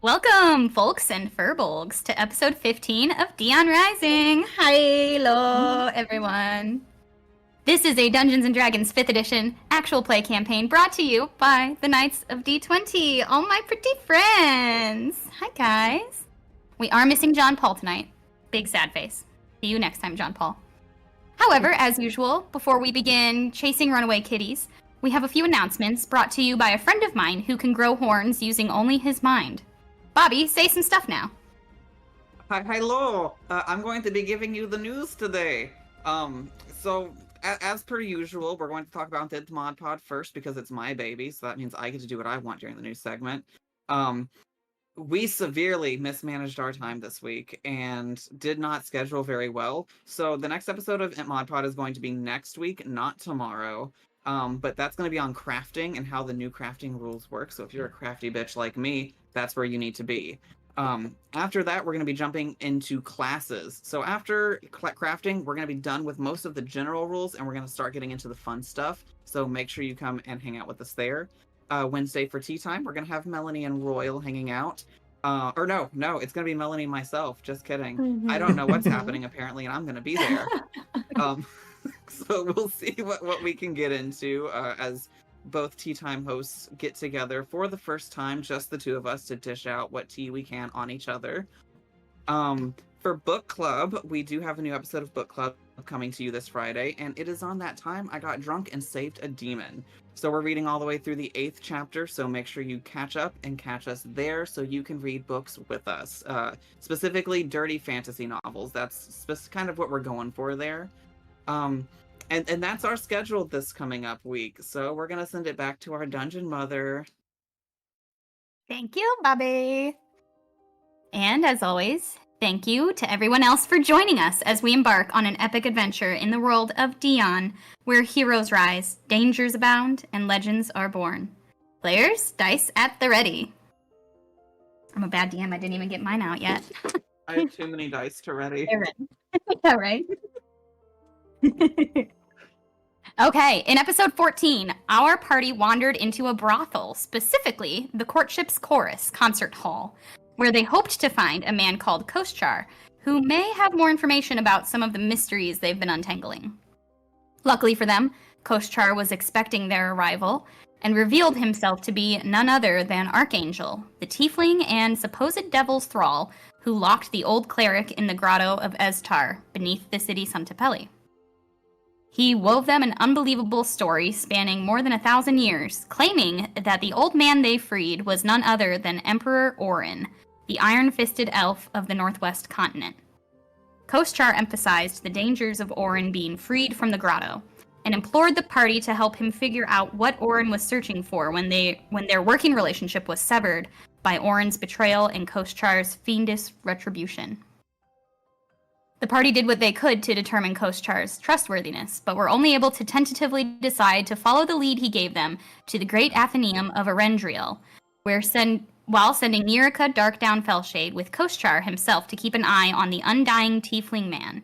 Welcome, folks and furbolgs, to episode 15 of Dion Rising. Hello, everyone. This is a Dungeons & Dragons 5th edition actual play campaign brought to you by the Knights of D20, all my pretty friends. Hi, guys. We are missing John Paul tonight. Big sad face. See you next time, John Paul. However, as usual, before we begin chasing runaway kitties, we have a few announcements brought to you by a friend of mine who can grow horns using only his mind. Bobby, say some stuff now. Hello. I'm going to be giving you the news today. As per usual, we're going to talk about the Mod Pod first because it's my baby, so that means I get to do what I want during the news segment. We severely mismanaged our time this week and did not schedule very well. So the next episode of Mod Pod is going to be next week, not tomorrow. But that's going to be on crafting and how the new crafting rules work. So if you're a crafty bitch like me, that's where you need to be. After that, we're going to be jumping into classes. So after crafting, we're going to be done with most of the general rules and we're going to start getting into the fun stuff. So make sure you come and hang out with us there. Wednesday for tea time, we're going to have Melanie and Royal hanging out. No, it's going to be Melanie and myself. Just kidding. Mm-hmm. I don't know what's happening apparently, and I'm going to be there. So we'll see what we can get into as both tea time hosts get together for the first time, just the two of us, to dish out what tea we can on each other. For book club, we do have a new episode of book club coming to you this Friday, and it is on that time I got drunk and saved a demon. So we're reading all the way through the 8th chapter, so make sure you catch up and catch us there so you can read books with us. Specifically dirty fantasy novels. That's kind of what we're going for there. And that's our schedule this coming up week. So we're going to send it back to our dungeon mother. Thank you, Bobby. And as always, thank you to everyone else for joining us as we embark on an epic adventure in the world of Dion, where heroes rise, dangers abound, and legends are born. Players, dice at the ready. I'm a bad DM. I didn't even get mine out yet. I have too many dice to ready. They're ready. Yeah, right? Okay, in episode 14, our party wandered into a brothel, specifically the Courtship's Chorus concert hall, where they hoped to find a man called Koschar, who may have more information about some of the mysteries they've been untangling. Luckily for them, Koschar was expecting their arrival and revealed himself to be none other than Archangel, the tiefling and supposed devil's thrall who locked the old cleric in the grotto of Eztar beneath the city Suntepeli. He wove them an unbelievable story spanning more than 1,000 years, claiming that the old man they freed was none other than Emperor Orin, the iron-fisted elf of the Northwest continent. Koschar emphasized the dangers of Orin being freed from the grotto, and implored the party to help him figure out what Orin was searching for when their working relationship was severed by Orin's betrayal and Koschar's fiendish retribution. The party did what they could to determine Koschar's trustworthiness, but were only able to tentatively decide to follow the lead he gave them to the great Athenaeum of Arendriel, while sending Nerica Darkdown Fellshade with Koschar himself to keep an eye on the undying tiefling man.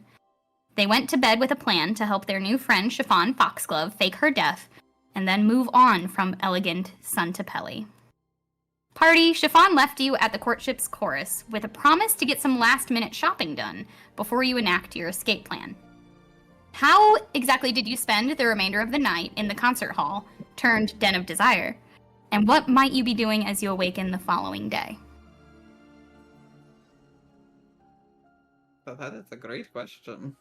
They went to bed with a plan to help their new friend Chiffon Foxglove fake her death, and then move on from elegant Suntepeli. Party, Chiffon left you at the Courtship's Chorus with a promise to get some last-minute shopping done before you enact your escape plan. How exactly did you spend the remainder of the night in the concert hall, turned Den of Desire? And what might you be doing as you awaken the following day? That is a great question.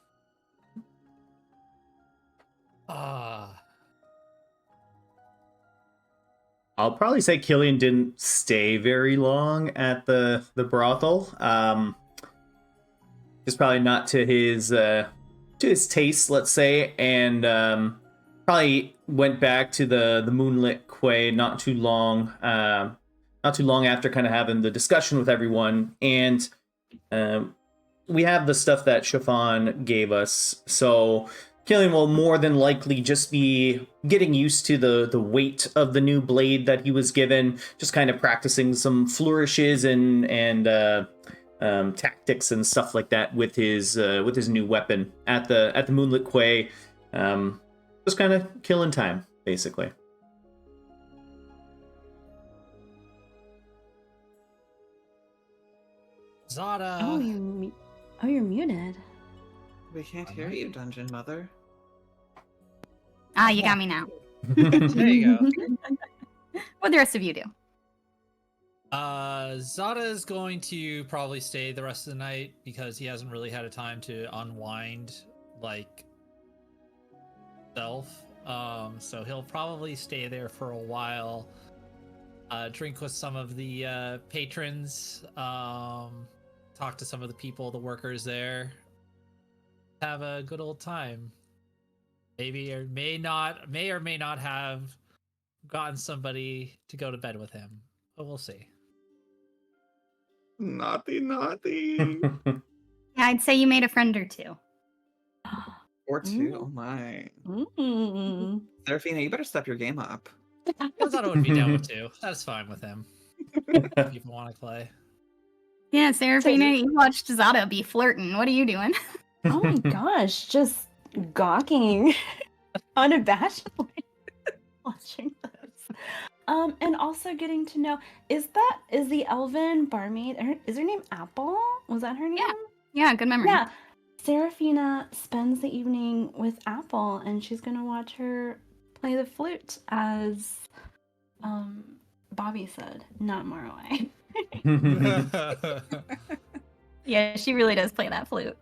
I'll probably say Killian didn't stay very long at the brothel. It's probably not to his taste, let's say, and probably went back to the moonlit quay not too long after kind of having the discussion with everyone, and we have the stuff that Chiffon gave us, so Killian will more than likely just be getting used to the weight of the new blade that he was given, just kind of practicing some flourishes and tactics and stuff like that with his new weapon at the Moonlit Quay. Just kind of killing time, basically. Zada. Oh, you're muted. We can't hear you, Dungeon Mother. Ah, you got me now. There you go. What the rest of you do? Zada is going to probably stay the rest of the night because he hasn't really had a time to unwind like self. So he'll probably stay there for a while. Drink with some of the patrons. Talk to some of the people, the workers there. Have a good old time. Maybe or may or may not have gotten somebody to go to bed with him. But we'll see. Naughty, naughty. Yeah, I'd say you made a friend or two. Or two. Oh my. Mm. Seraphina, you better step your game up. Zada would be down with two. That's fine with him. If people want to play. Yeah, Seraphina, you watched Zada be flirting. What are you doing? Oh my gosh, just gawking unabashedly watching this. And also getting to know, is the elven barmaid, is her name Apple? Was that her name? Yeah, good memory. Yeah. Seraphina spends the evening with Apple, and she's gonna watch her play the flute, as Bobby said, not Moroi. Yeah, she really does play that flute.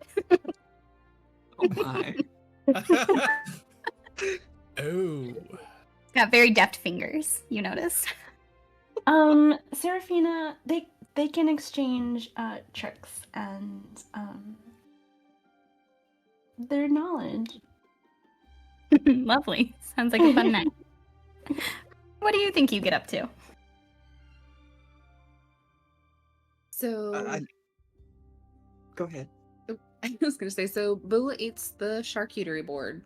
Oh my. Oh. Got very deft fingers, you noticed. Seraphina, they can exchange tricks and their knowledge. Lovely. Sounds like a fun night. What do you think you get up to? So Go ahead. I was gonna say, so Bula eats the charcuterie board,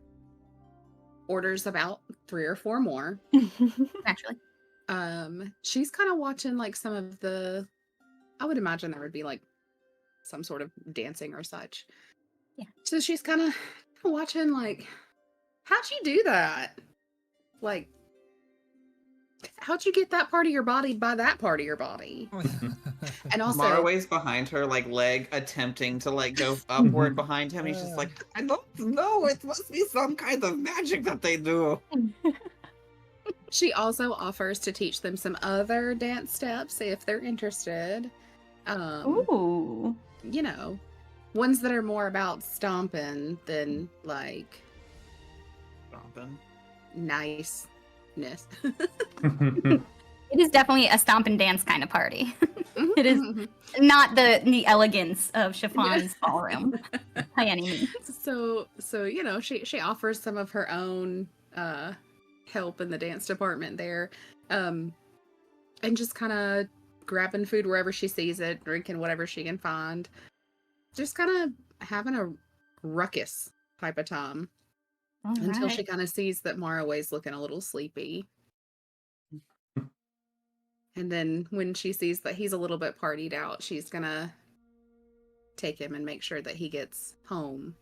orders about 3 or 4 more. Actually. She's kind of watching like some of the, I would imagine there would be like some sort of dancing or such. Yeah. So she's kind of watching like, how'd you do that? Like, how'd you get that part of your body by that part of your body? And also, Marway's behind her, like leg attempting to like go upward behind him. He's just like, I don't know. It must be some kind of magic that they do. she also offers to teach them some other dance steps if they're interested. Ooh. You know, ones that are more about stomping than like Stomping. niceness. It is definitely a stomp and dance kind of party. It is Mhm. not the elegance of Chiffon's ballroom by any means. So you know, she offers some of her own help in the dance department there, and just kind of grabbing food wherever she sees it, drinking whatever she can find, just kind of having a ruckus type of time until she kind of sees that Maraway's looking a little sleepy. And then when she sees that he's a little bit partied out, she's gonna take him and make sure that he gets home.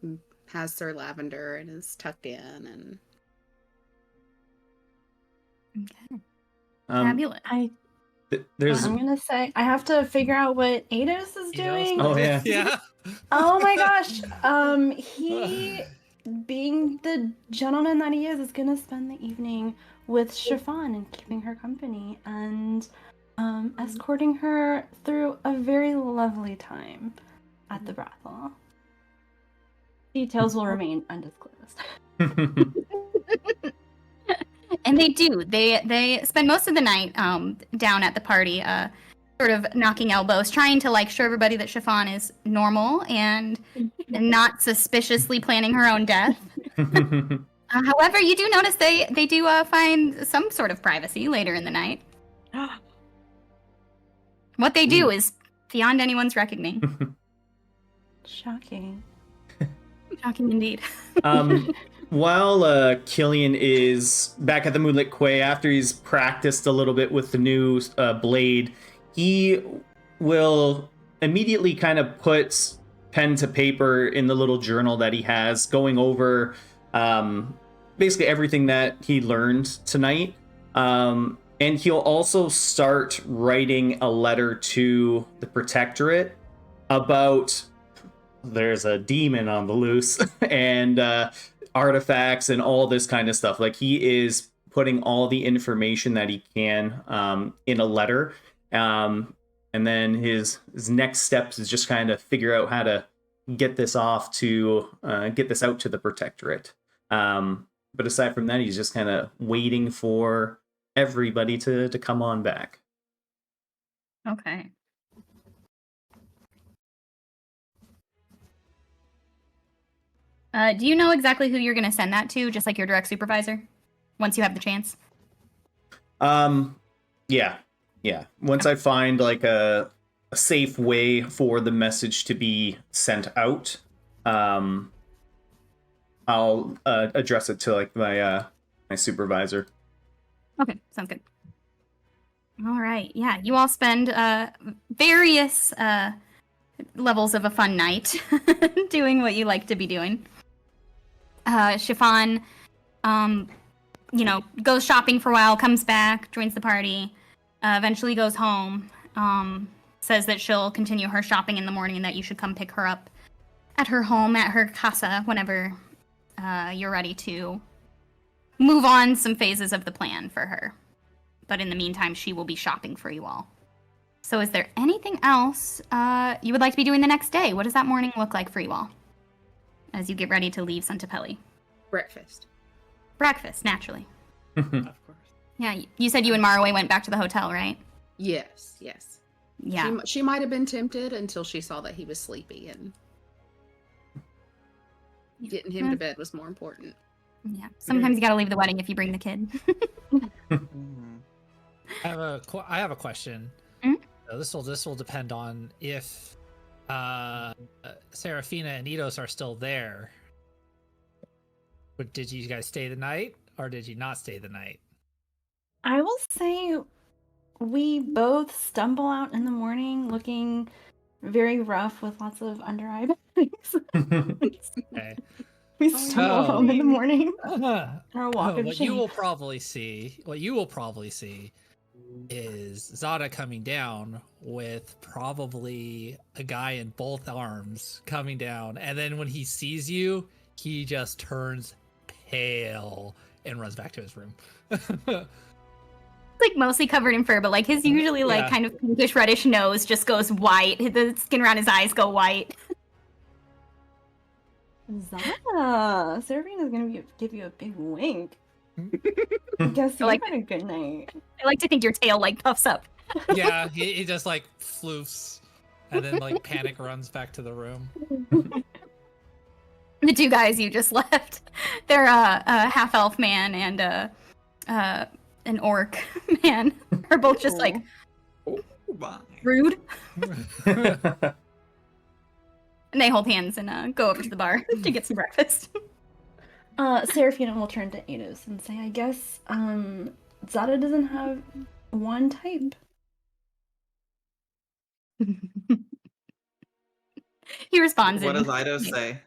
And has Sir Lavender and is tucked in and Okay. Um, Fabulous. there's I'm gonna say I have to figure out what Eidos is doing. Oh, yeah. Yeah. Oh my gosh. He, being the gentleman that he is gonna spend the evening with Chiffon and keeping her company and escorting her through a very lovely time at the brothel. Details will remain undisclosed. And they do. They spend most of the night down at the party, sort of knocking elbows, trying to like show everybody that Chiffon is normal and not suspiciously planning her own death. However, you do notice they do find some sort of privacy later in the night. What they do is beyond anyone's reckoning. Shocking. Shocking indeed. While Killian is back at the Moonlit Quay, after he's practiced a little bit with the new blade, he will immediately kind of put pen to paper in the little journal that he has, going over basically everything that he learned tonight. And And he'll also start writing a letter to the Protectorate about there's a demon on the loose and artifacts and all this kind of stuff. Like, he is putting all the information that he can in a letter. And then his next steps is just kind of figure out how to get this out to the Protectorate. But aside from that, he's just kind of waiting for everybody to come on back. Okay. Do you know exactly who you're going to send that to, just like your direct supervisor, once you have the chance? Yeah. Once I find like a safe way for the message to be sent out, I'll address it to like my supervisor. Okay, sounds good. All right. Yeah, you all spend various levels of a fun night doing what you like to be doing. Chiffon, goes shopping for a while, comes back, joins the party, eventually goes home, says that she'll continue her shopping in the morning and that you should come pick her up at her home, at her casa, whenever you're ready to move on some phases of the plan for her. But in the meantime, she will be shopping for you all. So is there anything else you would like to be doing the next day? What does that morning look like for you all as you get ready to leave Suntepeli? Breakfast. Breakfast, naturally. Of course. Yeah, you said you and Marway went back to the hotel, right? Yes. Yeah. She might have been tempted until she saw that he was sleepy, and getting him to bed was more important. Yeah. Sometimes you gotta leave the wedding if you bring the kid. I have a question. Mhm. This will depend on if Serafina and Eidos are still there. But did you guys stay the night, or did you not stay the night? I will say we both stumble out in the morning looking very rough with lots of under eye bags. Okay. We stumble home in the morning. Our walk of What shame. you will probably see is Zada coming down with probably a guy in both arms coming down, and then when he sees you, he just turns pale and runs back to his room. Like mostly covered in fur, but like his usually like kind of pinkish reddish nose just goes white. The skin around his eyes go white. Zada, Seraphina's gonna give you a big wink. Guess you had a good night. I like to think your tail like puffs up. Yeah, he just like floofs and then like panic runs back to the room. The two guys you just left, they're a half-elf man and an orc man are both just like rude. And they hold hands and go over to the bar to get some breakfast. Seraphina will turn to Eidos and say, I guess Zada doesn't have one type. He responds. What does Eidos say?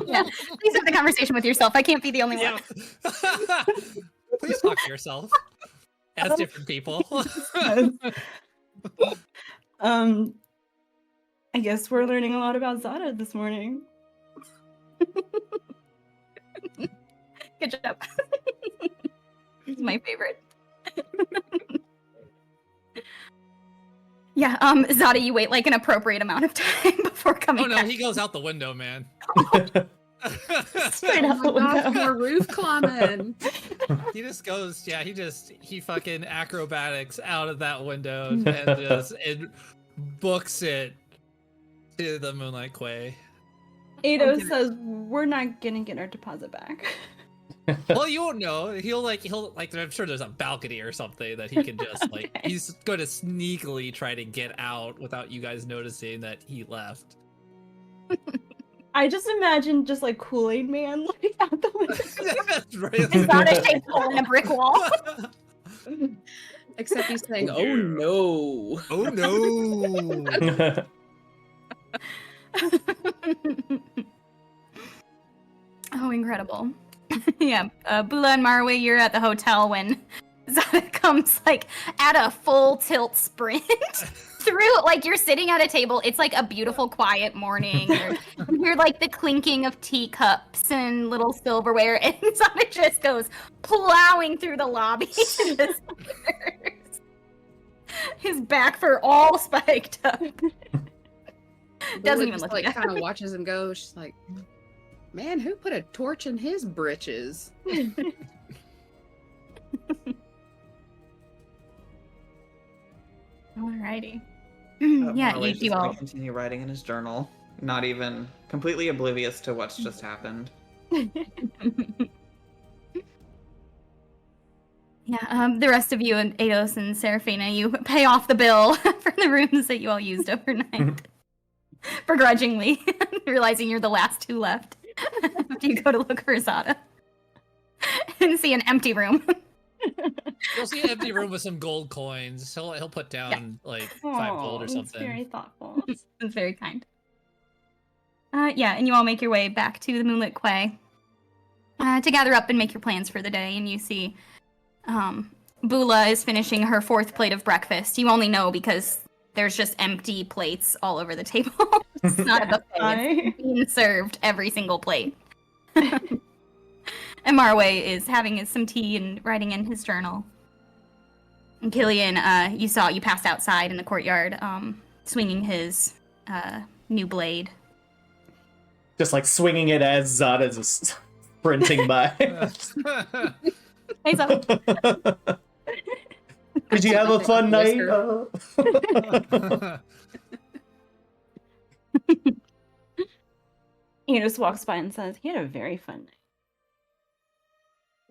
Yeah, please have the conversation with yourself. I can't be the only one. Please talk to yourself as different people. I guess we're learning a lot about Zada this morning. Good job. He's my favorite. Yeah, Zada, you wait like an appropriate amount of time before coming back. He goes out the window, man. Straight out the window. More roof climbing. He just goes, he fucking acrobatics out of that window and books it to the Moonlight Quay. Eidos says, we're not gonna get our deposit back. Well, you won't know. He'll I'm sure there's a balcony or something that he can just he's going to sneakily try to get out without you guys noticing that he left. I just imagine just like Kool-Aid Man looking out the window. That's right. Is that a shape hole in a brick wall? Except he's saying, "Oh no, oh no." Oh, incredible. Yeah, Bula and Marway, you're at the hotel when Zada comes like at a full tilt sprint through, like you're sitting at a table. It's like a beautiful, quiet morning. You hear like the clinking of teacups and little silverware, and Zada just goes plowing through the lobby to the stairs. His back fur all spiked up. Doesn't even just, look like at kind of watches him go. She's like, man, who put a torch in his britches? Alrighty. Yeah, Yeah, Marley's you just gonna all. continue writing in his journal, not even completely oblivious to what's just happened. Yeah, the rest of you and Ados and Serafina, you pay off the bill for the rooms that you all used overnight. Begrudgingly, realizing you're the last two left. After you go to look for Zada. And see an empty room. You'll see an empty room with some gold coins. He'll put down like 5 gold or That's something. very thoughtful. That's very kind. Yeah, and you all make your way back to the Moonlit Quay to gather up and make your plans for the day. And you see Bula is finishing her 4th plate of breakfast. You only know because there's just empty plates all over the table. It's not a buffet. It's being served every single plate. And Marway is having some tea and writing in his journal. And Killian, you passed outside in the courtyard, swinging his new blade. Just like swinging it as Zada's just sprinting by. Hey, Zada. Did you have a fun night? He just walks by and says, he had a very fun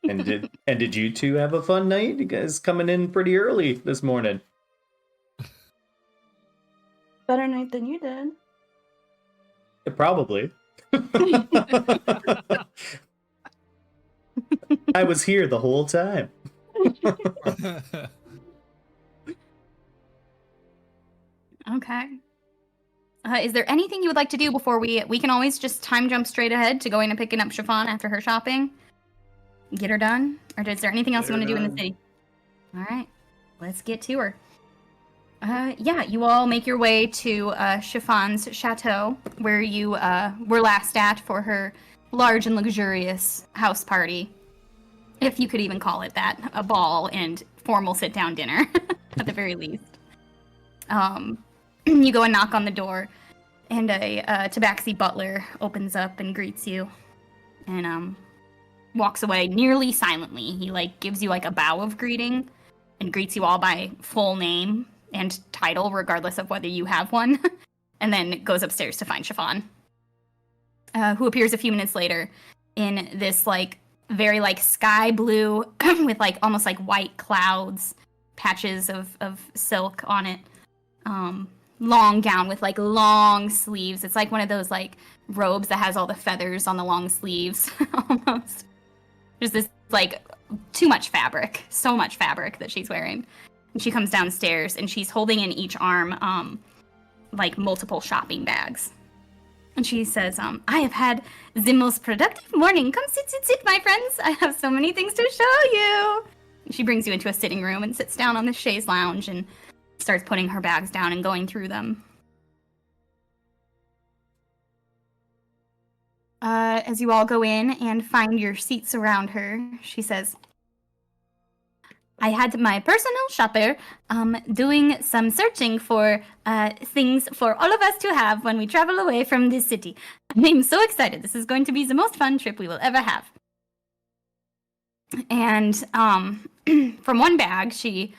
night. And did you two have a fun night? You guys coming in pretty early this morning. Better night than you did. Probably. I was here the whole time. Okay. Is there anything you would like to do before we can always just time jump straight ahead to going and picking up Chiffon after her shopping? Get her done? Or is there anything else you want to do in the city? All right. Let's get to her. Yeah, you all make your way to Chiffon's chateau, where you were last at for her large and luxurious house party. If you could even call it that. A ball and formal sit-down dinner, at the very least. You go and knock on the door, and a tabaxi butler opens up and greets you, and walks away nearly silently. He gives you a bow of greeting, and greets you all by full name and title, regardless of whether you have one, and then goes upstairs to find Chiffon, who appears a few minutes later in this very sky blue with almost white clouds, patches of silk on it. Long gown with long sleeves. It's one of those robes that has all the feathers on the long sleeves almost. There's this too much fabric, so much fabric that she's wearing. And she comes downstairs and she's holding in each arm multiple shopping bags. And she says, I have had the most productive morning. Come sit, my friends. I have so many things to show you. And she brings you into a sitting room and sits down on the chaise lounge and starts putting her bags down and going through them. As you all go in and find your seats around her, she says, I had my personal shopper doing some searching for things for all of us to have when we travel away from this city. I'm so excited. This is going to be the most fun trip we will ever have. And from one bag, she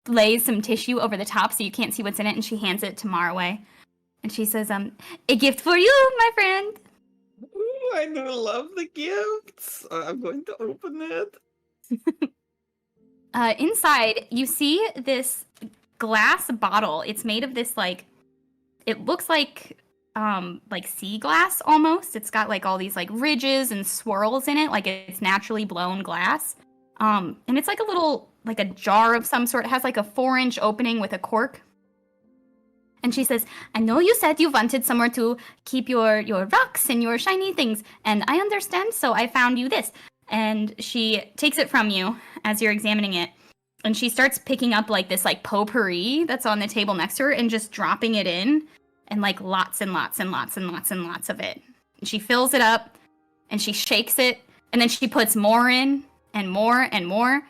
lays some tissue over the top so you can't see what's in it, and she hands it to Marway. And she says, a gift for you, my friend. Ooh, I do love the gifts. I'm going to open it. Inside, you see this glass bottle. It's made of this, it looks like sea glass almost. It's got all these ridges and swirls in it, it's naturally blown glass. And it's a little, a jar of some sort. It has a 4-inch opening with a cork. And she says, I know you said you wanted somewhere to keep your rocks and your shiny things, and I understand, so I found you this. And she takes it from you as you're examining it, and she starts picking up like this like potpourri that's on the table next to her and just dropping it in, and like lots and lots and lots and lots and lots of it. And she fills it up and she shakes it, and then she puts more in and more and more.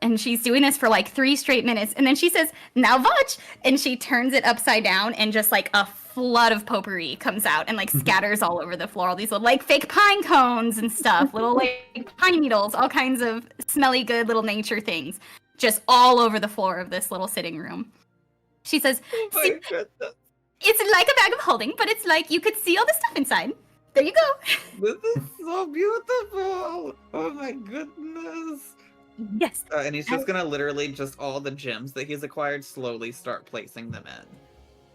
And she's doing this for like 3 straight minutes. And then she says, "Now watch." And she turns it upside down, and just like a flood of potpourri comes out and like scatters all over the floor. All these little like fake pine cones and stuff, little like pine needles, all kinds of smelly good little nature things, just all over the floor of this little sitting room. She says, Oh my "See, goodness. it's like a bag of holding, but it's like you could see all the stuff inside. There you go." This is so beautiful. Oh my goodness. Yes. And he's just gonna literally just all the gems that he's acquired slowly start placing them in.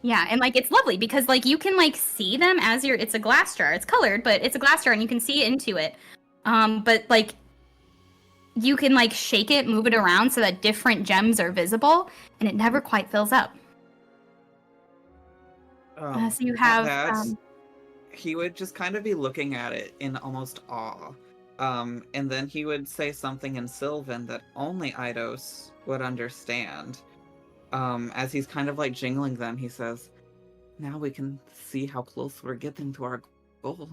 Yeah, and like it's lovely because like you can like see them as it's a glass jar. It's colored, but it's a glass jar and you can see into it. But like you can like shake it, move it around so that different gems are visible, and it never quite fills up. So you have he would just kind of be looking at it in almost awe. And then he would say something in Sylvan that only Eidos would understand. As he's kind of like jingling them, he says, "Now we can see how close we're getting to our goal."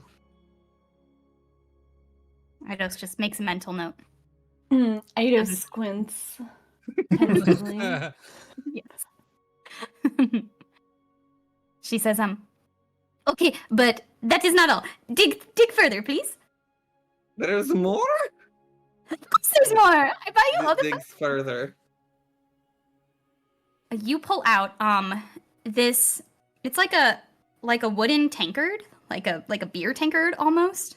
Eidos just makes a mental note. Eidos squints pensively. Yes. She says, "Okay, but that is not all. Dig further, please." There's more? Of course there's more. I buy you all the Digs further. You pull out this, it's like a wooden tankard, like a beer tankard almost.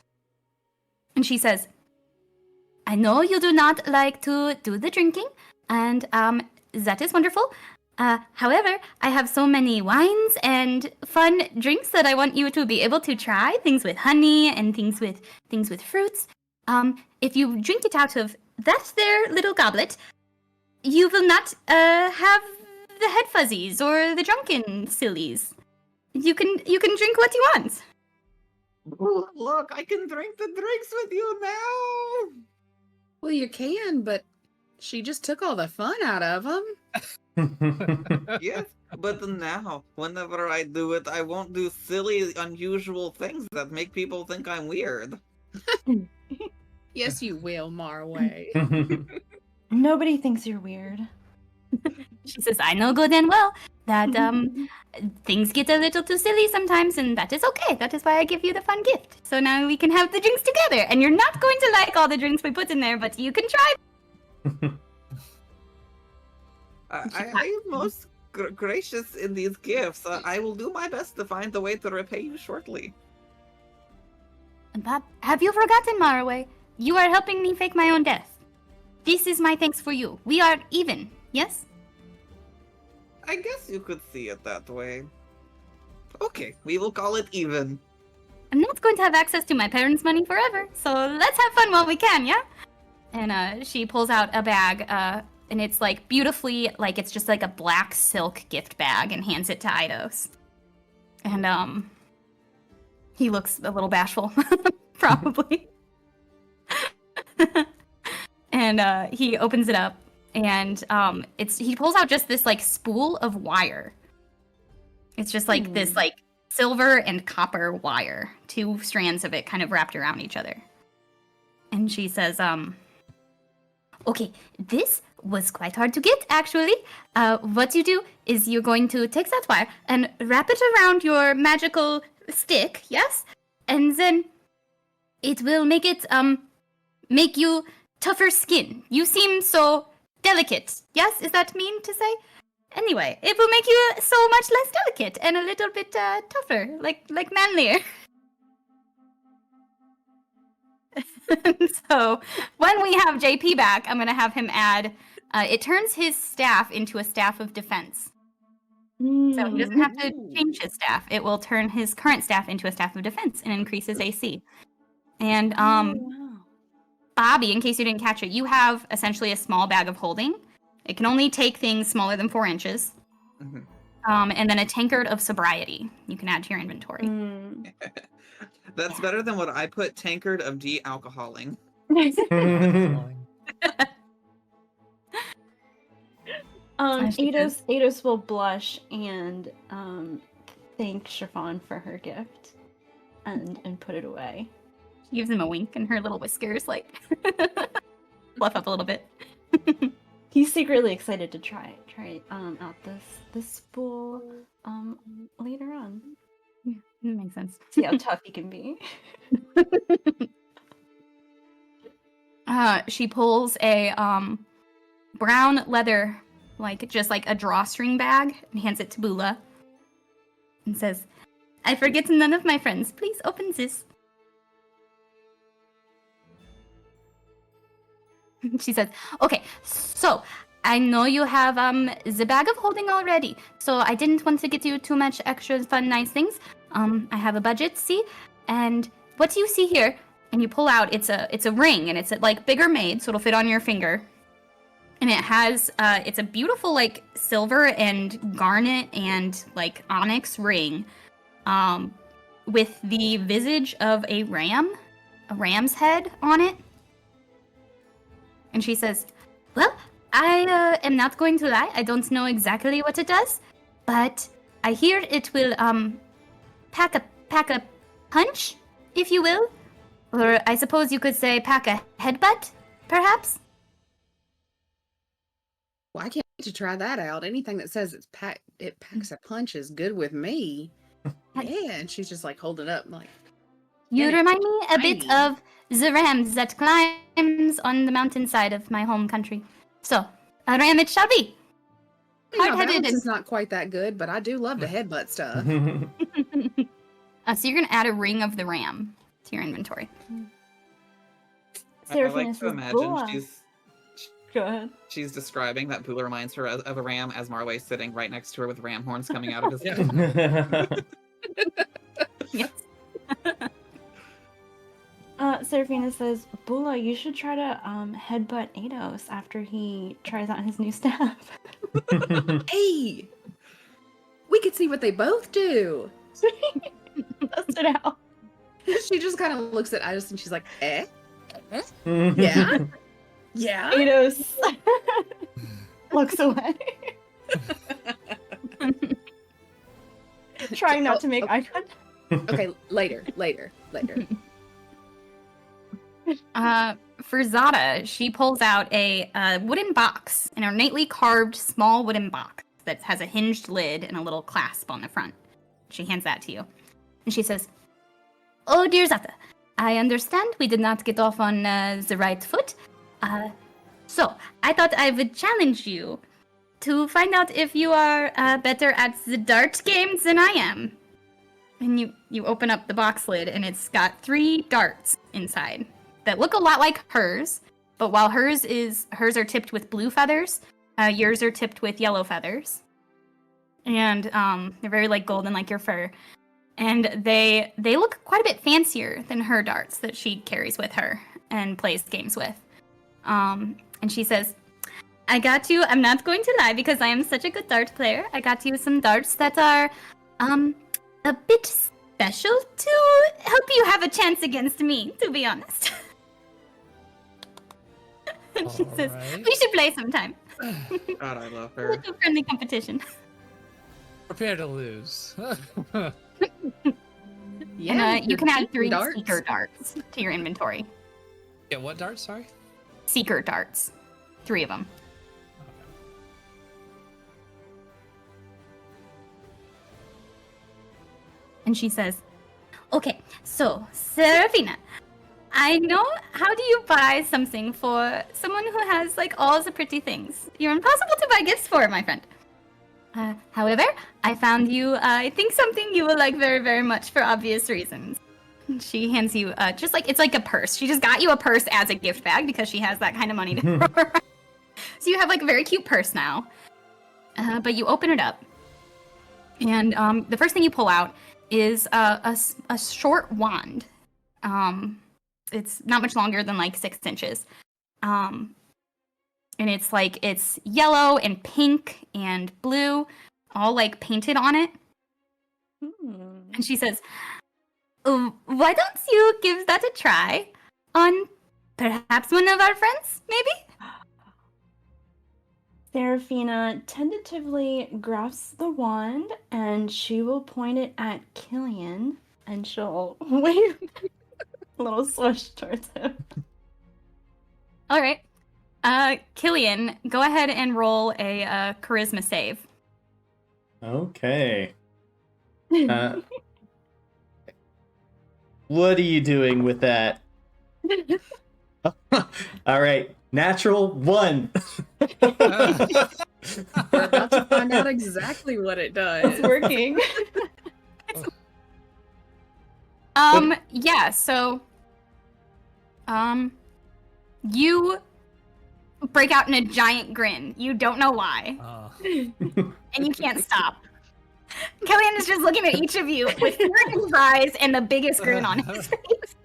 And she says, "I know you do not like to do the drinking, and that is wonderful. However, I have so many wines and fun drinks that I want you to be able to try, things with honey and things with fruits. If you drink it out of that there little goblet, you will not have the head fuzzies or the drunken sillies. You can drink what you want." Oh, look, I can drink the drinks with you now. Well, you can, but she just took all the fun out of them. Yes, but now, whenever I do it, I won't do silly, unusual things that make people think I'm weird. Yes, you will, Marway. Nobody thinks you're weird. She says, "I know good and well that things get a little too silly sometimes, and that is okay. That is why I give you the fun gift. So now we can have the drinks together. And you're not going to like all the drinks we put in there, but you can try." I am most gracious in these gifts. I will do my best to find a way to repay you shortly. "But have you forgotten, Maraway? You are helping me fake my own death. This is my thanks for you. We are even, yes?" I guess you could see it that way. Okay, we will call it even. "I'm not going to have access to my parents' money forever, so let's have fun while we can, yeah?" And she pulls out a bag, and it's like beautifully, like it's just like a black silk gift bag, and hands it to Eidos. And he looks a little bashful, probably. And he opens it up, and he pulls out just this like spool of wire. It's just like this like silver and copper wire, 2 strands of it kind of wrapped around each other. And she says, "Okay, this was quite hard to get, actually. What you do is you're going to take that wire and wrap it around your magical stick, yes? And then it will make you tougher skin. You seem so delicate, yes? Is that mean to say? Anyway, it will make you so much less delicate and a little bit tougher, like manlier." So when we have JP back, I'm gonna have him add. It turns his staff into a staff of defense. So he doesn't have to change his staff. It will turn his current staff into a staff of defense and increase his AC. And Wow. Bobby, in case you didn't catch it, you have essentially a small bag of holding. It can only take things smaller than 4 inches. Mhm. And then a tankard of sobriety you can add to your inventory. That's better than what I put, tankard of de-alcoholing. she says- Eidos will blush and thank Chiffon for her gift and put it away. She gives him a wink, and her little whiskers like fluff up a little bit. He's secretly excited to try out this spool later on. Yeah, that makes sense. See how tough he can be. She pulls a brown leather, just like a drawstring bag, and hands it to Bula, and says, "I forget none of my friends. Please open this." She says, "Okay, so I know you have the bag of holding already, so I didn't want to get you too much extra fun, nice things. I have a budget, see, and what do you see here?" And you pull out, it's a ring, and it's like bigger made, so it'll fit on your finger. And it has it's a beautiful like silver and garnet and like onyx ring, with the visage of a ram's head on it. And she says, "Well, I am not going to lie. I don't know exactly what it does, but I hear it will pack a punch, if you will, or I suppose you could say pack a headbutt, perhaps." Well, I can't wait to try that out. Anything that says it packs a punch is good with me. Yeah, and she's just like holding up, like, You and it's remind me a bit tiny. of the rams that climbs on the mountainside of my home country. So, a ram it shall be. My hard-headed balance and- is not quite that good, but I do love to headbutt stuff. So you're gonna add a ring of the ram to your inventory. I Seraphina like to says, imagine "Bula." Go ahead. she's describing that Bula reminds her of a ram as Marway's sitting right next to her with ram horns coming out of his Yeah. head. Yes. Seraphina says, "Bula, you should try to headbutt Eidos after he tries out his new staff." Hey, we could see what they both do. Bust it out. She just kind of looks at Iris and she's like, "Eh? Yeah? Yeah?" Eidos looks away, trying not to make eye contact. Okay, later. For Zada, she pulls out a wooden box, an ornately carved small wooden box that has a hinged lid and a little clasp on the front. She hands that to you. And she says, "Oh, dear Zada, I understand we did not get off on the right foot. So, I thought I would challenge you to find out if you are better at the dart games than I am." And you open up the box lid, and it's got 3 darts inside that look a lot like hers, but while hers are tipped with blue feathers, yours are tipped with yellow feathers, and they're very like golden, like your fur, and they look quite a bit fancier than her darts that she carries with her and plays games with. And she says, "I got you. I'm not going to lie because I am such a good dart player. I got you some darts that are a bit special to help you have a chance against me, to be honest." And she says, Alright. "We should play sometime. God, I love A her. little friendly competition." Prepare to lose. Yeah, And you you're can add keeping 3 darts. seeker darts to your inventory. Yeah, what dart? Sorry. Seeker darts. 3 of them. And she says, "Okay, so, Seraphina, I know, how do you buy something for someone who has, like, all the pretty things? You're impossible to buy gifts for, my friend. However, I found you, I think something you will like very, very much for obvious reasons." And she hands you, just like, it's like a purse. She just got you a purse as a gift bag because she has that kind of money to throw around. So you have, like, a very cute purse now. But you open it up, and the first thing you pull out is a short wand. It's not much longer than like 6 inches. And it's yellow and pink and blue, all like painted on it. And she says, "Oh, why don't you give that a try on perhaps one of our friends, maybe?" Seraphina tentatively grasps the wand and she will point it at Killian and she'll wave a little swish towards him. All right. Killian, go ahead and roll a charisma save. Okay. What are you doing with that? All right. Natural 1. We're about to find out exactly what it does. It's working. Yeah, so you break out in a giant grin. You don't know why. And you can't stop. Killian is just looking at each of you with fear in his eyes and the biggest grin on his face.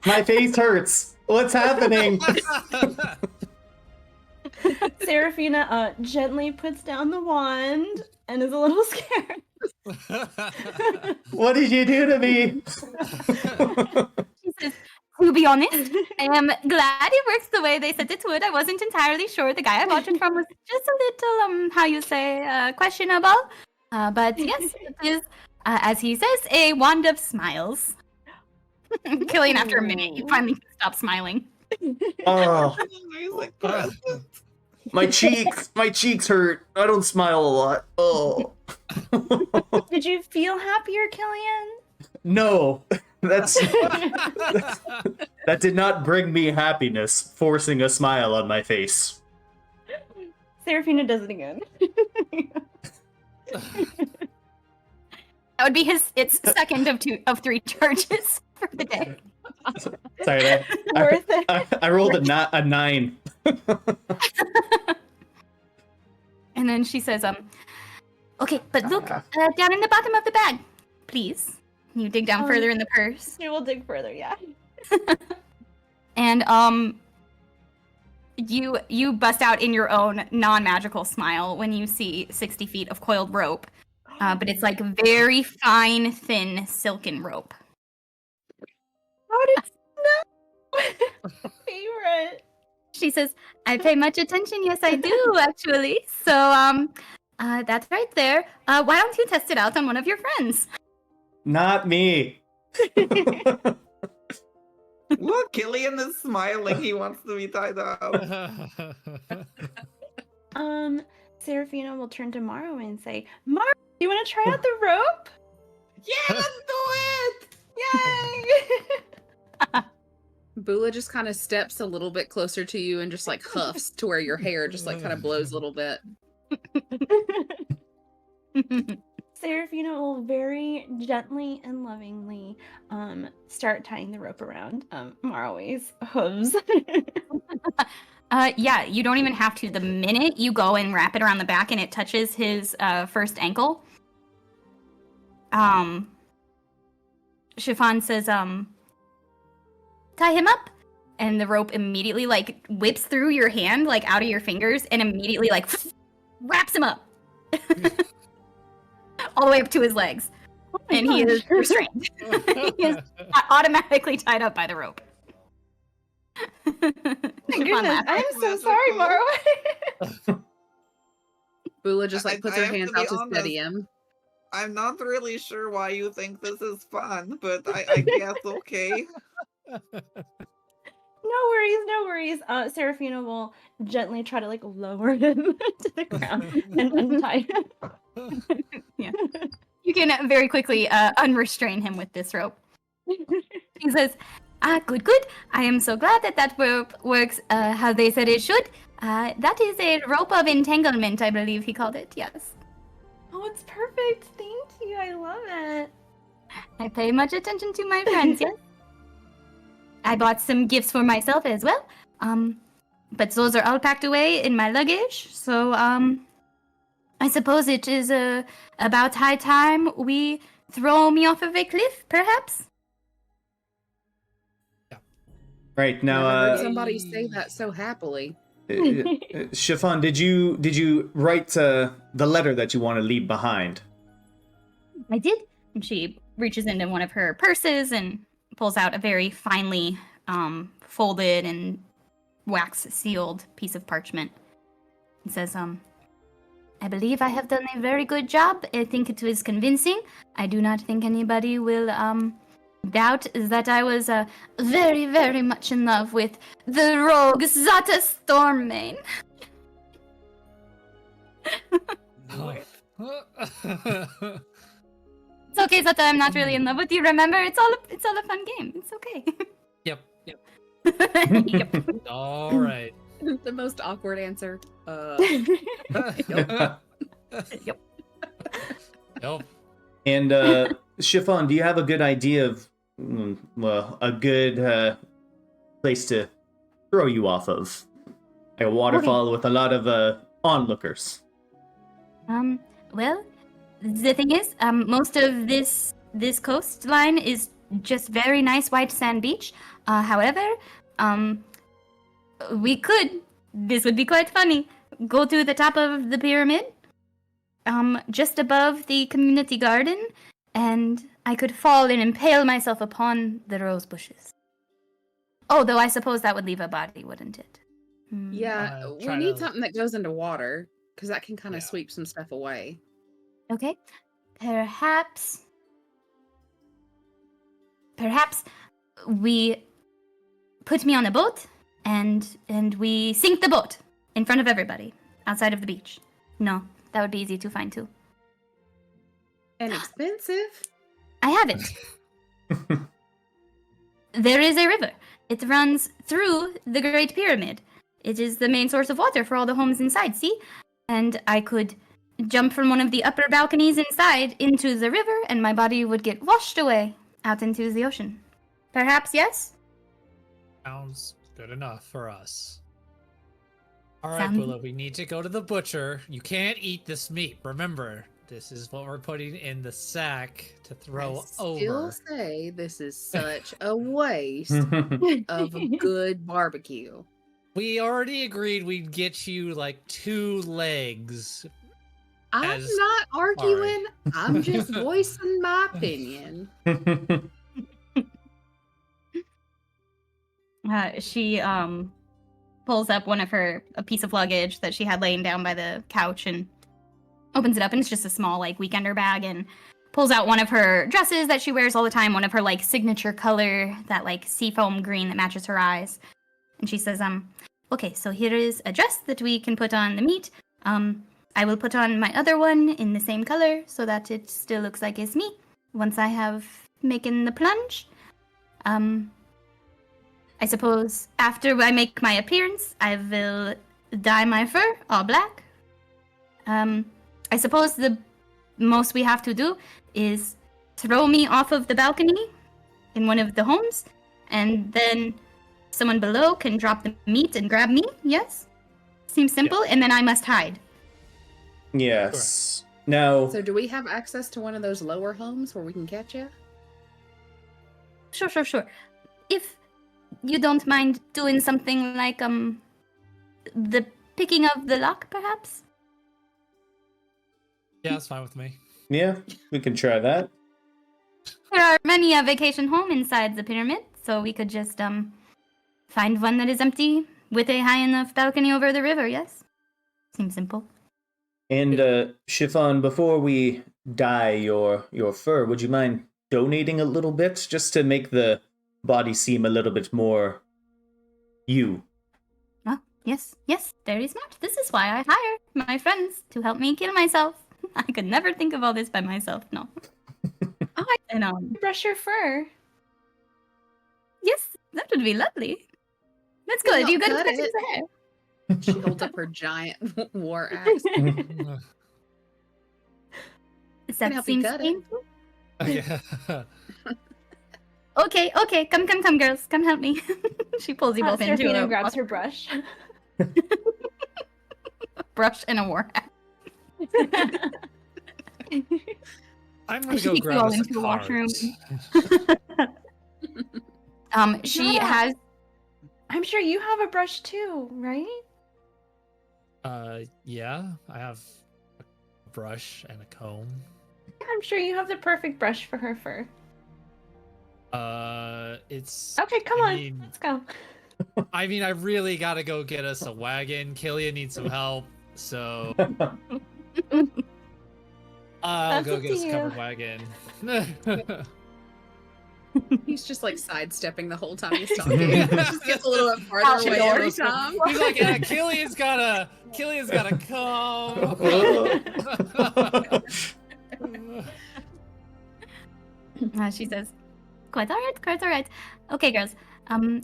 My face hurts. What's happening? Seraphina gently puts down the wand and is a little scared. What did you do to me? She says, to be honest, I am glad it works the way they said it would. I wasn't entirely sure. The guy I bought it from was just a little, how you say, questionable. But yes, it is, as he says, a wand of smiles. Killian, after a minute, you finally stop smiling. Oh, Amazing. my cheeks hurt. I don't smile a lot. Oh. Did you feel happier, Killian? No, that did not bring me happiness, forcing a smile on my face. Seraphina does it again. That would be its second of 3 charges for the day. Sorry, Worth it. I rolled a 9. And then she says, okay, but look, down in the bottom of the bag, please. You dig down further in the purse. She will dig further, yeah. And you bust out in your own non-magical smile when you see 60 feet of coiled rope. But it's like very fine, thin, silken rope. How did you know? Favorite. She says, I pay much attention. Yes, I do, actually. So, that's right there. Why don't you test it out on one of your friends? Not me. Look, Killian is smiling. He wants to be tied up. Seraphina will turn to Maro and say, Maro, you want to try out the rope? Yeah, let's do it! Yay! Bula just kind of steps a little bit closer to you and just like huffs to where your hair just like kind of blows a little bit. Seraphina will very gently and lovingly start tying the rope around Marley's hooves. Yeah, you don't even have to. The minute you go and wrap it around the back and it touches his first ankle, Chiffon says, tie him up. And the rope immediately like whips through your hand, like out of your fingers, and immediately like wraps him up. All the way up to his legs. And he is restrained. He is automatically tied up by the rope. Goodness, I'm so sorry, Maro. Bula just like puts her I have hands to be out to honest. steady him. I'm not really sure why you think this is fun, but I guess okay. No worries. Seraphina will gently try to like lower him to the ground and untie him. Yeah. You can very quickly unrestrain him with this rope. He says, good. I am so glad that rope works how they said it should. That is a rope of entanglement, I believe he called it, yes. Oh, it's perfect. Thank you. I love it. I pay much attention to my friends, yes. I bought some gifts for myself as well. But those are all packed away in my luggage, so I suppose it is about high time we throw me off of a cliff, perhaps? Right Never now, heard somebody say that so happily. Chiffon, did you write the letter that you want to leave behind? I did. And she reaches into one of her purses and pulls out a very finely folded and wax sealed piece of parchment. and says, I believe I have done a very good job. I think it was convincing. I do not think anybody will doubt that I was very, very much in love with the rogue Zata Stormmane. It's okay, Zata. I'm not really in love with you. Remember, it's all a fun game. It's okay. Yep. Yep. All right. The most awkward answer. Yep. Nope. And Chiffon, do you have a good idea of, a good place to throw you off of? Like a waterfall with a lot of onlookers. Well, the thing is, most of this coastline is just very nice white sand beach. However, this would be quite funny, go to the top of the pyramid, just above the community garden, and I could fall and impale myself upon the rose bushes. Oh, though I suppose that would leave a body, wouldn't it? Yeah, we try need to- something that goes into water because that can kind of Yeah. sweep some stuff away. Okay. Perhaps we put me on a boat and we sink the boat in front of everybody outside of the beach. No, that would be easy to find too. And expensive. I have it. There is a river. It runs through the Great Pyramid. It is the main source of water for all the homes inside, see? And I could jump from one of the upper balconies inside into the river, and my body would get washed away out into the ocean. Perhaps, yes? Sounds good enough for us. All right, Sounds- Willow, we need to go to the butcher. You can't eat this meat. Remember, this is what we're putting in the sack to throw I still over. say this is such a waste of a good barbecue. We already agreed we'd get you like 2 legs. I'm As- not arguing. I'm just voicing my opinion. She pulls up a piece of luggage that she had laying down by the couch and opens it up, and it's just a small like weekender bag, and pulls out one of her dresses that she wears all the time, one of her like signature color, that like seafoam green that matches her eyes. And she says, okay, so here is a dress that we can put on the meat. I will put on my other one in the same color so that it still looks like it's me once I have making the plunge. I suppose after I make my appearance, I will dye my fur all black. I suppose the most we have to do is throw me off of the balcony in one of the homes, and then someone below can drop the meat and grab me, yes? Seems simple, and then I must hide. Yes. Now, So, do we have access to one of those lower homes where we can catch you? Sure. If you don't mind doing something like, the picking of the lock, perhaps? Yeah, that's fine with me. yeah, we can try that. There are many a vacation home inside the pyramid, so we could just, find one that is empty with a high enough balcony over the river, yes? Seems simple. And Chiffon, before we dye your fur, would you mind donating a little bit just to make the body seem a little bit more you? Ah, yes, very smart. This is why I hire my friends to help me kill myself. I could never think of all this by myself, no. And, Brush your fur. yes, that would be lovely. That's Well, good. You good cut with it. the hair? She holds up her giant war axe. Does Can that help you seem cut it. painful? Yeah. Okay, come, girls, come help me. She pulls you both into Serafina a grabs her brush. brush and a war hat. I'm I gonna should go take you grab all us a into the washroom. cart. She Yeah. has. I'm sure you have a brush too, right? Yeah, I have a brush and a comb. I'm sure you have the perfect brush for her fur. It's Okay, come I on, mean- let's go. I mean, I really gotta go get us a wagon. Killian needs some help. So I'll That's go up get to us a you. covered wagon. He's just like sidestepping the whole time he's talking. Just gets a little bit farther away every time. He's like, Killian's gotta come. She says, quite all right, quite all right. Okay, girls,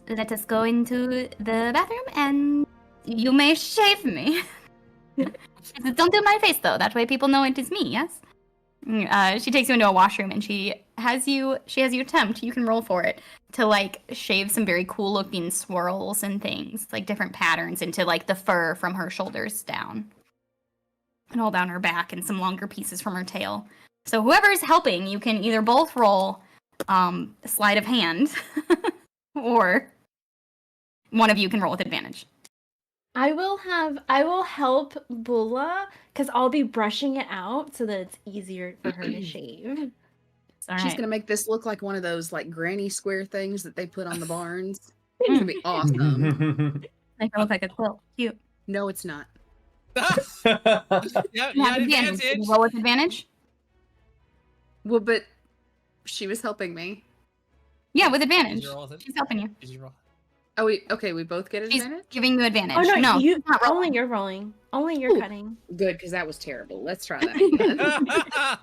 let us go into the bathroom and you may shave me. She says, don't do my face though, that way people know it is me, yes? She takes you into a washroom and she has you attempt, you can roll for it, to like shave some very cool looking swirls and things, like different patterns into like the fur from her shoulders down. And all down her back and some longer pieces from her tail. So whoever's helping, you can either both roll sleight of hand or one of you can roll with advantage. I will help Bula because I'll be brushing it out so that it's easier for her to shave. All She's right. gonna make this look like one of those like granny square things that they put on the barns. It's gonna be awesome. Make her look like a quilt. Cute. No, it's not. Yeah, You have advantage. Can you roll with advantage? Well, but she was helping me. Yeah, with Did advantage. you roll with it? She's helping you. Did you roll? Oh, we both get She's advantage? giving you advantage. Oh no, you she's not rolling. only you're rolling. Only you're Ooh. cutting. Good, because that was terrible. Let's try that.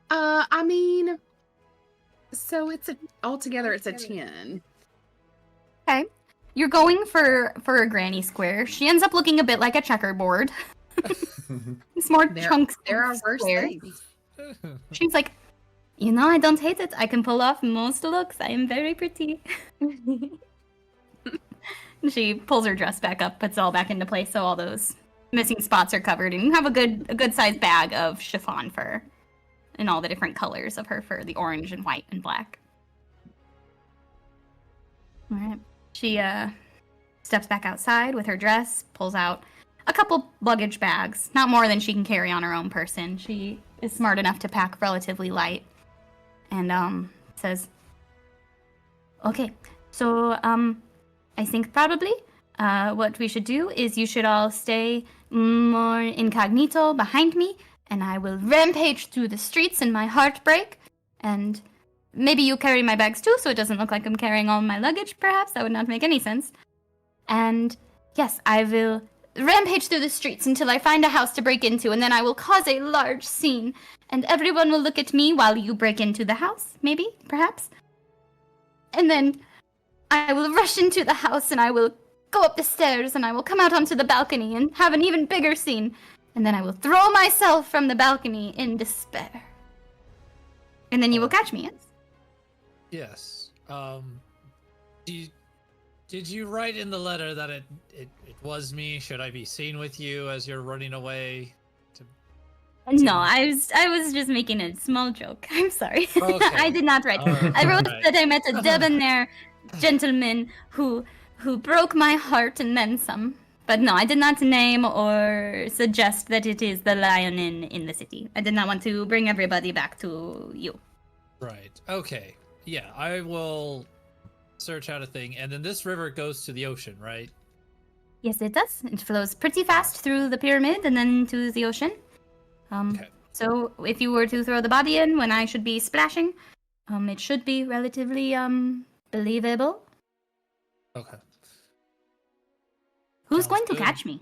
I mean, so altogether it's a 10. Okay. You're going for a granny square. She ends up looking a bit like a checkerboard. It's more chunks. There of are worse squares. things. She's like, I don't hate it. I can pull off most looks. I am very pretty. She pulls her dress back up, puts it all back into place, so all those missing spots are covered, and you have a good sized bag of chiffon fur in all the different colors of her fur, the orange and white and black. All right. She steps back outside with her dress, pulls out a couple luggage bags, not more than she can carry on her own person. She is smart enough to pack relatively light, and says, "Okay, so I think probably what we should do is you should all stay more incognito behind me, and I will rampage through the streets in my heartbreak, and maybe you carry my bags too, so it doesn't look like I'm carrying all my luggage, perhaps. That would not make any sense. And yes, I will rampage through the streets until I find a house to break into, and then I will cause a large scene, and everyone will look at me while you break into the house, maybe, perhaps. And then I will rush into the house, and I will go up the stairs, and I will come out onto the balcony and have an even bigger scene, and then I will throw myself from the balcony in despair. And then you will catch me, yes? Yes. Did you write in the letter that it was me? Should I be seen with you as you're running away? No, I was just making a small joke. I'm sorry. Okay. I did not write. Alright, I wrote alright. that I met a debonair gentleman who broke my heart and then some. But no, I did not name or suggest that it is the lion in the city. I did not want to bring everybody back to you. Right. Okay. Yeah, I will search out a thing, and then this river goes to the ocean, right? Yes, it does. It flows pretty fast through the pyramid and then to the ocean. Okay. So if you were to throw the body in when I should be splashing, it should be relatively believable. Okay. Who's Sounds going to good. catch me?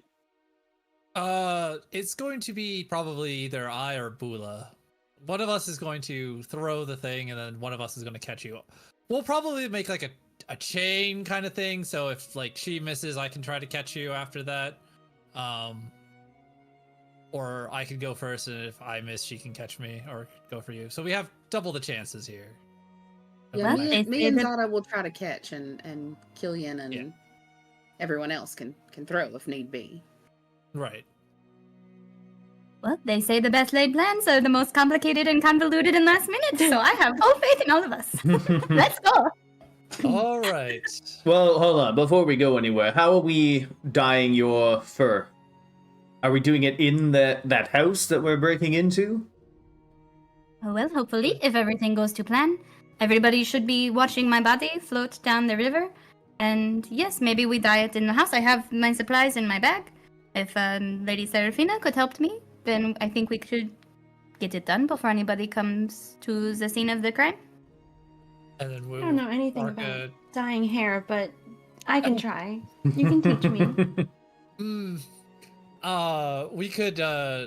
It's going to be probably either I or Bula. One of us is going to throw the thing, and then one of us is going to catch you. We'll probably make like a chain kind of thing, so if like she misses, I can try to catch you after that. Or I could go first, and if I miss, she can catch me or go for you. So we have double the chances here. Yeah, Well, me and it's- Zara will try to catch, and Killian and Yeah. everyone else can throw if need be. Right. Well, they say the best laid plans are the most complicated and convoluted and last minute, so I have full faith in all of us. Let's go. All right. Well, hold on. Before we go anywhere, how are we dyeing your fur? Are we doing it in that house that we're breaking into? Well, hopefully, if everything goes to plan, everybody should be watching my body float down the river, And yes, maybe we diet in the house. I have my supplies in my bag. If Lady Serafina could help me, then I think we could get it done before anybody comes to the scene of the crime. And then I we'll don't know anything mark about dyeing hair, but I can try. You can teach me. We could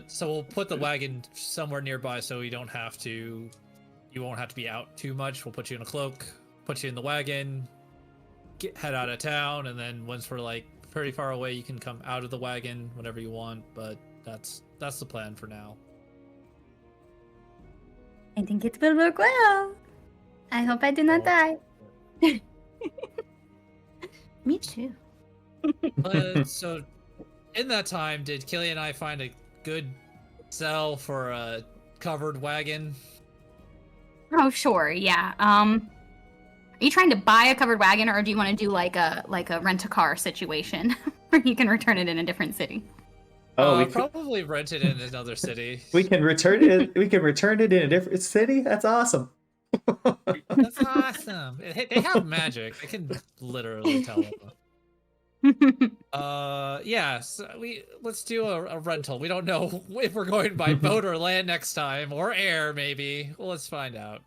so we'll put the wagon somewhere nearby so you won't have to be out too much. We'll put you in a cloak, put you in the wagon, head out of town, and then once we're like pretty far away, you can come out of the wagon whenever you want. But that's the plan for now. I think it will work well. I hope I do not die. Me too. So in that time, did Killy and I find a good sell for a covered wagon? Oh, sure, yeah. Are you trying to buy a covered wagon, or do you want to do like a rent-a-car situation where you can return it in a different city? Oh, we probably rent it in another city. we can return it. We can return it in a different city. That's awesome. That's awesome. They have magic. I can literally tell them. Yeah. So let's do a rental. We don't know if we're going by boat or land next time, or air maybe. Well, let's find out.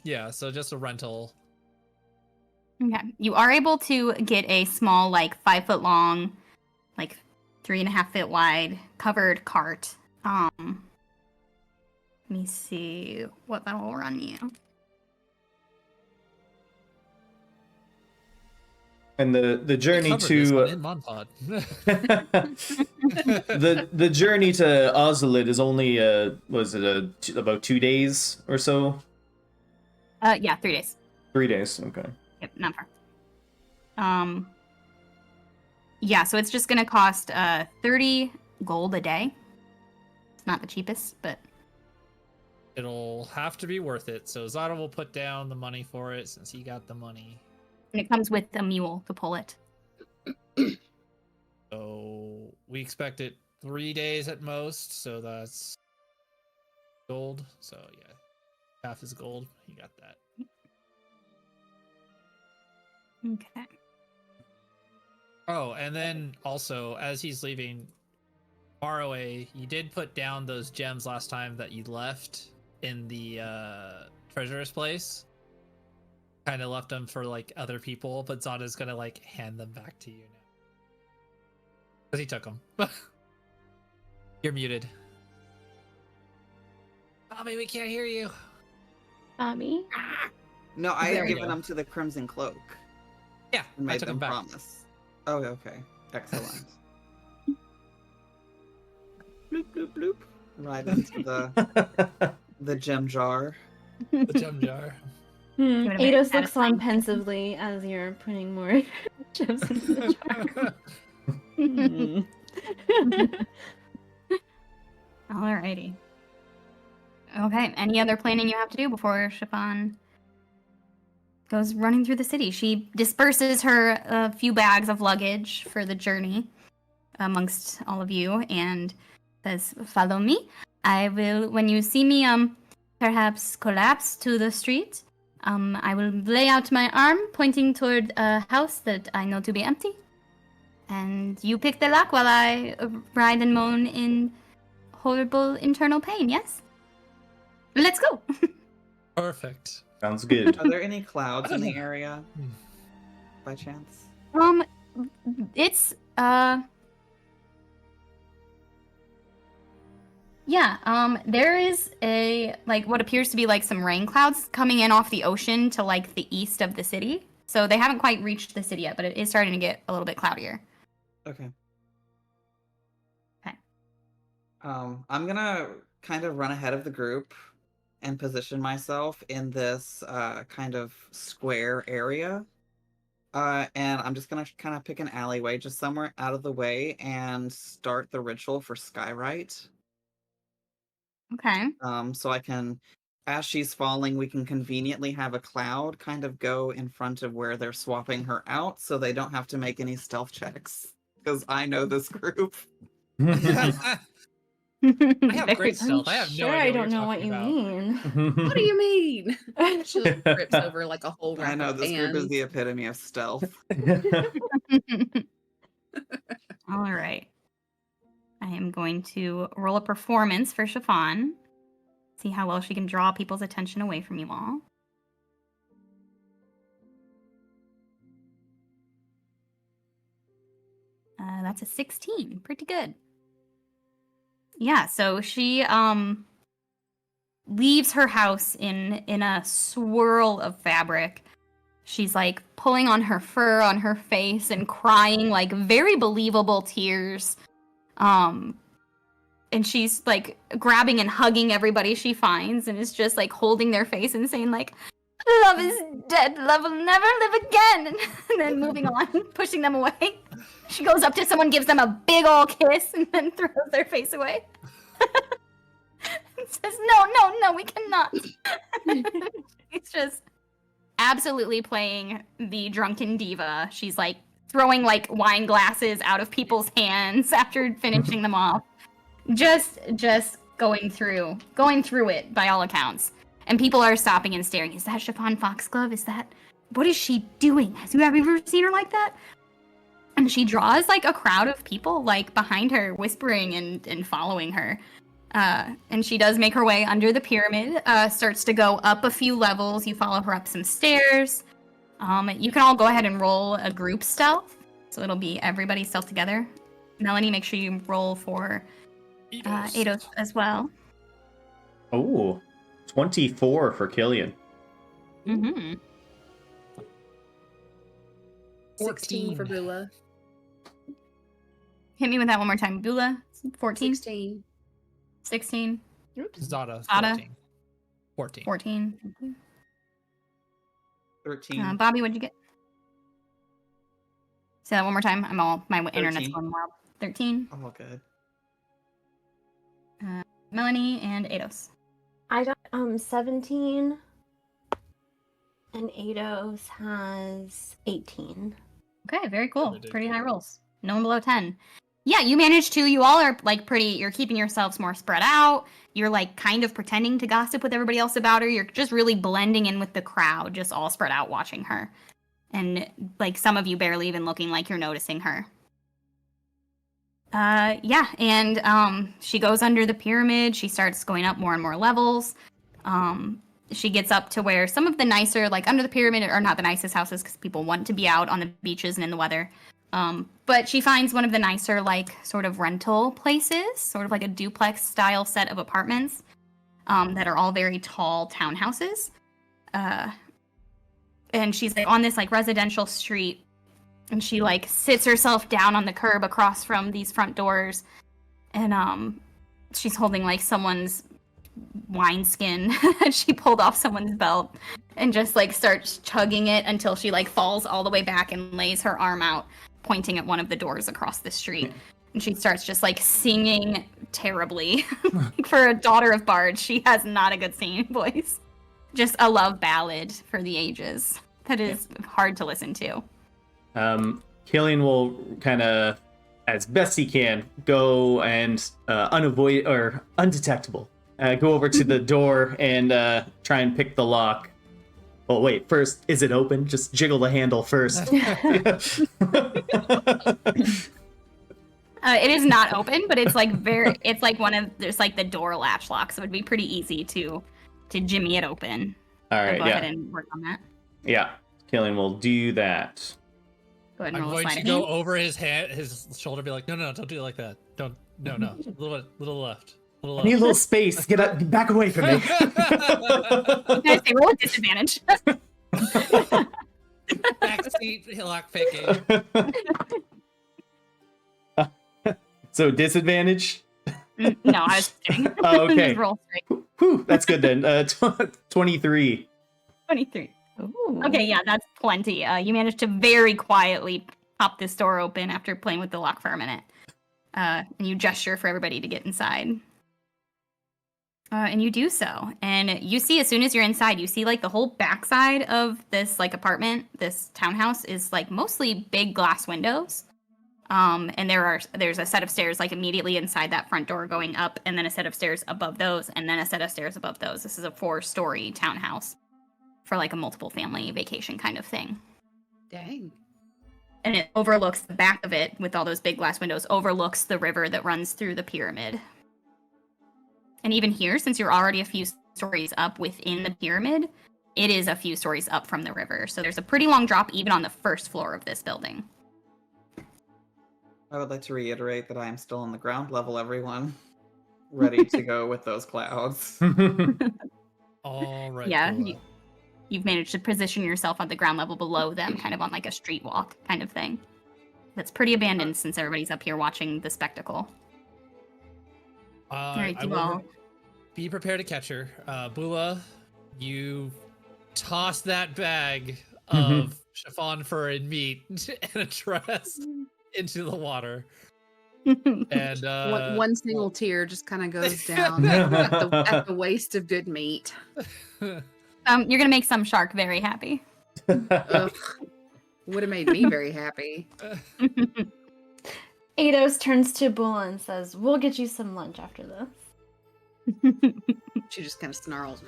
Yeah. So just a rental. Okay. You are able to get a small, like 5 foot long, like 3.5 foot wide covered cart. Let me see what that will run you. And the journey to in Mon Pod. the journey to Ozolid is only about 2 days or so? Yeah, 3 days. 3 days, okay. Yep, not far. Yeah, so it's just gonna cost 30 gold a day. It's not the cheapest, but It'll have to be worth it. So Zada will put down the money for it since he got the money. and it comes with a mule to pull it. So we expect it 3 days at most. So that's gold. So yeah, half is gold. You got that. Okay. Oh, and then also as he's leaving, far away, you did put down those gems last time that you left in the treasurer's place. Kind of left them for like other people, but Zada's gonna like hand them back to you now because he took them. You're muted. Bobby, we can't hear you. Bobby? No, I There had we given go. them to the Crimson Cloak Yeah, and I made took them them back. promise. Oh, okay. Excellent. Bloop, bloop, bloop. Right into the gem jar. The gem jar. Would've been Eidos looks satisfying. on pensively as you're putting more gems into the jar. Alrighty. Okay, any other planning you have to do before Chiffon goes running through the city? She disperses her few bags of luggage for the journey amongst all of you and says, "Follow me. I will, when you see me, perhaps collapse to the street, I will lay out my arm pointing toward a house that I know to be empty. And you pick the lock while I ride and moan in horrible internal pain, yes? Let's go." Perfect. Sounds good. Are there any clouds in the area by chance? It's yeah, there is a like what appears to be like some rain clouds coming in off the ocean to like the east of the city. So they haven't quite reached the city yet, but it is starting to get a little bit cloudier. Okay. Okay. I'm gonna kind of run ahead of the group and position myself in this kind of square area. And I'm just gonna kind of pick an alleyway just somewhere out of the way and start the ritual for Skywrite. Okay. So I can, as she's falling, we can conveniently have a cloud kind of go in front of where they're swapping her out so they don't have to make any stealth checks. Because I know this group. I have great stealth. I have no Sure, idea I what don't you're know what talking you about. mean. What do you mean? She like trips over like a whole rack I know of this group is pans. the epitome of stealth. All right. I am going to roll a performance for Chiffon. See how well she can draw people's attention away from you all. That's a 16. Pretty good. Yeah, so she leaves her house in a swirl of fabric. She's like pulling on her fur on her face and crying like very believable tears. And she's like grabbing and hugging everybody she finds and is just like holding their face and saying like, love is dead, love will never live again. And then moving on, pushing them away. She goes up to someone, gives them a big ol' kiss, and then throws their face away. And says, no, we cannot. It's just absolutely playing the drunken diva. She's like throwing like wine glasses out of people's hands after finishing them off. Just going through it by all accounts. And people are stopping and staring. Is that Chiffon Foxglove? What is she doing? Have you ever seen her like that? And she draws like a crowd of people like behind her, whispering and following her. And she does make her way under the pyramid, starts to go up a few levels. You follow her up some stairs. You can all go ahead and roll a group stealth. So it'll be everybody stealth together. Melanie, make sure you roll for Eidos as well. Oh, 24 for Killian. Mm-hmm. 16 for Bula. Hit me with that one more time. Bula, 14? 16. 16? Zada, Zada? 14. 14. 13. Bobby, what'd you get? Say that one more time. My internet's 13. going wild. 13. Oh, good. Melanie and Eidos. I got 17, and Eidos has 18. Okay, very cool. Ridiculous. Pretty high rolls. No one below 10. Yeah, you managed to. You all are like you're keeping yourselves more spread out. You're like kind of pretending to gossip with everybody else about her. You're just really blending in with the crowd, just all spread out watching her. And like some of you barely even looking like you're noticing her. Yeah, and she goes under the pyramid. She starts going up more and more levels. She gets up to where some of the nicer, like under the pyramid, are not the nicest houses because people want to be out on the beaches and in the weather. But she finds one of the nicer, like, sort of rental places, sort of like a duplex style set of apartments that are all very tall townhouses. And she's like on this like residential street, and she like sits herself down on the curb across from these front doors, and she's holding like someone's wineskin that she pulled off someone's belt, and just like starts chugging it until she like falls all the way back and lays her arm out, pointing at one of the doors across the street. And she starts just like singing terribly. Like, for a daughter of bards, she has not a good singing voice. Just a love ballad for the ages that is hard to listen to. Killian will kind of, as best he can, go and undetectable. Go over to the door and try and pick the lock. Oh wait, first, is it open? Just jiggle the handle first. It is not open, but it's like it's like there's like the door latch lock, so it'd be pretty easy to jimmy it open. All right, Go yeah. ahead and work on that. Yeah, Killian will do that. Go ahead and I'm roll a going sleight to of go hand. over his shoulder, be like, no, don't do it like that. Don't, no, a little left. A little I need a left. little space. Get back away from me. I say roll a disadvantage. Backseat lock picking. So disadvantage? No, I was kidding. Oh, okay. Just roll straight. Whew, that's good then. 23. 23. Ooh. Okay, yeah, that's plenty. You managed to very quietly pop this door open after playing with the lock for a minute. And you gesture for everybody to get inside. And you do so. And you see, as soon as you're inside, you see like the whole backside of this like apartment, this townhouse is like mostly big glass windows. And there's a set of stairs like immediately inside that front door going up, and then a set of stairs above those, and then a set of stairs above those. This is a 4-story townhouse for like a multiple family vacation kind of thing. Dang. And it overlooks the back of it with all those big glass windows, overlooks the river that runs through the pyramid. And even here, since you're already a few stories up within the pyramid, it is a few stories up from the river. So there's a pretty long drop even on the first floor of this building. I would like to reiterate that I am still on the ground level, everyone. Ready to go with those clouds. All right. Yeah, Bula. You've managed to position yourself on the ground level below them, kind of on like a street walk kind of thing. That's pretty abandoned since everybody's up here watching the spectacle. All right, I will Duval. be prepared to catch her. Bula, you toss that bag of chiffon fur and meat and a dress into the water. And One single tear just kind of goes down at the waist of good meat. You're gonna make some shark very happy. Would have made me very happy. Eidos turns to Bula and says, "We'll get you some lunch after this." She just kind of snarls.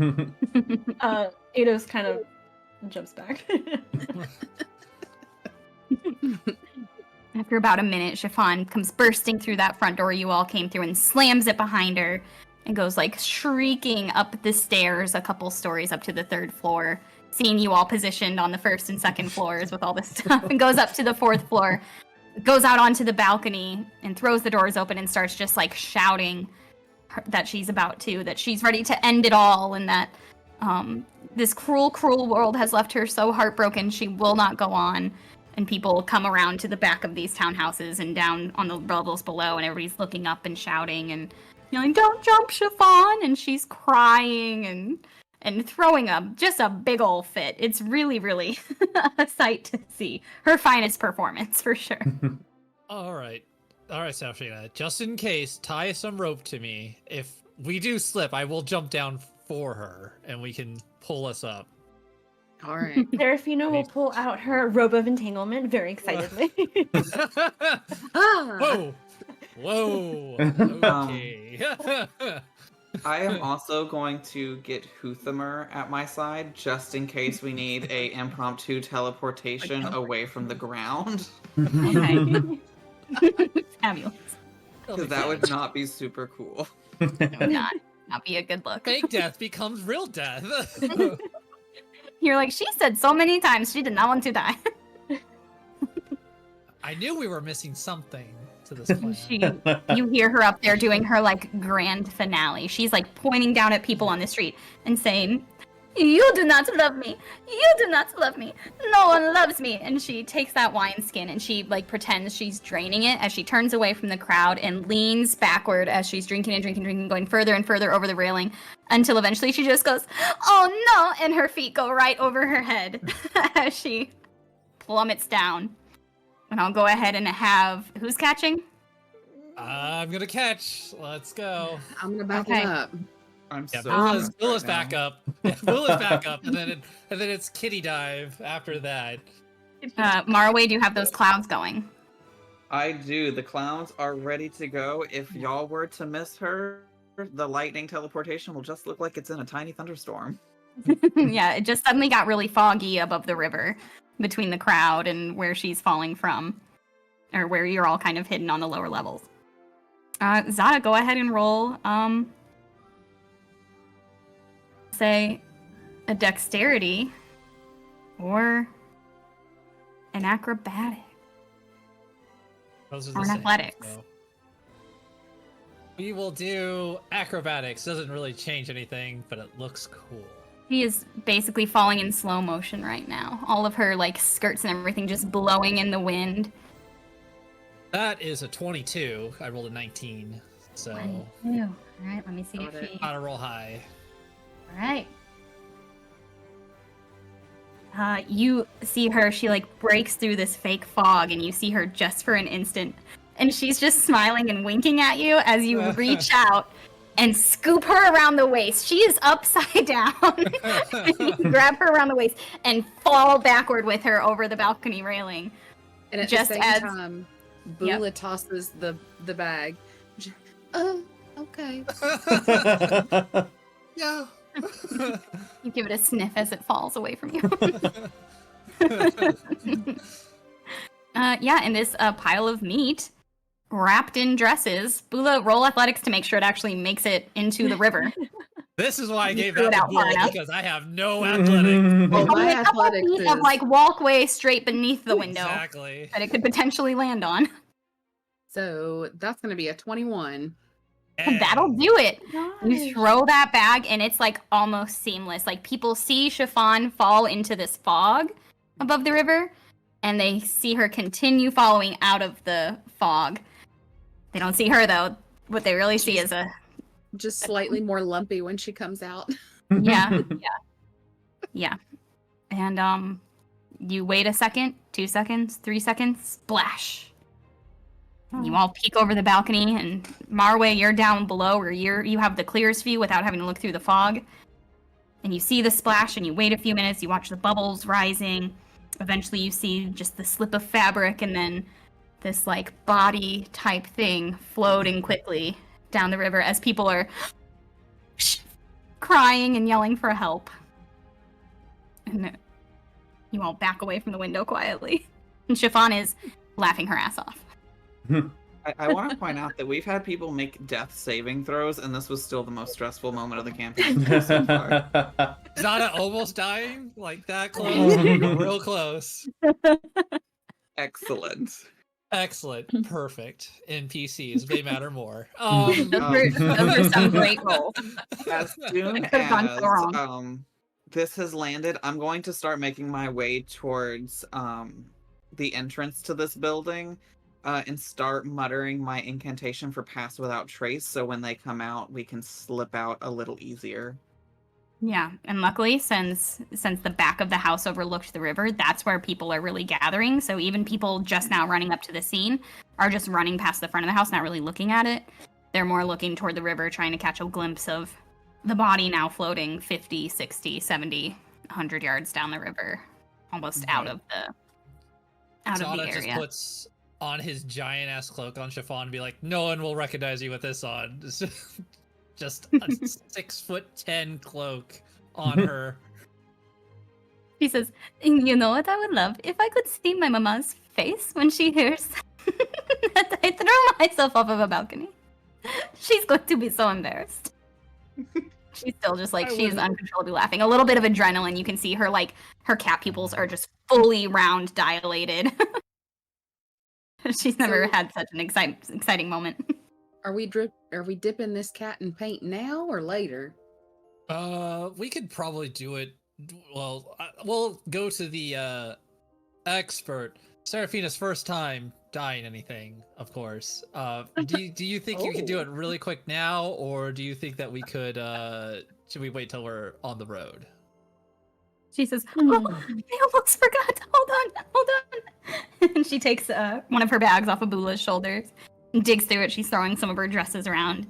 Eidos kind of jumps back. After about a minute, Chiffon comes bursting through that front door you all came through and slams it behind her and goes like shrieking up the stairs a couple stories up to the 3rd floor, seeing you all positioned on the 1st and 2nd floors with all this stuff, and goes up to the 4th floor, goes out onto the balcony and throws the doors open and starts just like shouting that she's ready to end it all, and that this cruel, cruel world has left her so heartbroken she will not go on. And people come around to the back of these townhouses and down on the levels below, and everybody's looking up and shouting and yelling, "Don't jump, Chiffon!" And she's crying and throwing just a big ol' fit. It's really, really a sight to see. Her finest performance, for sure. all right, Safshina. Just in case, tie some rope to me. If we do slip, I will jump down for her, and we can pull us up. All right. Serafina will pull out her robe of entanglement very excitedly. Ah! Whoa! Okay. I am also going to get Hoothamer at my side, just in case we need a impromptu teleportation away from the ground. Okay. Fabulous. Because that would not be super cool. It would not be a good look. Fake death becomes real death. You're like, she said so many times she did not want to die. I knew we were missing something to this plan. You hear her up there doing her like grand finale. She's like pointing down at people on the street and saying, "You do not love me. You do not love me. No one loves me." And she takes that wineskin and she like pretends she's draining it as she turns away from the crowd and leans backward as she's drinking and drinking, drinking, going further and further over the railing until eventually she just goes, "Oh no," and her feet go right over her head as she plummets down. And I'll go ahead and have, who's catching? I'm gonna catch. Let's go. I'm gonna back Okay. it up. I'm Yeah, so Bula's back up. Yeah, Bula's back up, and then it's kitty dive after that. Marway, do you have those clouds going? I do. The clowns are ready to go. If y'all were to miss her, the lightning teleportation will just look like it's in a tiny thunderstorm. Yeah, it just suddenly got really foggy above the river between the crowd and where she's falling from, or where you're all kind of hidden on the lower levels. Zada, go ahead and roll, say, a dexterity or an acrobatic. Those are Or the an same, athletics. so. We will do acrobatics. Doesn't really change anything, but it looks cool. She is basically falling in slow motion right now. All of her like skirts and everything just blowing in the wind. That is a 22. I rolled a 19, so 22. All right, let me see Got if it. she. gotta roll high. All right. You see her, she like breaks through this fake fog and you see her just for an instant. And she's just smiling and winking at you as you reach out and scoop her around the waist. She is upside down. You grab her around the waist and fall backward with her over the balcony railing. And at Just the same as- time, Yep. Bula tosses the bag. Oh, okay. Yeah. You give it a sniff as it falls away from you. Yeah, and this pile of meat wrapped in dresses. Bula, roll athletics to make sure it actually makes it into the river. This is why I You gave threw that it to out far Bull, enough. because I have no athletics. Well, my Only a couple athletics feet of is- like walkway straight beneath the window Exactly. that it could potentially land on. So that's going to be a 21. That'll And do it. You Gosh. throw that bag and it's like almost seamless. Like people see Chiffon fall into this fog above the river and they see her continue following out of the fog. They don't see her though. What they really see is a Just slightly more lumpy when she comes out. yeah. And you wait a second, 2 seconds, 3 seconds, splash. You all peek over the balcony, and Marway, you're down below, where you have the clearest view without having to look through the fog. And you see the splash, and you wait a few minutes. You watch the bubbles rising. Eventually, you see just the slip of fabric, and then this like body type thing floating quickly down the river as people are crying and yelling for help. And you all back away from the window quietly. And Chiffon is laughing her ass off. I want to point out that we've had people make death saving throws, and this was still the most stressful moment of the campaign so far. Zana almost dying? Like that close? Real close. Excellent. Excellent. Perfect. NPCs may matter more. Those were some great rolls. As soon It could've gone so wrong. as this has landed, I'm going to start making my way towards the entrance to this building and start muttering my incantation for Pass Without Trace, so when they come out, we can slip out a little easier. Yeah, and luckily, since the back of the house overlooked the river, that's where people are really gathering. So even people just now running up to the scene are just running past the front of the house, not really looking at it. They're more looking toward the river, trying to catch a glimpse of the body now floating 50, 60, 70, 100 yards down the river, almost out of the Zana just area. puts on his giant ass cloak on Chiffon and be like, no one will recognize you with this on. Just a 6'10" cloak on her. She says, "You know what I would love? If I could see my mama's face when she hears that I throw myself off of a balcony. She's going to be so embarrassed." She's still just like, she's uncontrollably laughing. A little bit of adrenaline. You can see her, like, her cat pupils are just fully round dilated. She's never had such an exciting moment. Are we dipping this cat in paint now or later? We could probably do it. Well, we'll go to the expert. Seraphina's first time dying anything, of course. Do you think you could do it really quick now, or do you think that we could? Should we wait till we're on the road? She says, "Oh, I almost forgot. Hold on." And she takes one of her bags off of Bula's shoulders and digs through it. She's throwing some of her dresses around.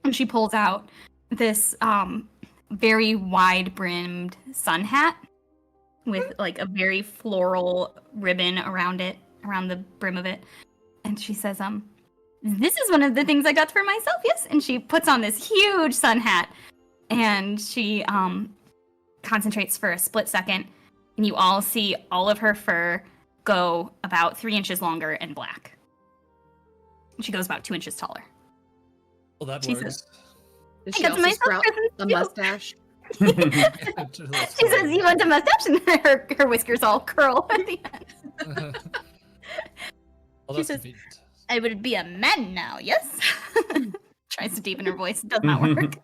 And she pulls out this very wide-brimmed sun hat with like a very floral ribbon around it, around the brim of it. And she says, "This is one of the things I got for myself, yes." And she puts on this huge sun hat and she concentrates for a split second, and you all see all of her fur go about 3 inches longer and black. She goes about 2 inches taller. Well, that She works. Does I she got also myself sprout presents a too. mustache? She says, "You want a mustache?" And her whiskers all curl at the end. Well, She that's says, convenient. "I would be a man now, yes?" Tries to deepen her voice. Does not work.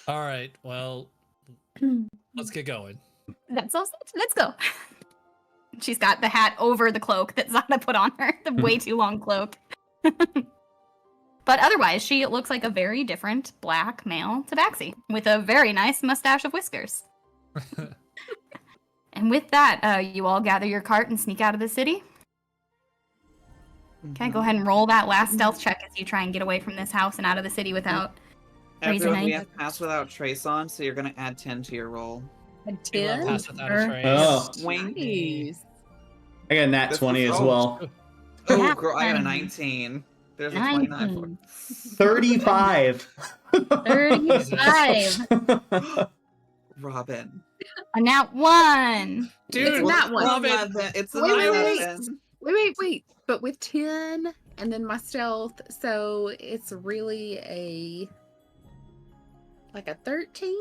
All right. Well, let's get going. That's all set. Let's go. She's got the hat over the cloak that Zana put on her, the way too long cloak. But otherwise, she looks like a very different black male tabaxi with a very nice mustache of whiskers. And with that, you all gather your cart and sneak out of the city. Okay, go ahead and roll that last stealth check as you try and get away from this house and out of the city without raising Everyone, we any. have Pass Without Trace on, so you're going to add 10 to your roll. A You love 10? Pass Without a Sure. Trace. Oh. Wink. Nice. I got a nat This 20 is- as oh, well. Oh, Yeah. girl, I got a 19. There's a 29 for 19. 35. 35. Robin. A nat 1. Dude, It's Well, not it's one. an Robin. 11. It's an Wait, wait, 11. Wait. But with 10 and then my stealth, so it's really like a 13?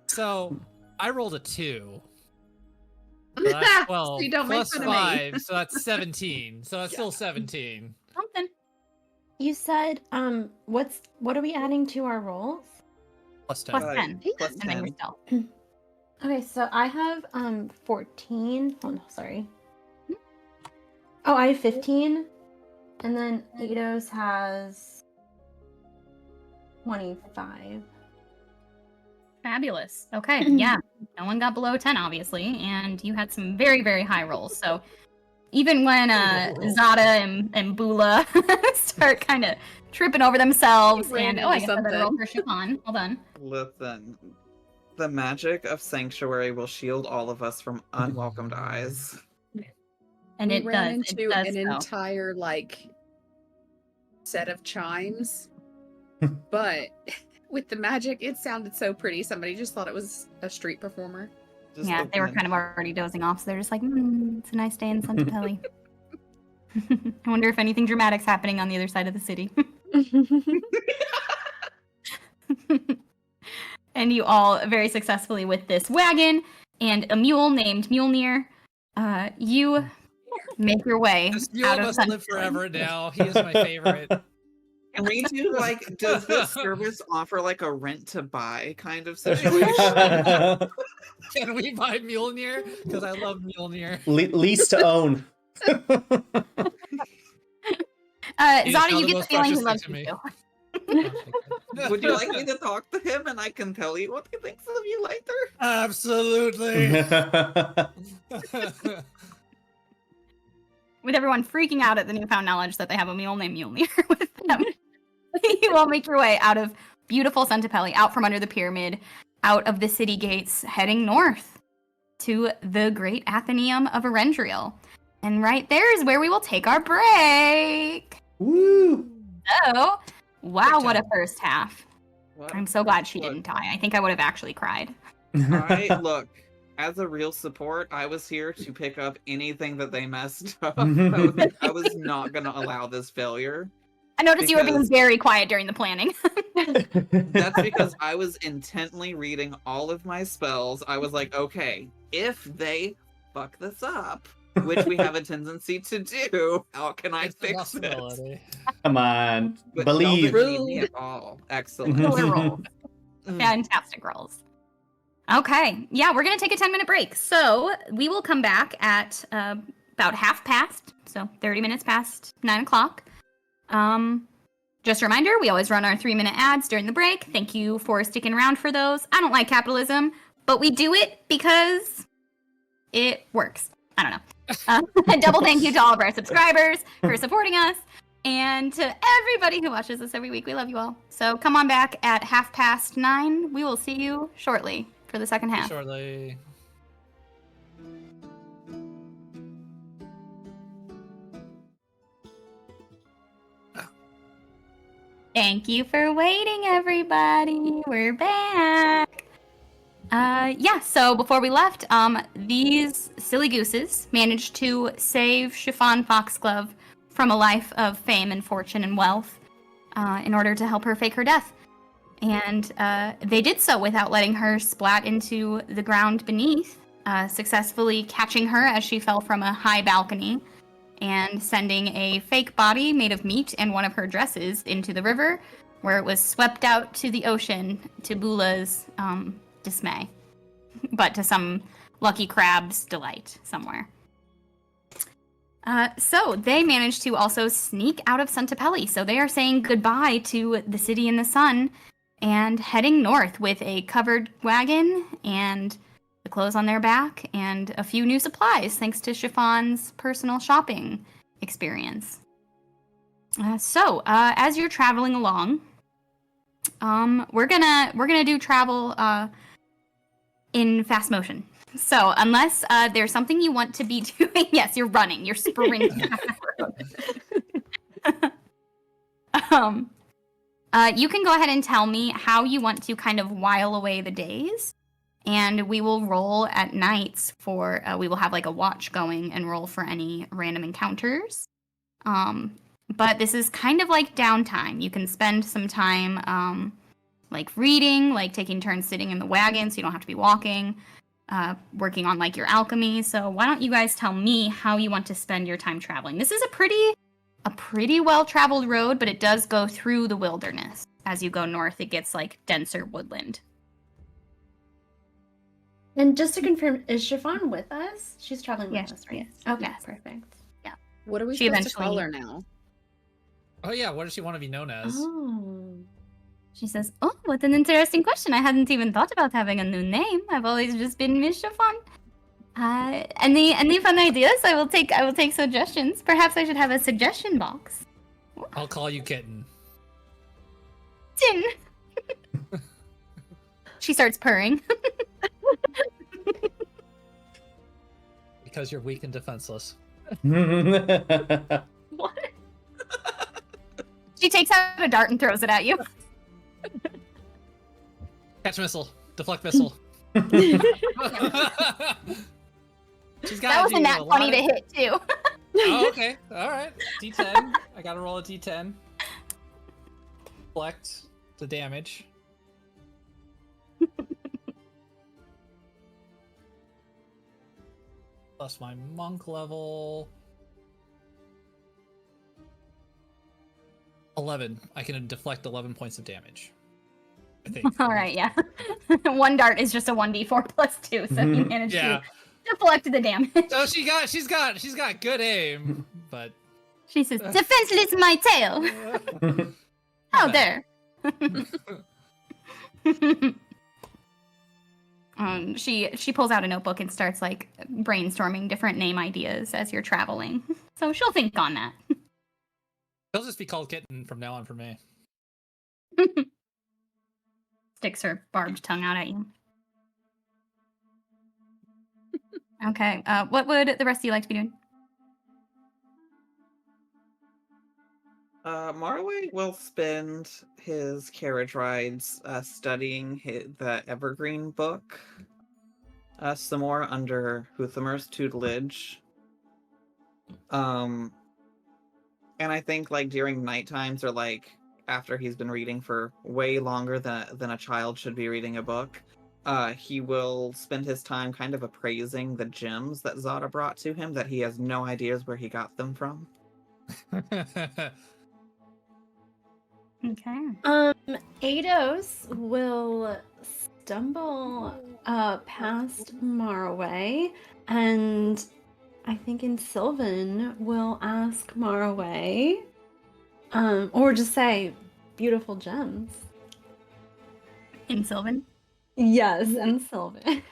So I rolled a 2. So that's 12 So you don't make plus fun of me. 5, so that's 17. So that's still 17. Something. You said, what are we adding to our rolls? Plus 10. Plus Right. 10. Plus And then 10. your stealth. Okay, so I have 14. Oh no, sorry. Oh, I have 15. And then Eidos has 25. Fabulous. Okay, yeah. No one got below 10, obviously, and you had some very, very high rolls. So even when Zada and Bula start kind of tripping over themselves, Ran and I into guess I better roll something. for Chiffon. Hold on. Listen, the magic of Sanctuary will shield all of us from unwelcomed eyes. And We it ran does. It into does an so. entire set of chimes, but with the magic, it sounded so pretty. Somebody just thought it was a street performer. Just Yeah, the they were wind. kind of already dozing off, so they're just like, it's a nice day in Suntepeli. I wonder if anything dramatic's happening on the other side of the city. And you all very successfully with this wagon and a mule named Mjolnir, you make your way This out mule of must live Suntepeli. forever now. He is my favorite. Can we do does this service offer like a rent to buy kind of situation? Can we buy Mjolnir? Because I love Mjolnir. Lease to own. He is Zada, now you the the most feeling he precious loves thing to you me. too. Would you like me to talk to him and I can tell you what he thinks of you later? Absolutely. With everyone freaking out at the newfound knowledge that they have a mule named Mjolnir with them. You all make your way out of beautiful Suntepeli, out from under the pyramid, out of the city gates, heading north to the great Athenaeum of Arendriel. And right there is where we will take our break. Woo! So, wow, Good what a job. first half. What? I'm so glad she Look. didn't die. I think I would have actually cried. Look, as a real support, I was here to pick up anything that they messed up. I was not gonna allow this failure. I noticed you were being Because- very quiet during the planning. That's because I was intently reading all of my spells. I was like, okay, if they fuck this up, which we have a tendency to do, how can I It's a fix it? possibility. Come on. But Believe. y'all didn't need me at all. Excellent. Killer rolls. Mm. Fantastic rolls. Okay, yeah, we're gonna take a 10-minute break. So we will come back at about 1/2 past, so 30 minutes past 9 o'clock. Just a reminder, we always run our 3-minute ads during the break. Thank you for sticking around for those. I don't like capitalism, but we do it because it works. I don't know. A double thank you to all of our subscribers for supporting us, and to everybody who watches us every week. We love you all. So come on back at 9:30. We will see you shortly for the second half. Shortly. Thank you for waiting, everybody. We're back. Yeah, so before we left, these silly gooses managed to save Chiffon Foxglove from a life of fame and fortune and wealth in order to help her fake her death. And they did so without letting her splat into the ground beneath, successfully catching her as she fell from a high balcony and sending a fake body made of meat and one of her dresses into the river, where it was swept out to the ocean to Bula's dismay, but to some lucky crab's delight somewhere. So they managed to also sneak out of Suntepeli, so they are saying goodbye to the city in the sun and heading north with a covered wagon and the clothes on their back and a few new supplies thanks to Chiffon's personal shopping experience. So as you're traveling along, we're gonna do travel in fast motion. So unless there's something you want to be doing, yes, you're running. You're sprinting. You can go ahead and tell me how you want to kind of while away the days, and we will roll at nights for. We will have like a watch going and roll for any random encounters. But this is kind of like downtime. You can spend some time like reading, like taking turns sitting in the wagon so you don't have to be walking, working on like your alchemy. So why don't you guys tell me how you want to spend your time traveling? This is a pretty well-traveled road, but it does go through the wilderness. As you go north, it gets like denser woodland. And just to confirm, is Chiffon with us? She's traveling with Yes, us, right? yes, Okay, yes. perfect. What are we She supposed to call eventually- her now? Oh yeah, what does she want to be known as? Oh. She says, "Oh, what an interesting question. I hadn't even thought about having a new name. I've always just been Miss Chiffon. Any fun ideas? I will take suggestions. Perhaps I should have a suggestion box." I'll call you Kitten. Tin. She starts purring. Because you're weak and defenseless. What? She takes out a dart and throws it at you. Catch missile. Deflect missile. She's got That was a nat 20 to hit too. Oh, okay. All right. D10. I gotta roll a D10. Deflect the damage. Plus my monk level. 11. I can deflect 11 points of damage. I think. All right, yeah. One dart is just a 1d4 plus 2, so you managed Yeah. to deflect the damage. So she's got good aim, but She says, "Defenseless my tail." Oh, there. She pulls out a notebook and starts like brainstorming different name ideas as you're traveling. So she'll think on that. She'll just be called Kitten from now on for me. Sticks her barbed tongue out at you. Okay. What would the rest of you like to be doing? Marway will spend his carriage rides studying the Evergreen book some more under Huthamer's tutelage. And I think like during night times or like after he's been reading for way longer than a child should be reading a book, he will spend his time kind of appraising the gems that Zada brought to him that he has no ideas where he got them from. Okay. Ados will stumble past Marway, and I think in Sylvan will ask Marway, or just say beautiful gems. In Sylvan. Yes, in Sylvan.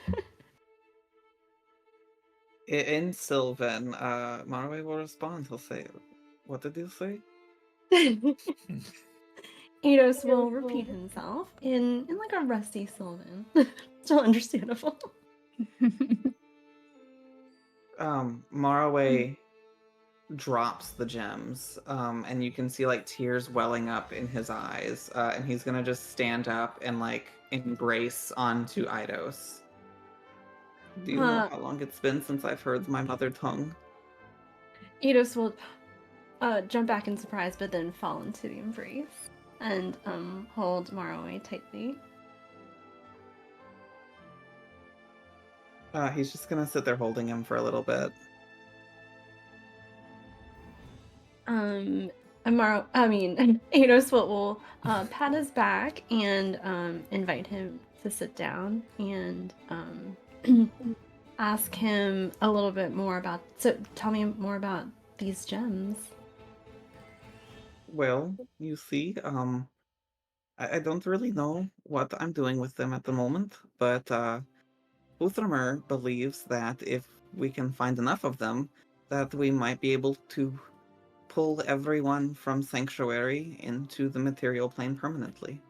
In Sylvan, Marway will respond. He'll say, "What did you say?" Ados will repeat himself in like a rusty Sylvan. Still understandable. Marway drops the gems, and you can see like tears welling up in his eyes, and he's gonna just stand up and like embrace onto Eidos. Do you know how long it's been since I've heard my mother tongue? Ados will jump back in surprise, but then fall into the embrace and hold Marway tightly. He's just gonna sit there holding him for a little bit. Ados will pat his back and invite him to sit down and ask him a little bit more about. So, tell me more about these gems. Well, you see, I don't really know what I'm doing with them at the moment, but Uthermer believes that if we can find enough of them, that we might be able to pull everyone from Sanctuary into the material plane permanently.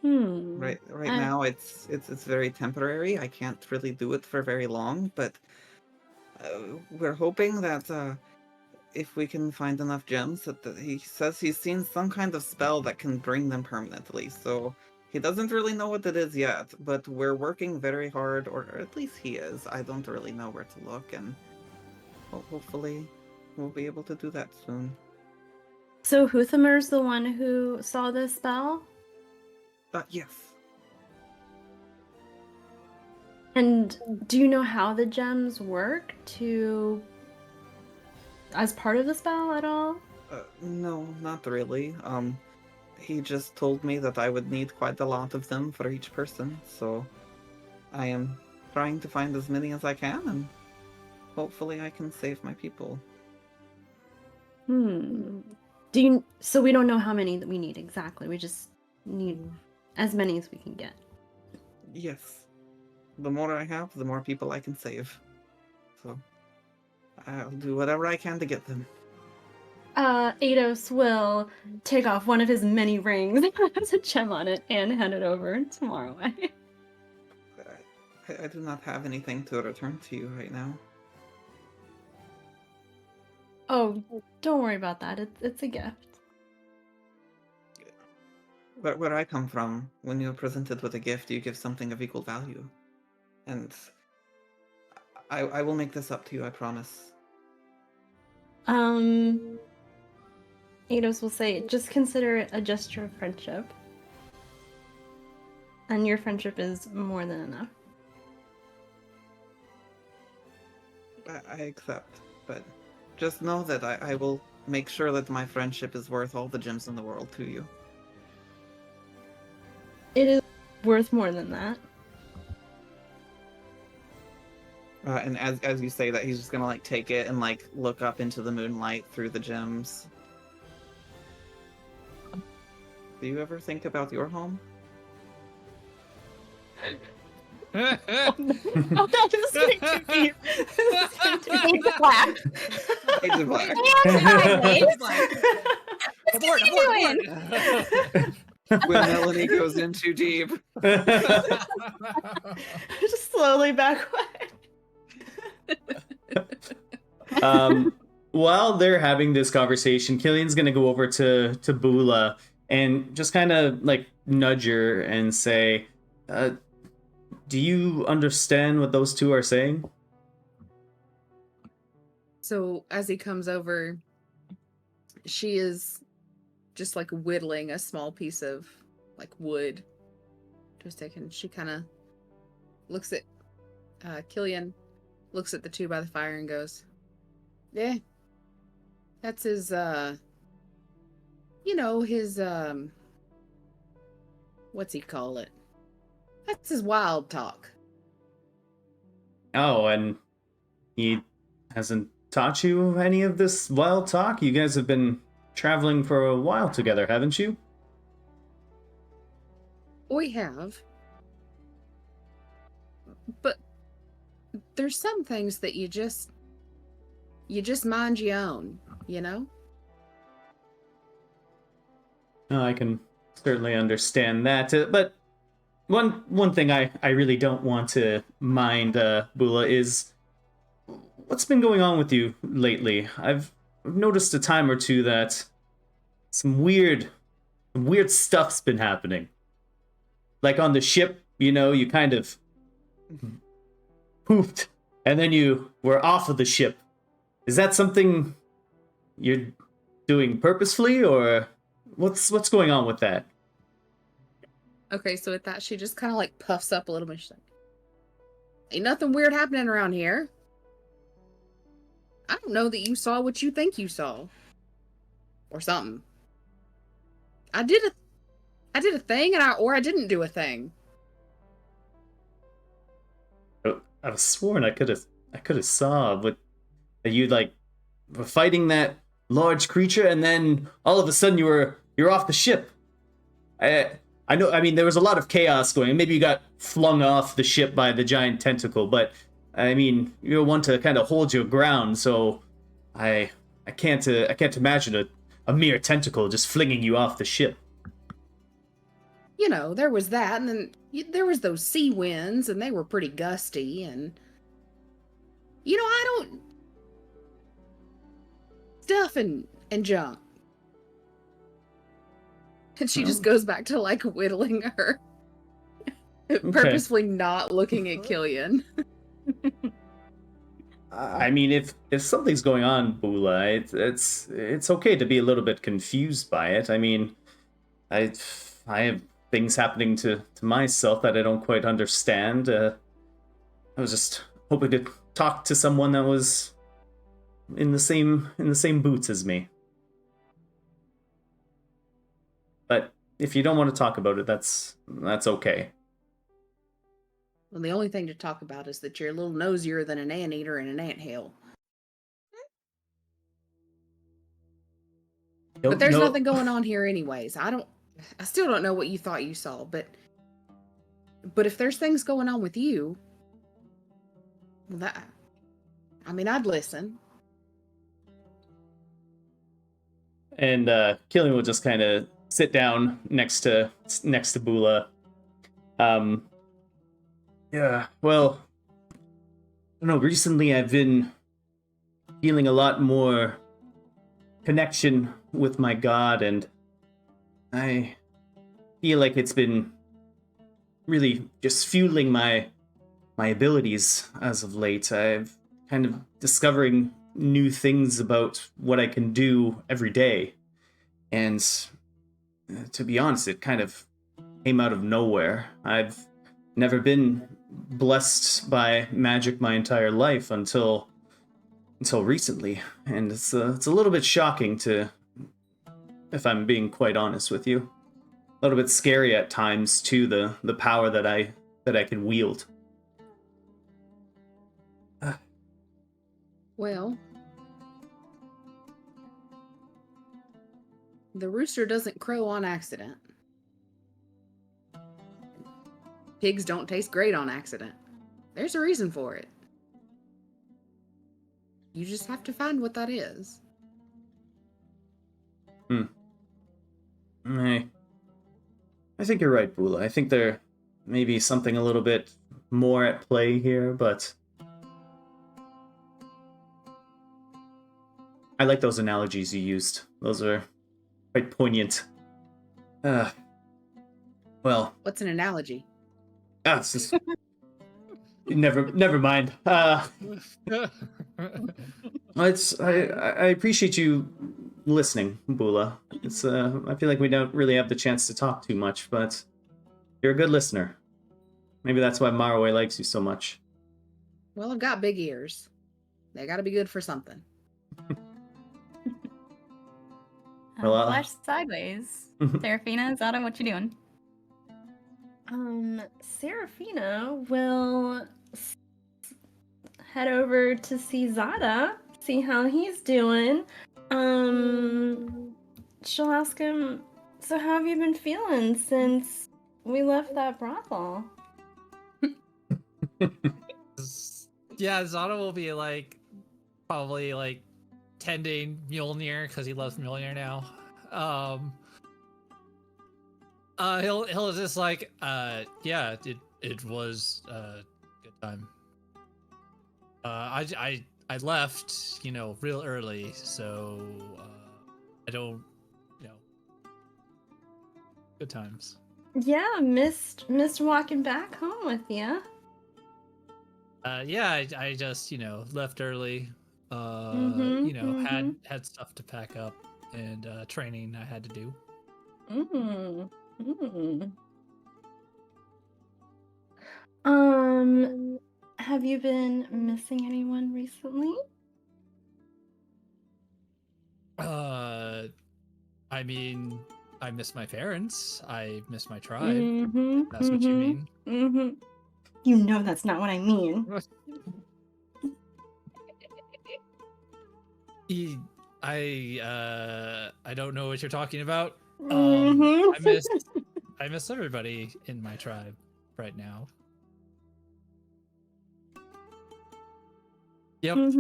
Right I- now it's very temporary. I can't really do it for very long, but we're hoping that if we can find enough gems, he says he's seen some kind of spell that can bring them permanently. So he doesn't really know what it is yet, but we're working very hard, or at least he is. I don't really know where to look, and hopefully we'll be able to do that soon. So Huthamer's the one who saw this spell? Yes. And do you know how the gems work as part of the spell at all? No, not really. He just told me that I would need quite a lot of them for each person, so I am trying to find as many as I can, and hopefully I can save my people. So we don't know how many that we need exactly. We just need as many as we can get. Yes. The more I have, the more people I can save. So I'll do whatever I can to get them. Eidos will take off one of his many rings that has a gem on it and hand it over to Morrowind. I do not have anything to return to you right now. Oh, don't worry about that. It's a gift. Where I come from, when you're presented with a gift, you give something of equal value. And I will make this up to you, I promise. Eidos will say, just consider it a gesture of friendship. And your friendship is more than enough. I accept, but just know that I will make sure that my friendship is worth all the gems in the world to you. It is worth more than that. And as you say that, he's just gonna like take it and like look up into the moonlight through the gems. Do you ever think about your home? Oh, no, this is getting too deep. This is getting too deep. It's black. Age of Black. What are you doing? When Melanie goes in too deep. Just slowly back away. While they're having this conversation, Killian's gonna go over to Bula and just kind of like nudge her and say, do you understand what those two are saying? So as he comes over, she is just like whittling a small piece of like wood. Just a second. She kind of looks at Killian, looks at the two by the fire and goes, yeah, that's his, his, what's he call it? That's his wild talk. Oh, and he hasn't taught you any of this wild talk? You guys have been traveling for a while together, haven't you? We have. But there's some things that you just mind your own, you know? Oh, I can certainly understand that, but one thing I really don't want to mind, Bula, is what's been going on with you lately. I've noticed a time or two that some weird stuff's been happening. Like on the ship, you kind of poofed, and then you were off of the ship. Is that something you're doing purposefully, or what's going on with that? Okay, so with that, she just kind of like puffs up a little bit. She's like, ain't nothing weird happening around here. I don't know that you saw what you think you saw. Or something. I did a thing, or I didn't do a thing. I've sworn I could have saw, but you like were fighting that large creature, and then all of a sudden you're off the ship. I know. I mean, there was a lot of chaos going. Maybe you got flung off the ship by the giant tentacle, but I mean, you're one to kind of hold your ground. So I can't imagine a mere tentacle just flinging you off the ship. you know, there was that, and then there was those sea winds, and they were pretty gusty, and you know, I don't stuff and junk. And she just goes back to like whittling her, purposefully not looking at Killian. I mean, if something's going on, Bula, it's okay to be a little bit confused by it. I mean, I have things happening to myself that I don't quite understand. I was just hoping to talk to someone that was in the same boots as me. But if you don't want to talk about it, that's okay. Well, the only thing to talk about is that you're a little nosier than an anteater in an anthill. But there's nothing going on here anyways. I still don't know what you thought you saw, but if there's things going on with you, well, I'd listen. And Killian will just kind of sit down next to Bula. Yeah, well, I don't know, recently I've been feeling a lot more connection with my god, and I feel like it's been really just fueling my abilities as of late. I've kind of discovering new things about what I can do every day. And to be honest, it kind of came out of nowhere. I've never been blessed by magic my entire life until recently, and it's a little bit shocking if I'm being quite honest with you. A little bit scary at times too, the power that I can wield. Well, the rooster doesn't crow on accident. Pigs don't taste great on accident. There's a reason for it. You just have to find what that is. I think you're right, Bula. I think there may be something a little bit more at play here, but I like those analogies you used. Those are quite poignant. Well, What's an analogy? it's just never mind. I appreciate you listening, Bula. It's I feel like we don't really have the chance to talk too much, but you're a good listener. Maybe that's why Marway likes you so much. Well, I've got big ears. They gotta be good for something. Well, Flash sideways. Serafina, Zada, what you doing? Serafina will head over to see Zada, see how he's doing. She'll ask him, so how have you been feeling since we left that brothel? Yeah, Zada will be like probably like tending Mjolnir because he loves Mjolnir now. He'll just like yeah, it was a good time. I left, you know, real early, so I don't, you know, good times. Yeah, missed walking back home with you. Yeah, I just, you know, left early. Mhm, You know, mhm. had stuff to pack up and training I had to do. Have you been missing anyone recently? I mean, I miss my parents. I miss my tribe. Mm-hmm. That's what you mean. Mm-hmm. You know that's not what I mean. I don't know what you're talking about. Mhm. I miss everybody in my tribe right now. Yep. And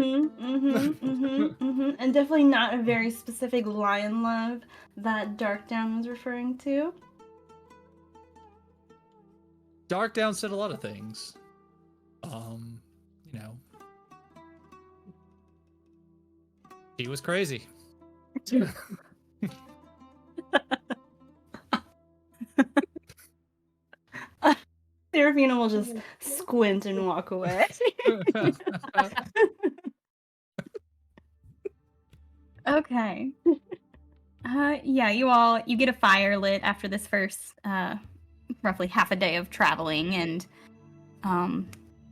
definitely not a very specific lion love that Dark Down was referring to. Dark Down said a lot of things. You know, he was crazy. Serafina will just squint and walk away. Okay. Yeah, you get a fire lit after this first roughly half a day of traveling and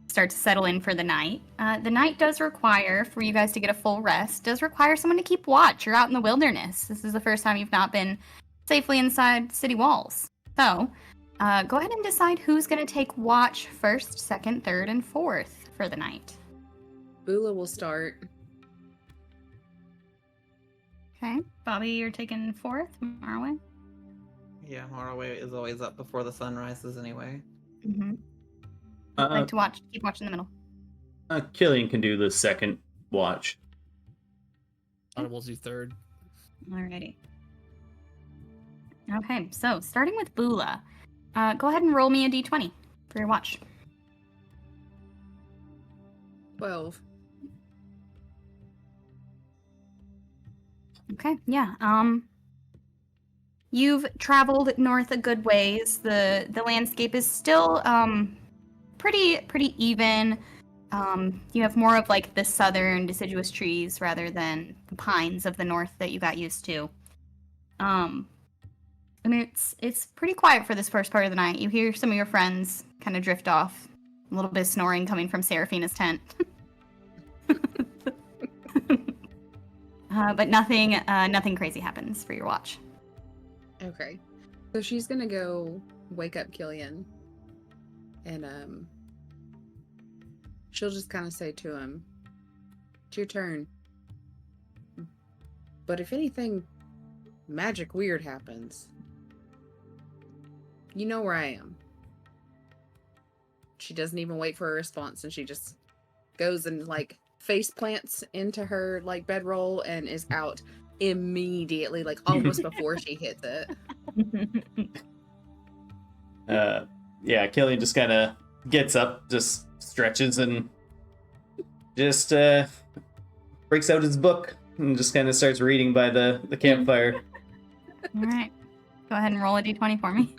start to settle in for the night. The night does require, for you guys to get a full rest, does require someone to keep watch. You're out in the wilderness. This is the first time you've not been safely inside city walls. So, go ahead and decide who's going to take watch first, second, third, and fourth for the night. Bula will start. Okay. Bobby, you're taking fourth. Marwin? Yeah, Morroway is always up before the sun rises anyway. Mm-hmm. Like to keep watching in the middle. Killian can do the second watch. We'll do third. Alrighty. Okay, so starting with Bula, go ahead and roll me a d20 for your watch. 12. Okay, yeah. You've traveled north a good ways. The landscape is still pretty even. You have more of like the southern deciduous trees rather than the pines of the north that you got used to. I mean, it's pretty quiet for this first part of the night. You hear some of your friends kind of drift off. A little bit of snoring coming from Serafina's tent. But nothing crazy happens for your watch. Okay. So she's gonna go wake up Killian. And she'll just kind of say to him, "It's your turn. But if anything magic weird happens, you know where I am." She doesn't even wait for a response, and she just goes and like face plants into her like bedroll and is out immediately, like almost before she hits it. Yeah, Killian just kind of gets up, just stretches, and just breaks out his book and just kind of starts reading by the campfire. All right. Go ahead and roll a d20 for me.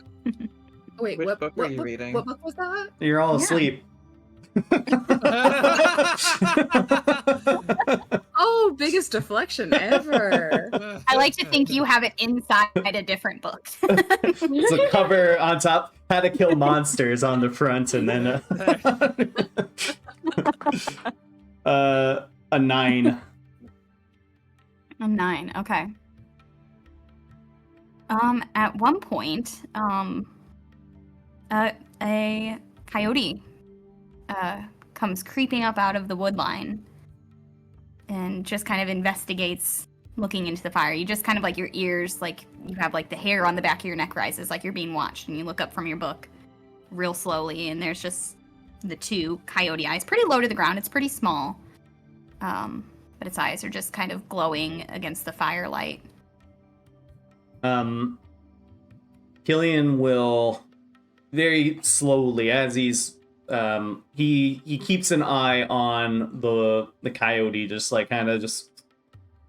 Wait, Which what book what are you book- reading? What book was that? You're all Yeah. asleep. Oh, biggest deflection ever. I like to think you have it inside a different book. It's a cover on top, How to Kill Monsters on the front, and then a 9. A 9, okay. At one point, a coyote comes creeping up out of the wood line and just kind of investigates, looking into the fire. You just kind of like your ears, like you have like the hair on the back of your neck rises, like you're being watched, and you look up from your book real slowly, and there's just the two coyote eyes, pretty low to the ground. It's pretty small, but its eyes are just kind of glowing against the firelight. Killian will very slowly, as he's he keeps an eye on the coyote, just like kind of just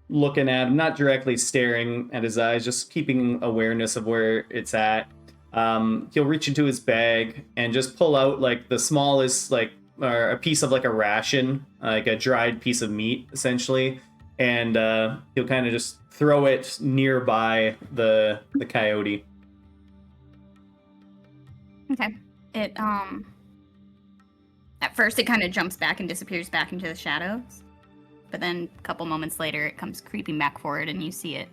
looking at him, not directly staring at his eyes, just keeping awareness of where it's at. He'll reach into his bag and just pull out like the smallest, like a piece of like a ration, like a dried piece of meat essentially, and he'll kind of just throw it nearby the coyote. Okay. It at first it kind of jumps back and disappears back into the shadows. But then a couple moments later it comes creeping back forward, and you see it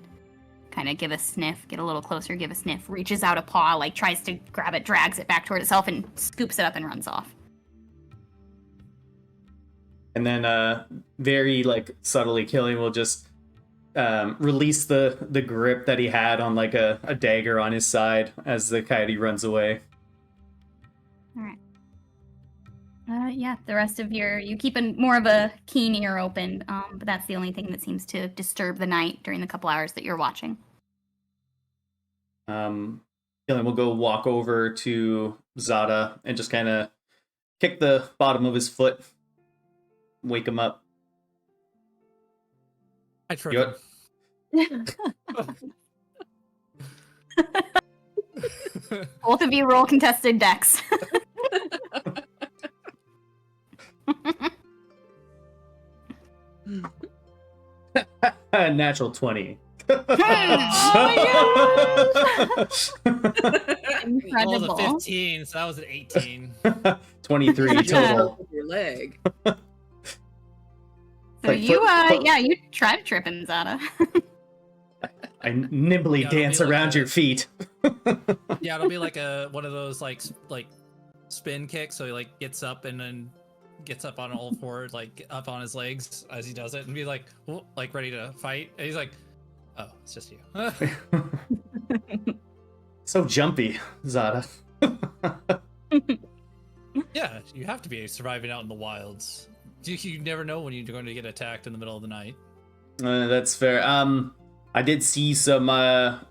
kind of give a sniff, get a little closer, give a sniff, reaches out a paw, like tries to grab it, drags it back toward itself, and scoops it up and runs off. And then very like subtly, Killian will just release the grip that he had on like a dagger on his side as the coyote runs away. All right. Yeah, the rest of you keep more of a keen ear open, but that's the only thing that seems to disturb the night during the couple hours that you're watching. Killian will go walk over to Zada and just kind of kick the bottom of his foot, wake him up. I trip You him. Both of you roll contested decks. Natural 20. Rolled Incredible. a 15, so that was an 18. 23 total. With your leg. So Like, you, foot- you try to trip him, Zada. I nimbly Yeah, it'll dance be like around a- your feet. Yeah, it'll be like one of those like spin kicks. So he like gets up and then gets up on all fours, like up on his legs as he does it, and be like, "Whoa," like ready to fight. And he's like, "Oh, it's just you." So jumpy, Zada. Yeah, you have to be surviving out in the wilds. You never know when you're going to get attacked in the middle of the night. That's fair. I did see some a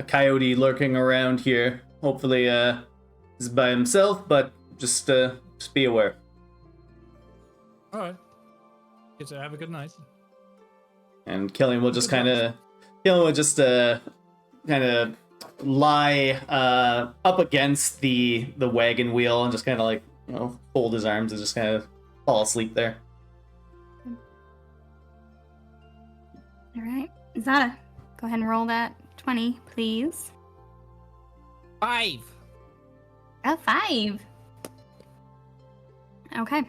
coyote lurking around here. Hopefully, he's by himself, but just be aware. All right, get to have a good night. And Killian will just kind of lie up against the wagon wheel and just kind of like, you know, fold his arms and just kind of fall asleep there. All right, Zada, go ahead and roll that 20, please. 5. Oh, 5. Okay.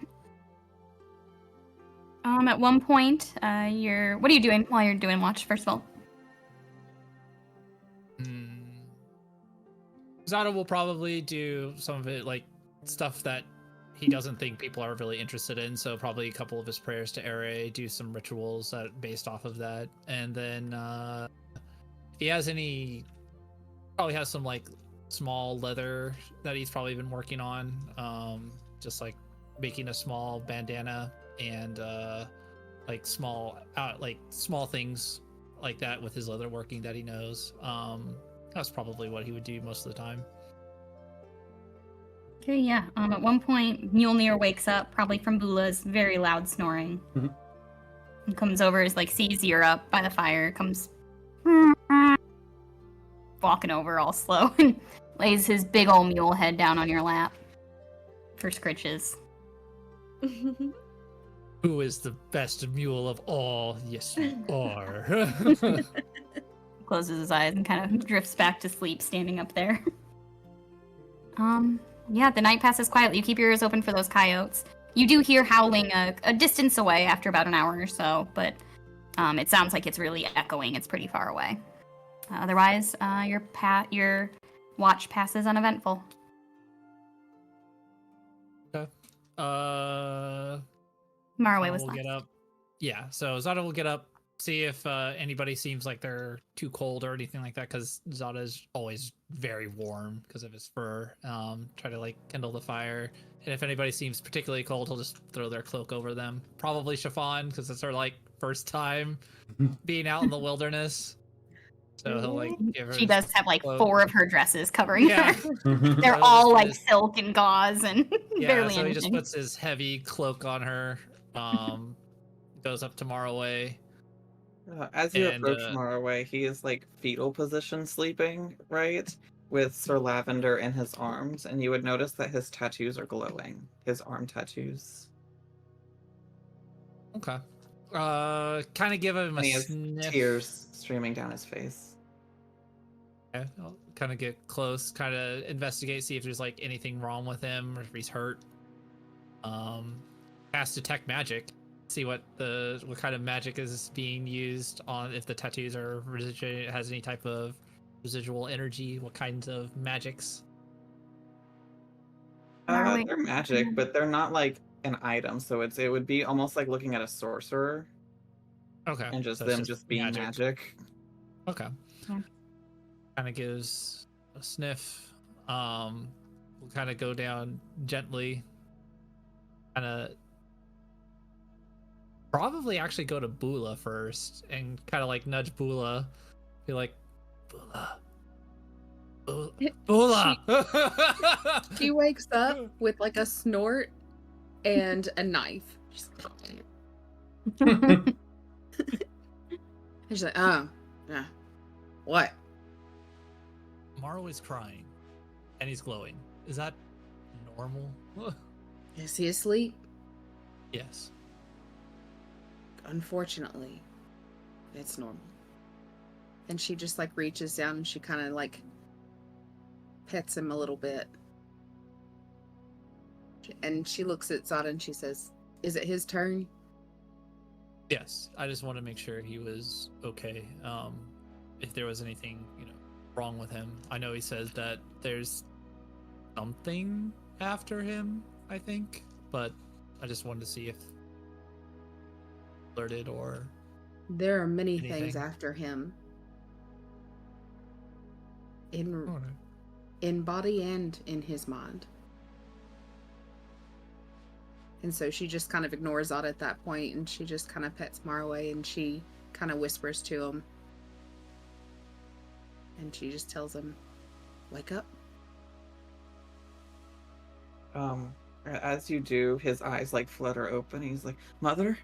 At one point, what are you doing while you're doing watch, first of all? Zada will probably do some of it, like stuff that he doesn't think people are really interested in. So probably a couple of his prayers to Ere, do some rituals that based off of that, and then if he has any, probably has some like small leather that he's probably been working on, just like making a small bandana and like small things like that with his leather working that he knows. That's probably what he would do most of the time. Okay, yeah. At one point, Mjolnir wakes up, probably from Bula's very loud snoring. Mhm. And comes over, sees you're up by the fire, comes walking over all slow and lays his big old mule head down on your lap for scritches. Who is the best mule of all? Yes, you are. Closes his eyes and kind of drifts back to sleep, standing up there. Yeah, the night passes quietly. You keep your ears open for those coyotes. You do hear howling a distance away after about an hour or so, but it sounds like it's really echoing. It's pretty far away. Otherwise, your watch passes uneventful. Okay. Marway Zada was will last. get up. Yeah, so Zada will get up, see if anybody seems like they're too cold or anything like that, because Zada is always very warm because of his fur. Try to like kindle the fire, and if anybody seems particularly cold, he'll just throw their cloak over them. Probably Chiffon, because it's her like first time being out in the wilderness. So he'll like give her. She does have like cloak. 4 of her dresses covering Yeah. her. Mhm. They're So all just like this- silk and gauze and Yeah, barely so he just anything. puts his heavy cloak on her. Goes up to Marway. As you And, approach Maraway, he is like fetal position sleeping, right? With Sir Lavender in his arms, and you would notice that his tattoos are glowing. His arm tattoos. Okay. Kind of give him And a he has sniff. tears streaming down his face. Okay, I'll kind of get close, kind of investigate, see if there's like anything wrong with him or if he's hurt. Cast detect magic, see what kind of magic is being used on, if the tattoos are has any type of residual energy, what kinds of magics. Maraway- They're magic, but they're not like an item, so it would be almost like looking at a sorcerer Okay. and just so it's them just being magic. Okay. Yeah. Kind of gives a sniff. We'll kind of go down gently. Kind of probably actually go to Bula first and kind of like nudge Bula. Be like, Bula, Bula! She wakes up with like a snort and a knife. She's like, oh, yeah. What? Morrow is crying, and he's glowing. Is that normal? Is he asleep? Yes. Unfortunately, it's normal. And she just like reaches down and she kind of like pets him a little bit. And she looks at Zada and she says, is it his turn? Yes. I just want to make sure he was okay. If there was anything, wrong with him. I know he says that there's something after him, I think, but I just wanted to see if alerted or There are many anything. things after him. In Alright. in body and in his mind. And so she just kind of ignores Zada at that point, and she just kind of pets Mar away, and she kind of whispers to him. And she just tells him, wake up. As you do, his eyes like flutter open. He's like, "Mother?"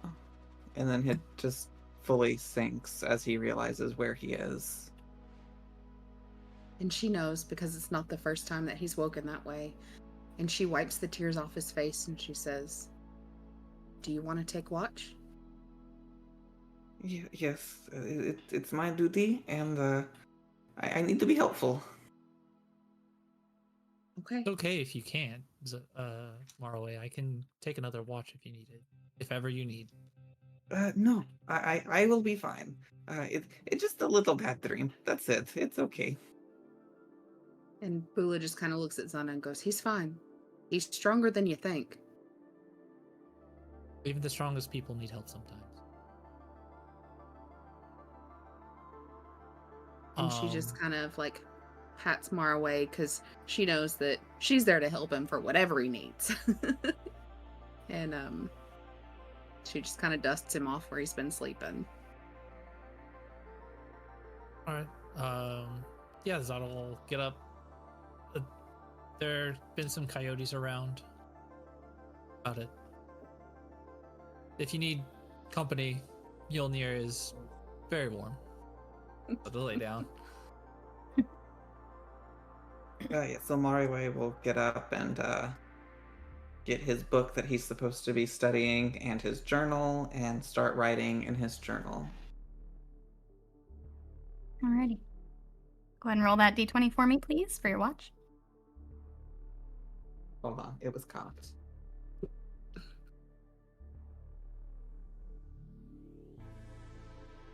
Oh. And then he just fully sinks as he realizes where he is. And she knows because it's not the first time that he's woken that way. And she wipes the tears off his face and she says, do you want to take watch? Yes, it's my duty, and I need to be helpful. Okay. It's okay if you can't, Marley. I can take another watch if you need it. If ever you need. No, I will be fine. It's just a little bad dream. That's it. It's okay. And Bula just kind of looks at Zana and goes, he's fine. He's stronger than you think. Even the strongest people need help sometimes. And she just kind of like pats Mar away because she knows that she's there to help him for whatever he needs. And she just kind of dusts him off where he's been sleeping. All right. Yeah, Zada will get up. There have been some coyotes around. About it. If you need company, Mjolnir is very warm. So to lay down. Yeah, so Mariway will get up and get his book that he's supposed to be studying and his journal and start writing in his journal. Alrighty. Go ahead and roll that d20 for me, please, for your watch. Hold on, it was cocked.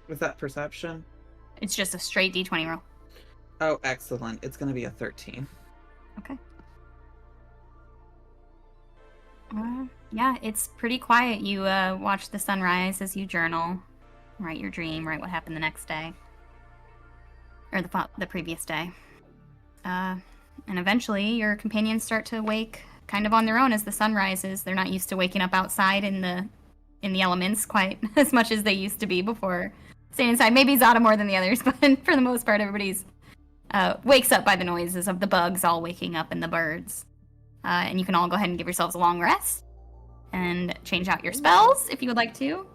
Was that perception? It's just a straight d20 roll. Oh, excellent. It's going to be a 13. Okay. Yeah, it's pretty quiet. You watch the sunrise as you journal, write your dream, write what happened the next day, or the previous day. And eventually, your companions start to wake kind of on their own as the sun rises. They're not used to waking up outside in the elements quite as much as they used to be before staying inside. Maybe Zada more than the others, but for the most part, everybody's wakes up by the noises of the bugs all waking up and the birds. And you can all go ahead and give yourselves a long rest and change out your spells if you would like to,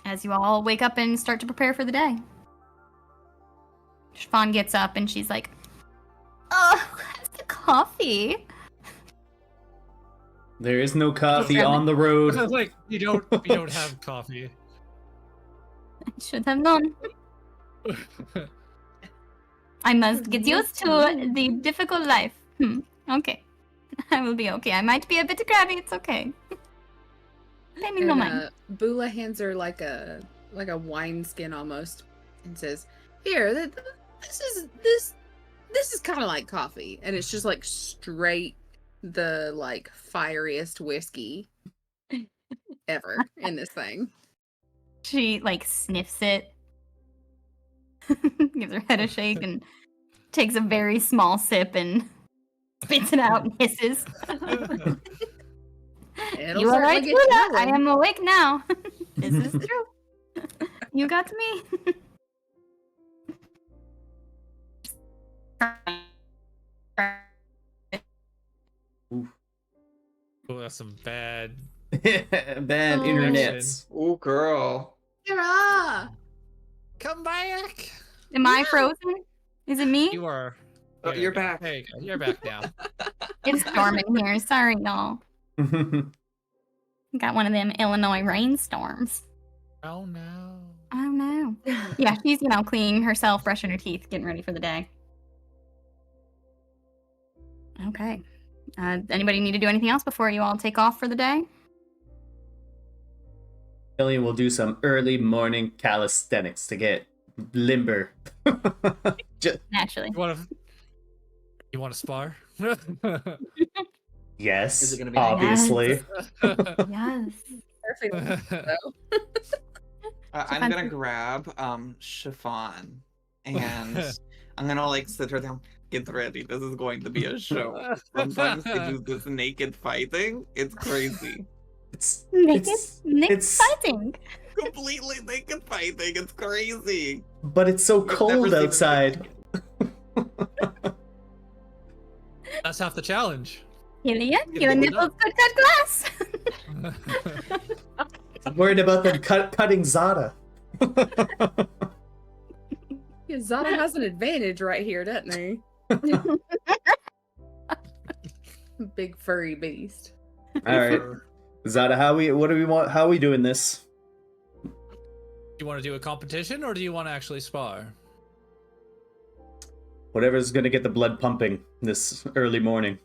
as you all wake up and start to prepare for the day. Chiffon gets up and she's like, "Oh, where's the coffee?" There is no coffee on the road. Like we don't have coffee. I should have known. I must get used to the difficult life. Okay. I will be okay. I might be a bit crabby. It's okay. Pay me no mind. Bula hands her like a wineskin almost, and says, "Here, this is kind of like coffee, and it's just like straight the like fieriest whiskey ever in this thing." She like sniffs it, gives her head a shake, and takes a very small sip and spits it out and hisses. You are right, Bula. I am awake now. This is true. You got me. Oh, that's some bad. Bad Oh. internets. Oh, girl. Kira! Come back. Am I No. frozen? Is it me? You are. Oh, There you you're go. back. There you go. You're back now. It's storming here. Sorry, y'all. Got one of them Illinois rainstorms. Oh no. Oh no. Yeah, she's, cleaning herself, brushing her teeth, getting ready for the day. Okay. Anybody need to do anything else before you all take off for the day? Killian will do some early morning calisthenics to get limber. Naturally. You want to spar? Yes, Is it gonna be obviously. Yes. Perfect. I'm gonna grab Chiffon and I'm gonna like sit her down. Get ready. This is going to be a show. Sometimes they do this naked fighting. It's crazy. It's Naked it's- fighting. Completely naked fighting. It's crazy. but it's so I've never cold seen it outside. That's half the challenge. Your Get nipples it could cut glass. I'm worried about them cutting Zada. Yeah, Zada has an advantage right here, doesn't he? Big furry beast. All right, Zada, how do we want? How are we doing this? You want to do a competition or do you want to actually spar? Whatever's gonna get the blood pumping this early morning.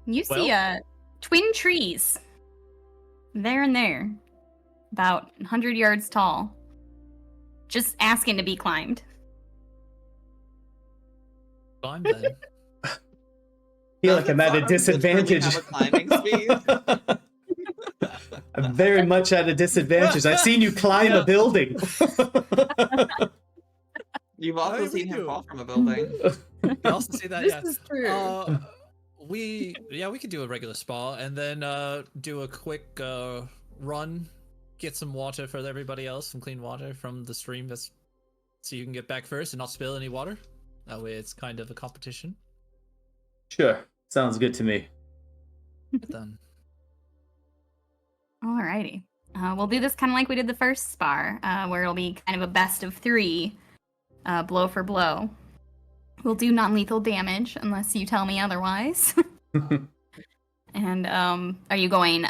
You see twin trees. There and there. About 100 yards tall. Just asking to be climbed. Fine then. I feel like I'm at a Does Zada literally disadvantage. have a climbing speed? I'm very much at a disadvantage. I've seen you climb a building. You've also we seen him do. fall from a building. You also see that, This yeah. is true. We could do a regular spa and then do a quick run, get some water for everybody else, some clean water from the stream, so you can get back first and not spill any water. That way, it's kind of a competition. Sure, sounds good to me. Done. Alrighty. We'll do this kind of like we did the first spar, where it'll be kind of a best of 3, blow for blow. We'll do non-lethal damage unless you tell me otherwise. And are you going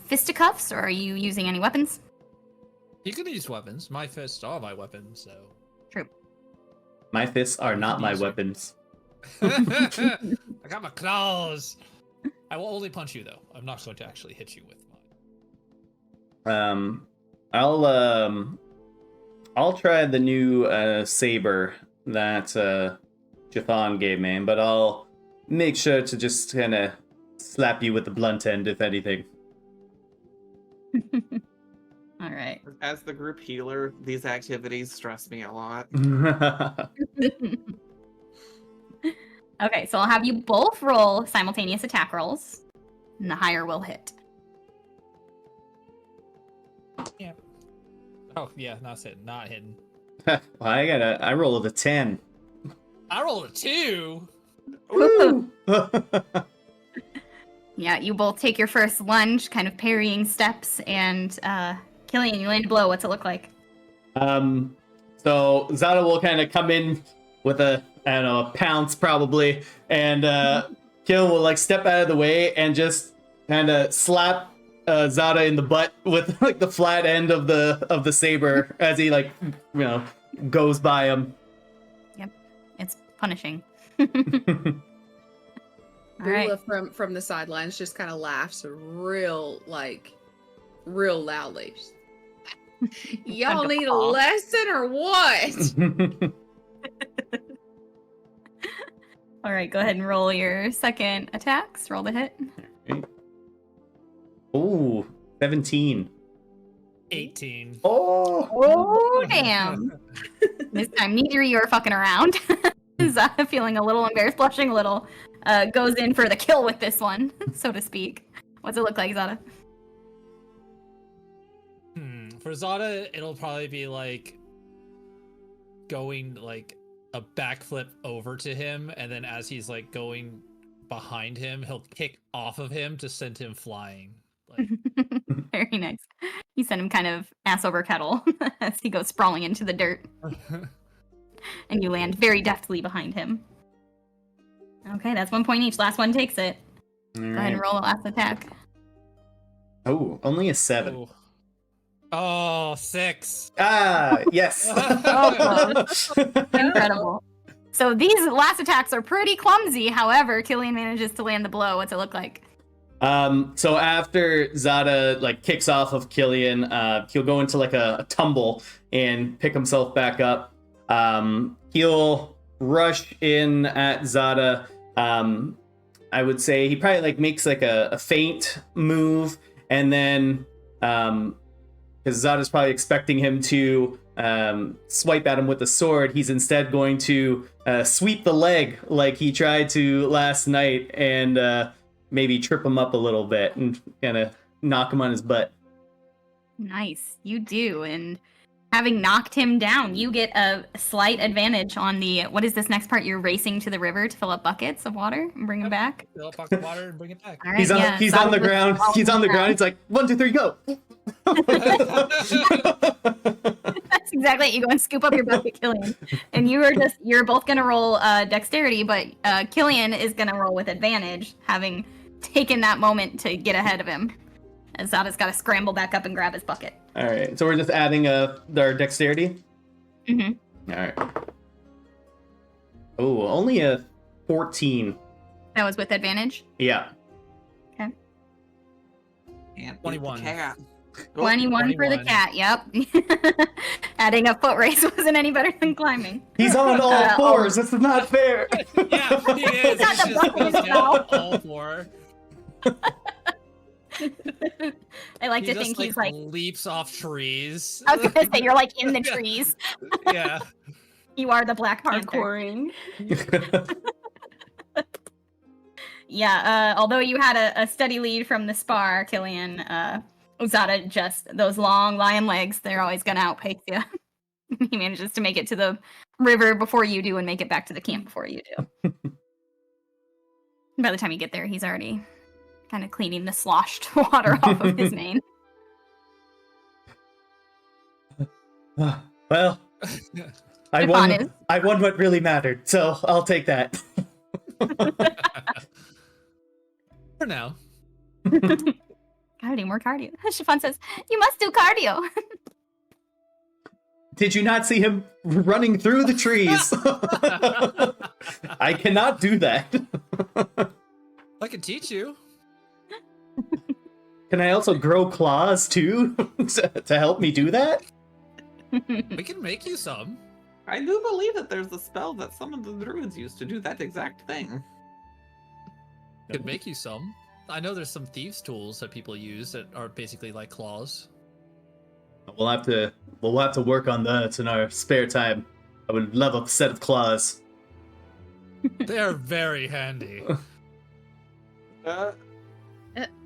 fisticuffs or are you using any weapons? You can use weapons. My fists are my weapons, so. True. My fists are not my These are- weapons. I got my claws. I will only punch you though. I'm not going to actually hit you with mine. I'll try the new saber that Chiffon gave me, but I'll make sure to just kind of slap you with the blunt end, if anything. All right. As the group healer, these activities stress me a lot. Okay, so I'll have you both roll simultaneous attack rolls, and the higher will hit. Oh yeah, not hitting. Not hitting. Well, I rolled a 10. I rolled a 2. Woo! Yeah, you both take your first lunge, kind of parrying steps, and Killian, you land a blow. What's it look like? So Zada will kind of come in with a pounce probably, and Killian will like step out of the way and just kind of slap Zada in the butt with like the flat end of the saber as he goes by him. Yep, it's punishing. All Bula right. from the sidelines just kind of laughs real loudly. Y'all need a Wonderful. lesson or what? All right, go ahead and roll your second attacks. Roll the hit. Ooh, 17. 18. Oh! Oh, damn. This time, neither of you are fucking around. Zada feeling a little embarrassed, blushing a little, goes in for the kill with this one, so to speak. What's it look like, Zada? For Zada, it'll probably be like going like a backflip over to him, and then as he's like going behind him, he'll kick off of him to send him flying. Like, Very nice. You send him kind of ass over kettle as he goes sprawling into the dirt, and you land very deftly behind him. Okay, that's 1 point each. Last one takes it. Go ahead and roll a last attack. Oh, only a 7. oh. Oh, 6. Ah, yes. Incredible. So these last attacks are pretty clumsy. However, Killian manages to land the blow. What's it look like? So after Zada like kicks off of Killian, he'll go into like a tumble and pick himself back up. He'll rush in at Zada. I would say he probably like makes like a feint move, and then because Zada's probably expecting him to swipe at him with the sword, he's instead going to sweep the leg like he tried to last night, and maybe trip him up a little bit and kind of knock him on his butt. Nice, you do. And having knocked him down, you get a slight advantage on the, what is this next part? You're racing to the river to fill up buckets of water and bring them back. Fill up buckets of water and bring it back. All right, He's on yeah, he's Zada on the was ground. all He's on the around. ground. He's like 1, 2, 3, go. That's exactly it. You go and scoop up your bucket, Killian. And you're both gonna roll dexterity, but Killian is gonna roll with advantage, having taken that moment to get ahead of him. As Zada's gotta scramble back up and grab his bucket. All right, so we're just adding our dexterity. Mm-hmm. All right. Oh, only a 14. That was with advantage. Yeah. And 21. The cat. 21 for the 21. cat, yep. Adding a foot race wasn't any better than climbing. He's on all fours. This is not fair. Yeah, he is. Not He the just goes bucket down itself. all 4. I like He to just think he's like, leaps off trees. I was gonna say, you're like in the trees. Yeah. You are the Black Panther. Parkouring. Yeah, although you had a steady lead from the spar, Killian, Zada just, those long lion legs, they're always gonna outpace you. He manages to make it to the river before you do and make it back to the camp before you do. By the time you get there, he's already kind of cleaning the sloshed water off of his mane. Well, I Chiffon won. is- I won what really mattered, so I'll take that. For now. Gotta do more cardio. Chiffon says, you must do cardio. Did you not see him running through the trees? I cannot do that. I can teach you. Can I also grow claws too to help me do that? We can make you some. I do believe that there's a spell that some of the druids used to do that exact thing. Could make you some. I know there's some thieves' tools that people use that are basically like claws. We'll have to work on that in our spare time. I would love a set of claws. They are very handy.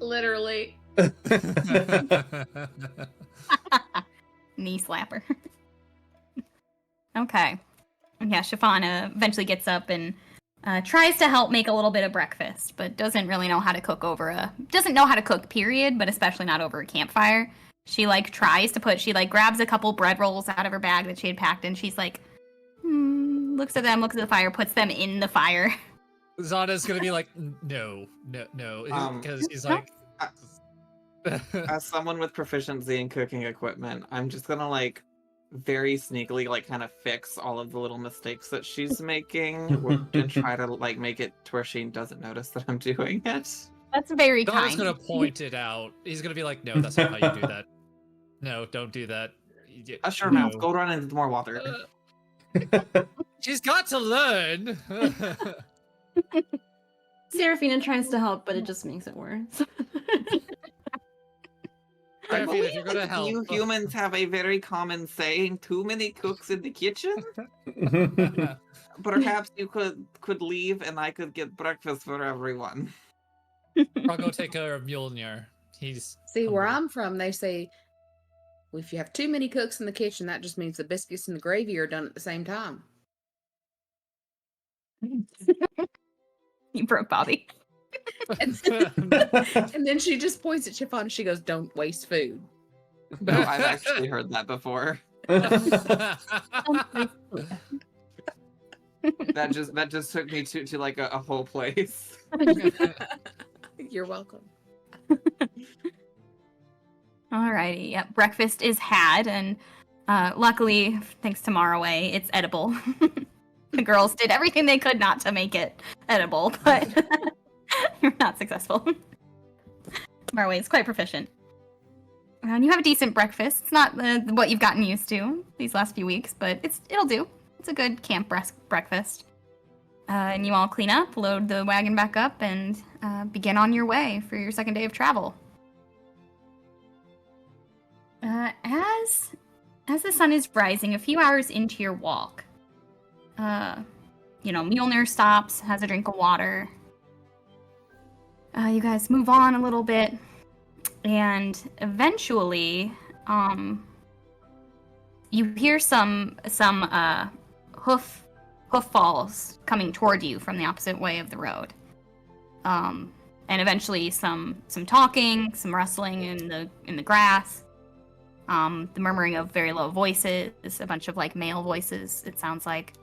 Literally. Knee slapper. Okay. Yeah, Chiffon eventually gets up and tries to help make a little bit of breakfast, but doesn't really know how to cook doesn't know how to cook, period, but especially not over a campfire. She grabs a couple bread rolls out of her bag that she had packed, and she's like, looks at them, looks at the fire, puts them in the fire. Zada's gonna be like, no, because he's no. like. As someone with proficiency in cooking equipment, I'm just gonna like very sneakily like kind of fix all of the little mistakes that she's making and try to like make it to where she doesn't notice that I'm doing it. That's very Zada's kind. gonna point it out. He's gonna be like, no, that's not how you do that. No, don't do that. Hush your No. mouth, go run into more water. She's got to learn. Seraphina tries to help, but it just makes it worse. I Seraphina, believe if you're gonna that help. you humans have a very common saying, too many cooks in the kitchen. Perhaps you could leave and I could get breakfast for everyone. I'll go take care of Mjolnir. He's See, where hungry. I'm from, they say, If you have too many cooks in the kitchen, that just means the biscuits and the gravy are done at the same time. You broke Bobby. And then she just points at Chiffon and she goes, "Don't waste food." No, I've actually heard that before. That just took me to like a whole place. You're welcome. Alrighty, yep. Breakfast is had, and luckily, thanks to Maraway, it's edible. The girls did everything they could not to make it edible, but you're not successful. Maraway is quite proficient. And you have a decent breakfast. It's not what you've gotten used to these last few weeks, but it'll do. It's a good camp breakfast. And you all clean up, load the wagon back up, and begin on your way for your second day of travel. As the sun is rising, a few hours into your walk, Mjolnir stops, has a drink of water. You guys move on a little bit, and eventually, you hear some hoof falls coming toward you from the opposite way of the road. And eventually some talking, some rustling in the grass. The murmuring of very low voices, a bunch of like male voices, it sounds like.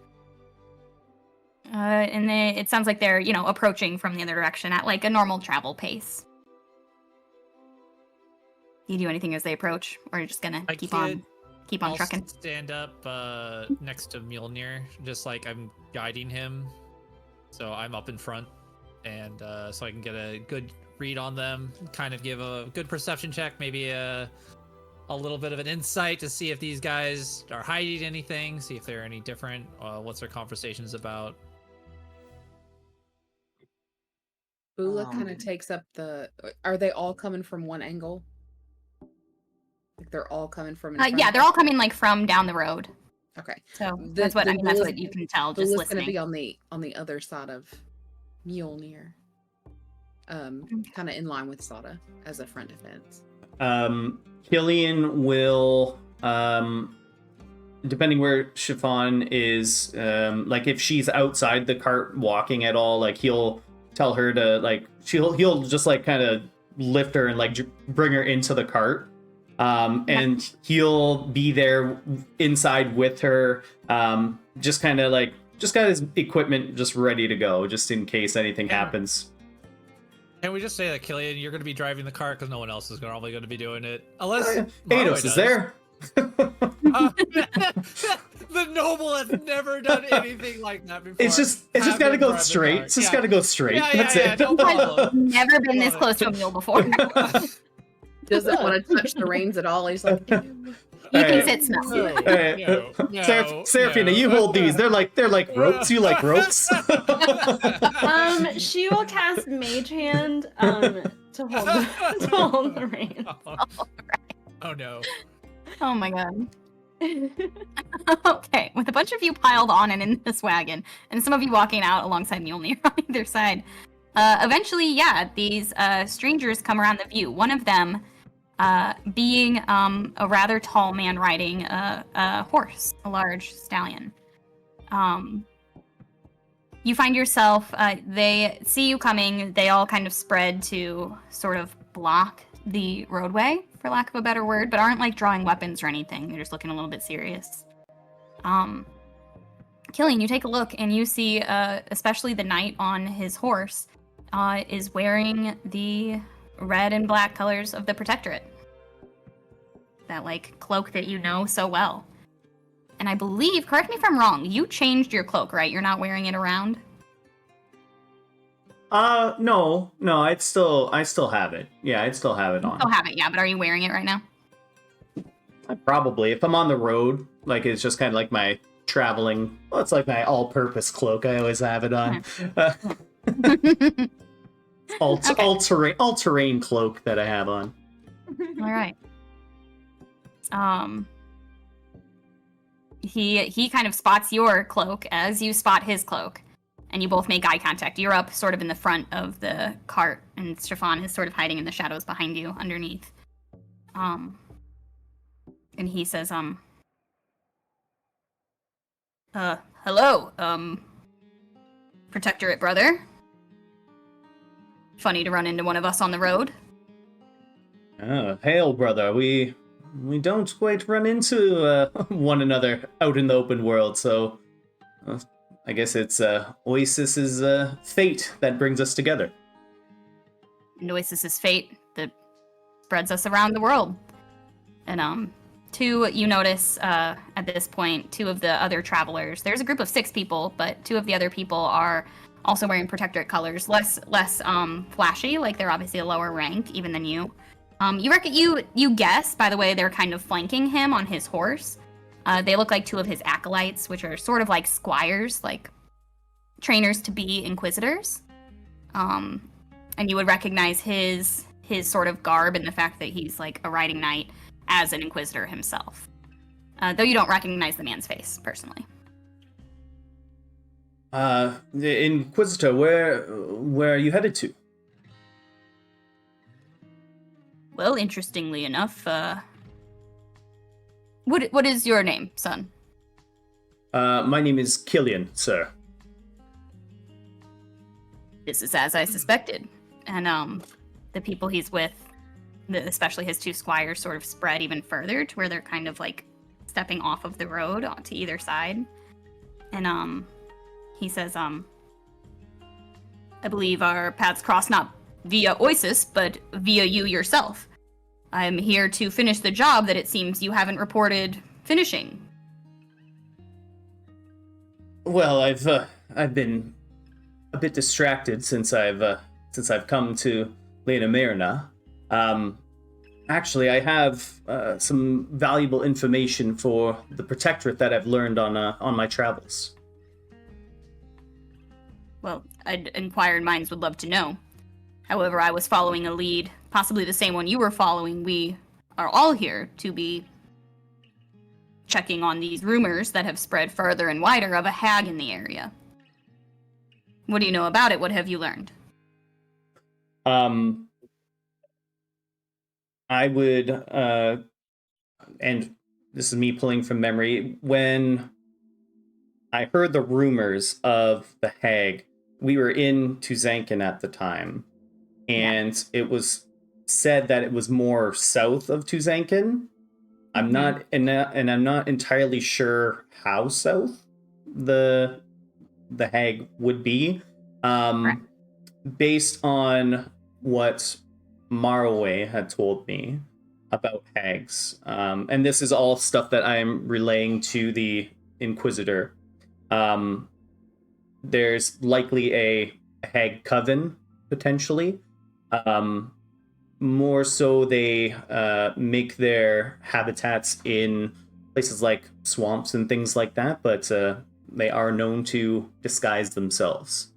And then it sounds like they're, approaching from the other direction at like a normal travel pace. Do you do anything as they approach, or are you just gonna keep on trucking? Stand up next to Mjolnir, just like I'm guiding him. So I'm up in front, and so I can get a good read on them, kind of give a good perception check, maybe a little bit of an insight to see if these guys are hiding anything, see if they're any different, what's their conversations about. Bula kind of takes up are they all coming from one angle? Like they're all coming from yeah, they're all coming like from down the road. Okay. So that's what you can tell just Bula's listening. gonna be on the other side of Mjolnir. Kind of in line with Sada as a front defense. Killian will, depending where Chiffon is, like if she's outside the cart walking at all, like he'll tell her to like, he'll just like kind of lift her and like bring her into the cart. And he'll be there inside with her, just got his equipment just ready to go, just in case anything happens. Can we just say that, Killian, you're going to be driving the cart because no one else is probably going to be doing it, unless Ados is there. The noble has never done anything like that before. It's just got to go straight. It's just got to go straight. That's it. No problem. Never been this close to a mule before. Doesn't want to touch the reins at all. He's like, He thinks it smells. Seraphina, you hold these. They're like ropes. You like ropes? She will cast Mage Hand to hold the reins. Oh no. Oh my god. Okay, with a bunch of you piled on and in this wagon, and some of you walking out alongside Mjolnir on either side, eventually, these strangers come around the view. One of them being a rather tall man riding a horse, a large stallion. You find yourself, they see you coming, they all kind of spread to sort of block the roadway, for lack of a better word, but aren't like drawing weapons or anything. They're just looking a little bit serious. Killian, you take a look and you see, especially the knight on his horse, is wearing the red and black colors of the Protectorate. That, like, cloak that you know so well. And I believe, correct me if I'm wrong, you changed your cloak, right? You're not wearing it around? No, I still have it. Yeah, I'd still have it on. Still have it, yeah, but are you wearing it right now? Probably. If I'm on the road, like, it's just kind of like my traveling, well, it's like my all-purpose cloak. I always have it on. All-terrain cloak that I have on. All right. He kind of spots your cloak as you spot his cloak, and you both make eye contact. You're up sort of in the front of the cart, and Chiffon is sort of hiding in the shadows behind you underneath. And he says, hello, Protectorate brother. Funny to run into one of us on the road. Hail, brother. We don't quite run into one another out in the open world, so I guess it's Oasis's fate that brings us together. And Oasis's fate that spreads us around the world. And you notice at this point, two of the other travelers. There's a group of 6 people, but 2 of the other people are also wearing Protectorate colors, less flashy, like they're obviously a lower rank even than you. You guess, by the way, they're kind of flanking him on his horse. They look like 2 of his acolytes, which are sort of like squires, like trainers to be inquisitors. And you would recognize his sort of garb and the fact that he's like a riding knight as an inquisitor himself. Though you don't recognize the man's face, personally. The Inquisitor, where are you headed to? Well, interestingly enough, what is your name, son? My name is Killian, sir. This is as I suspected. And the people he's with, especially his 2 squires, sort of spread even further to where they're kind of like stepping off of the road to either side. And he says, I believe our paths cross not via Oasis, but via you yourself. I'm here to finish the job that it seems you haven't reported finishing. Well, I've been a bit distracted since I've come to Lena Marina. Actually, I have some valuable information for the Protectorate that I've learned on my travels. Well, inquired minds would love to know. However, I was following a lead, possibly the same one you were following. We are all here to be checking on these rumors that have spread further and wider of a hag in the area. What do you know about it? What have you learned? I would, and this is me pulling from memory, when I heard the rumors of the hag, we were in Tuzankin at the time, and it was said that it was more south of Tuzankin. I'm not, and I'm not entirely sure how south the hag would be, based on what Marway had told me about hags. And this is all stuff that I'm relaying to the Inquisitor. There's likely a hag coven, potentially. More so they make their habitats in places like swamps and things like that, but they are known to disguise themselves.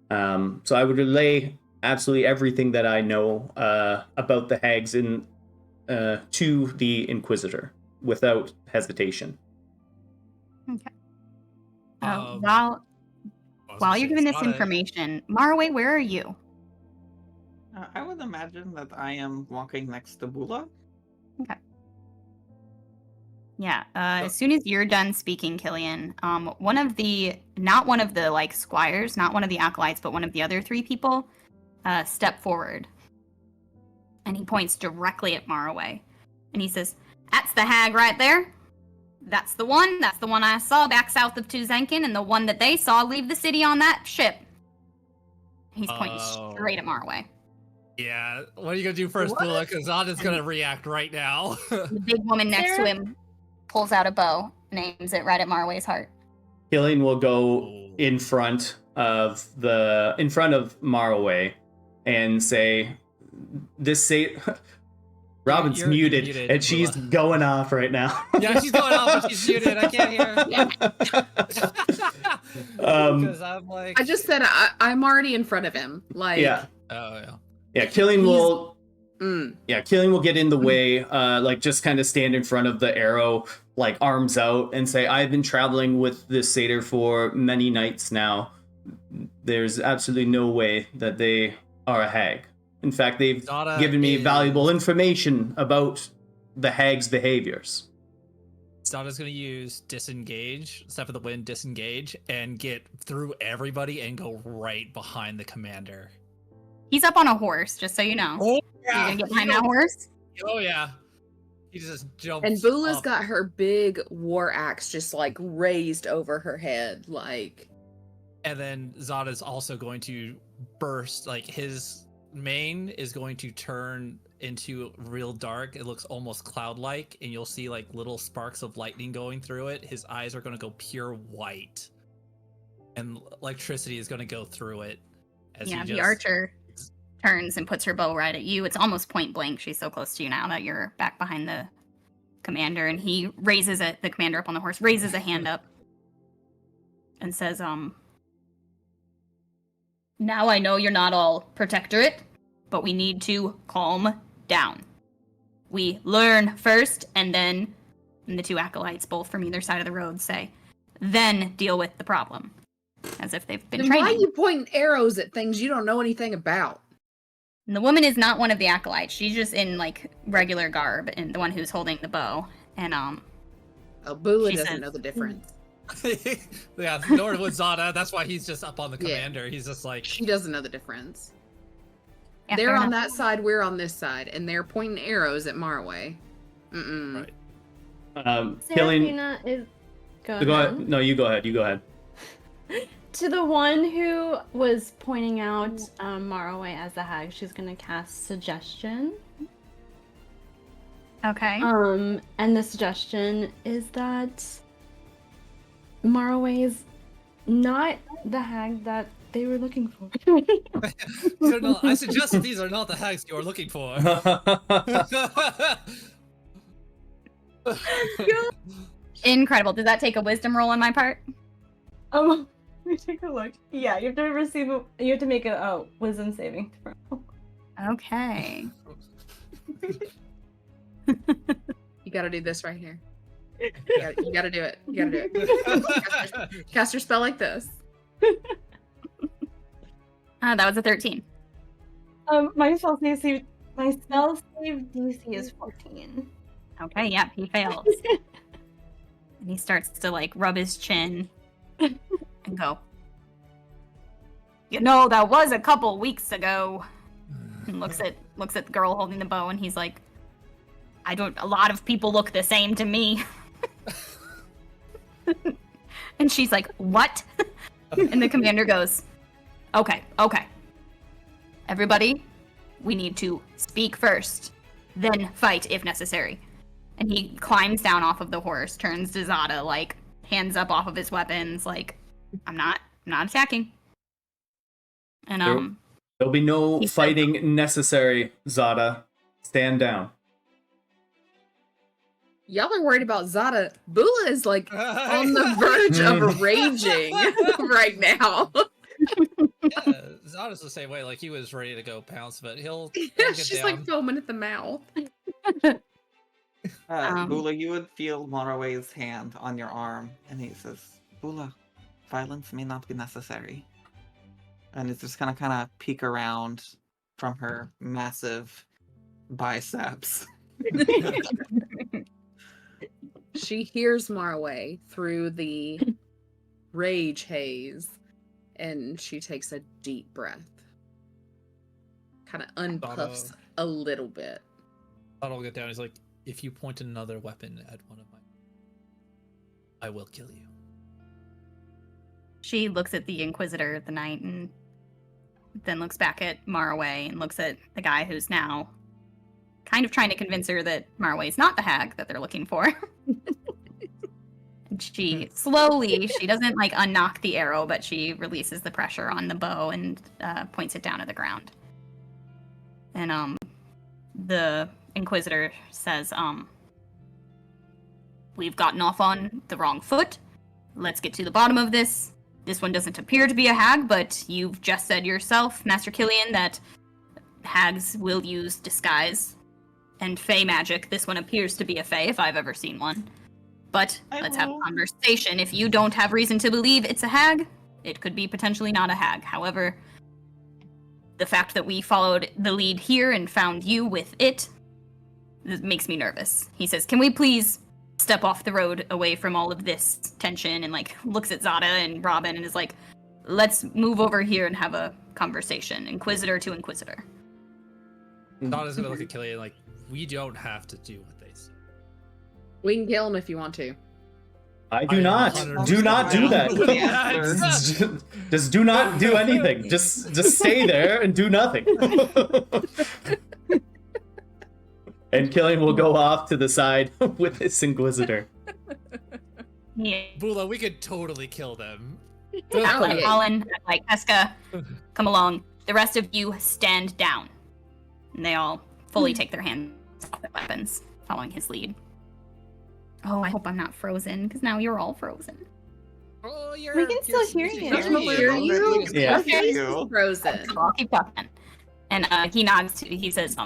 So I would relay absolutely everything that I know about the hags to the Inquisitor without hesitation. Okay. While you're giving this information, Marway, where are you? I would imagine that I am walking next to Bula. Okay. Yeah. As soon as you're done speaking, Killian, not one of the like squires, not one of the acolytes, but one of the other 3 people, step forward, and he points directly at Marway, and he says, "That's the hag right there. That's the one. That's the one I saw back south of Tuzankin, and the one that they saw leave the city on that ship." He's pointing straight at Marway. Yeah, what are you gonna do first, Bula? Because Anna's gonna react right now. The big woman next to him pulls out a bow and aims it right at Marway's heart. Killian will go in front of Marway and say, Robin's You're muted, and Bula. she's going off right now. Yeah, she's going off, but she's muted. I can't hear her. Because I'm like, I just said I'm already in front of him. Like, yeah. Oh yeah. Yeah, Killian will. Yeah, Killian will get in the way, like just kind of stand in front of the arrow, like arms out, and say, "I've been traveling with this satyr for many nights now. There's absolutely no way that they are a hag. In fact, they've given me valuable information about the hag's behaviors." Zada's gonna use disengage, step of the wind, disengage, and get through everybody and go right behind the commander. He's up on a horse, just so you know. Oh You're gonna get behind that horse? Oh yeah. He just jumps. And Bula's up. got her big war axe just like raised over her head, like. And then Zada's also going to burst, like his mane is going to turn into real dark. It looks almost cloud-like, and you'll see like little sparks of lightning going through it. His eyes are going to go pure white, and electricity is going to go through it. As Yeah, he the just... archer turns and puts her bow right at you. It's almost point blank. She's so close to you now that you're back behind the commander, and he raises it. The commander up on the horse raises a hand up and says, "Now I know you're not all protectorate, but we need to calm down. We learn first, and then," and the two acolytes, both from either side of the road, say, "then deal with the problem." As if they've been Then why are training. you pointing arrows at things you don't know anything about? And the woman is not one of the acolytes. She's just in like regular garb, and the one who's holding the bow. And Bula She doesn't says- know the difference. Yeah, nor would Zada. That's why he's just up on the Yeah. commander. He's just like, She doesn't know the difference. yeah, They're fair on enough. that side, we're on this side, and they're pointing arrows at Marway. right. Killing. Seraphina is. Go Go ahead. ahead. No, you go ahead. You go ahead. To the one who was pointing out Marway as the hag, she's gonna cast suggestion. Okay. And the suggestion is that Marway is not the hag that they were looking for. These are not, I suggest these are not the hags you are looking for. Incredible. Does that take a wisdom roll on my part? Let me take a look. Yeah, you have to you have to make a wisdom saving throw. Okay. You gotta do this right here. You gotta do it. You gotta do it. Cast your spell like this. That was a 13. My spell save DC is 14. Okay, yeah, he fails. And he starts to like rub his chin and go, "You know, that was a couple weeks ago." And looks at the girl holding the bow, and he's like, a lot of people look the same to me." And she's like, "What?" And the commander goes, Okay. Everybody, we need to speak first, then fight if necessary." And he climbs down off of the horse, turns to Zada, like, hands up off of his weapons, like, I'm not attacking. And, There'll be no He said- fighting necessary, Zada. Stand down. Y'all are worried about Zada. Bula is like on the verge of raging right now. Yeah, Zada's the same way. Like he was ready to go pounce, but he'll get She's down. like foaming at the mouth. Bula, you would feel Moraway's hand on your arm, and he says, "Bula, violence may not be necessary." And it's just kind of peek around from her massive biceps. She hears Marway through the rage haze, and she takes a deep breath. Kind of unpuffs a little bit. Zada will get down. He's like, if you point another weapon at one of my, I will kill you. she looks at the Inquisitor, the knight, and then looks back at Maraway and looks at the guy who's now kind of trying to convince her that Maraway's not the hag that they're looking for. She slowly, she doesn't like unknock the arrow, but she releases the pressure on the bow and points it down to the ground. And the Inquisitor says, "We've gotten off on the wrong foot. Let's get to the bottom of this. This one doesn't appear to be a hag, but you've just said yourself, Master Killian, that hags will use disguise and fey magic. This one appears to be a fey, if I've ever seen one. But let's have a conversation. If you don't have reason to believe it's a hag, it could be potentially not a hag. However, the fact that we followed the lead here and found you with it, this makes me nervous." He says, "Can we please step off the road away from all of this tension and like looks at Zada and Robin and is like, let's move over here and have a conversation, inquisitor to inquisitor. Donna's gonna look at Killian like, we don't have to do what they say. We can kill him if you want to. I do I not. 100% Do not do that. Yes, just do not do anything. Just stay there and do nothing. And Killian will go off to the side with his inquisitor. Yeah. Bula, we could totally kill them. Act like Colin, act like Eska, come along. The rest of you stand down. And they all fully take their hands off their weapons, following his lead. Oh, I hope I'm not frozen, because now you're all frozen. Oh, We can still hear you. Hear you? Yeah. Your face is frozen. I'll keep talking. And he nods. He says,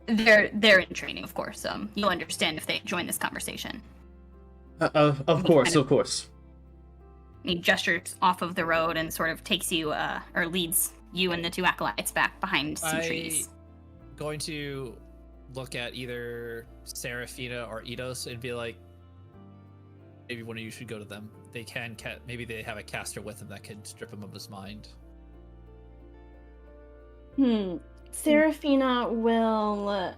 they're in training, of course. You'll understand if they join this conversation. Of course, of course. He gestures off of the road and sort of takes you, or leads you and the two acolytes back behind some trees. Going to look at either Serafina or Eidos and be like, maybe one of you should go to them. They can maybe they have a caster with them that can strip him of his mind. Serafina will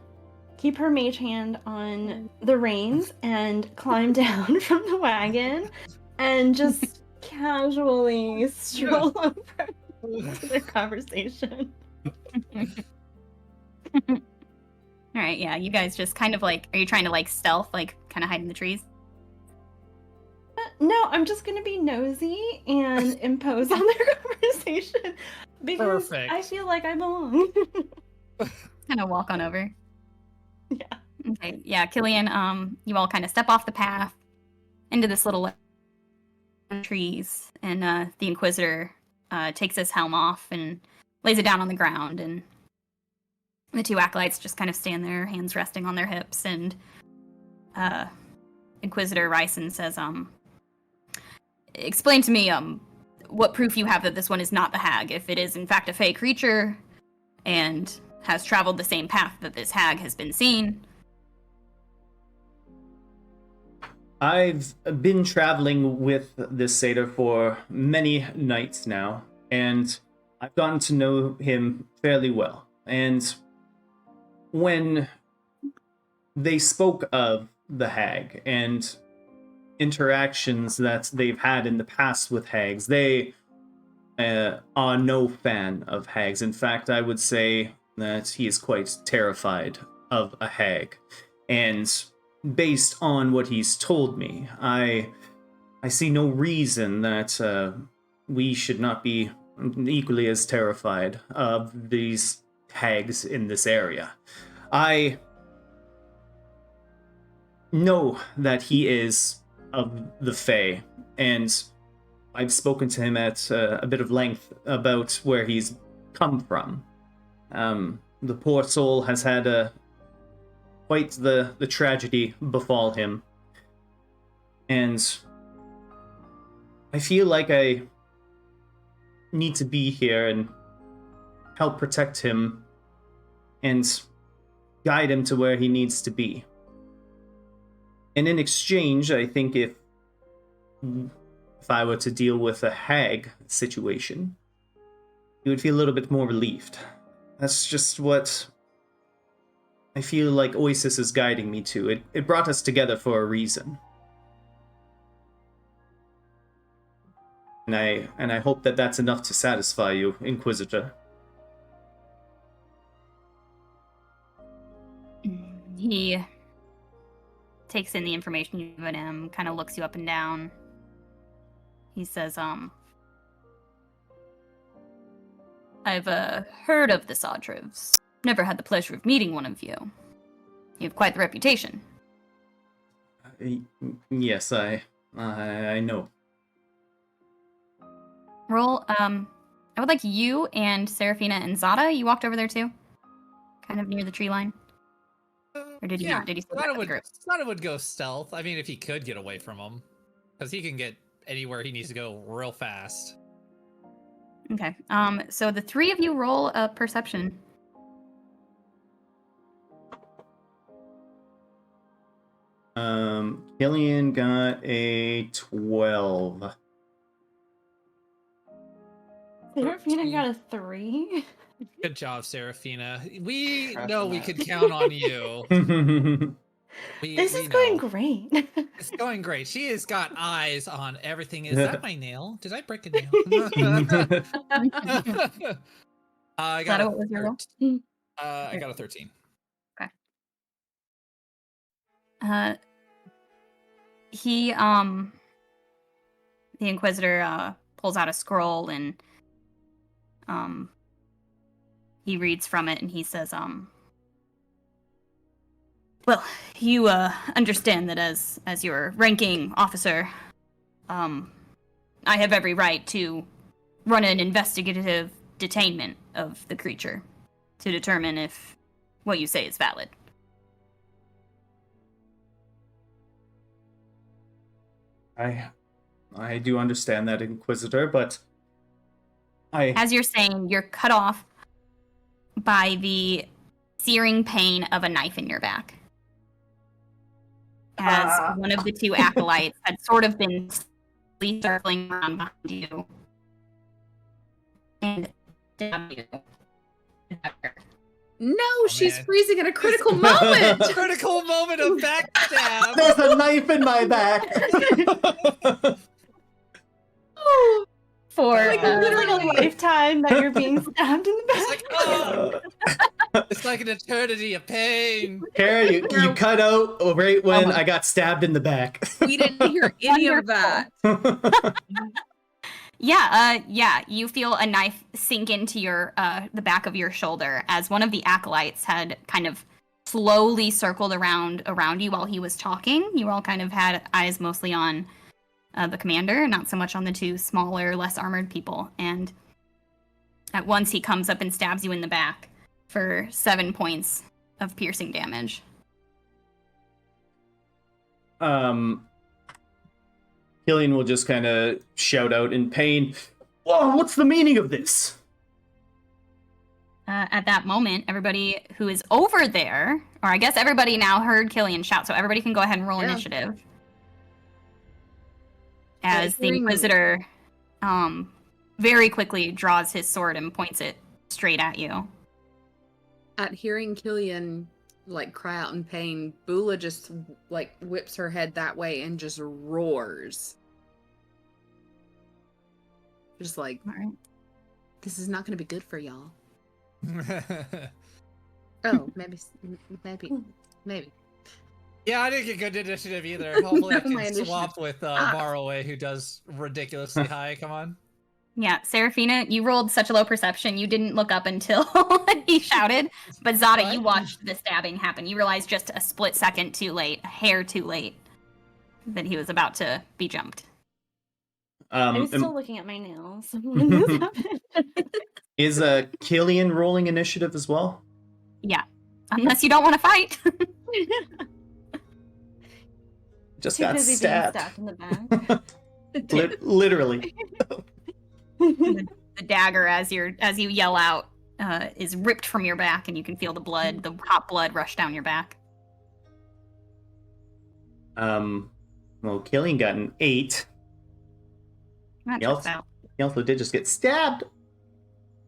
keep her mage hand on the reins and climb down from the wagon and just casually stroll over to their conversation. All right, yeah, you guys just kind of like, are you trying to like stealth, like kind of hide in the trees? No, I'm just gonna be nosy and impose on their conversation because Perfect. I feel like I belong. Kind of walk on over. Yeah. Okay, yeah, Killian, you all kind of step off the path into this little trees, and the Inquisitor takes his helm off and lays it down on the ground, and the two acolytes just kind of stand there, hands resting on their hips, and Inquisitor Ryson says, explain to me, what proof you have that this one is not the hag, if it is in fact a fey creature, and has traveled the same path that this hag has been seen. I've been traveling with this satyr for many nights now, and I've gotten to know him fairly well. And when they spoke of the hag and interactions that they've had in the past with hags, they are no fan of hags. In fact, I would say that he is quite terrified of a hag. And based on what he's told me, I see no reason that we should not be equally as terrified of these hags in this area. I know that he is of the Fae, and I've spoken to him at a bit of length about where he's come from. The poor soul has had quite the tragedy befall him, and I feel like I need to be here and help protect him and guide him to where he needs to be. And in exchange, I think if I were to deal with a hag situation, he would feel a little bit more relieved. That's just what I feel like Oasis is guiding me to. It brought us together for a reason. And I hope that that's enough to satisfy you, Inquisitor. He takes in the information you've given him, kind of looks you up and down. He says, I've heard of the Sodrivs. Never had the pleasure of meeting one of you. You have quite the reputation. Yes, I know. Roll, I would like you and Serafina and Zada. You walked over there too? Kind of near the tree line? Or did you not? Did you still back up the group? Zada would go stealth. I mean, if he could get away from him. Because he can get anywhere he needs to go real fast. Okay. So the three of you roll a perception. Killian got a 12. Serafina got a 3. Good job, Serafina. We Crushing know we it. could count on you. This We is going know. great. It's going great. She has got eyes on everything. Is that my nail? Did I break a nail? I got a what was your roll? 13. I got a 13. He the Inquisitor pulls out a scroll and he reads from it and he says, well, you understand that as your ranking officer, I have every right to run an investigative detainment of the creature to determine if what you say is valid. I do understand that, Inquisitor, but As you're saying, you're cut off by the searing pain of a knife in your back. As one of the two acolytes had sort of been circling around behind you and stabbed you. No, she's man. freezing at a critical moment. Critical moment of backstab. there's a knife in my back. For Like literally a lifetime that you're being stabbed in the back. It's like, oh, it's like an eternity of pain. Kara, you cut out right when I got stabbed in the back. We didn't hear any of that. Yeah, you feel a knife sink into your the back of your shoulder as one of the acolytes had kind of slowly circled around you while he was talking. You all kind of had eyes mostly on the commander, not so much on the two smaller, less armored people. And at once he comes up and stabs you in the back for 7 points of piercing damage. Killian will just kind of shout out in pain, "Whoa, what's the meaning of this?" At that moment, everybody who is over there, or I guess everybody now heard Killian shout, so everybody can go ahead and roll initiative. As the Inquisitor very quickly draws his sword and points it straight at you. At hearing Killian like cry out in pain, Bula just like whips her head that way and just roars. Just like, All right. this is not going to be good for y'all. Oh, maybe. Yeah, I didn't get good initiative either. Hopefully I No, my can initiative. swap with Barroway, who does ridiculously high. Come on. Yeah, Serafina, you rolled such a low perception, you didn't look up until he shouted. But Zada, What? you watched the stabbing happen. You realized just a split second too late, a hair too late, that he was about to be jumped. I'm still looking at my nails when this happened. Is Killian rolling initiative as well? Yeah, unless you don't want to fight. Just Too got busy stabbed. being stabbed in the back. Literally. The dagger, as you yell out, is ripped from your back, and you can feel the blood, the hot blood, rush down your back. Well, Killian got an 8. That He checks also, out. he also did just get stabbed.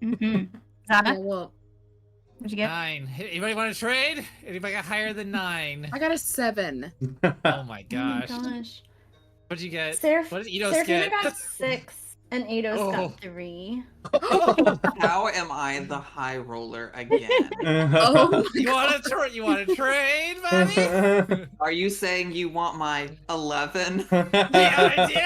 Mm-hmm. Zada, Yeah, well, what'd you get? 9. Anybody want to trade? Anybody got higher than 9? I got a 7. Oh my gosh. Oh my gosh. What'd you get? Seraph- What did Eidos Serafina get? got 6 and Eidos Oh. got 3. How am I the high roller again? Oh, You want to trade, buddy? Are you saying you want my 11? Yeah, I do.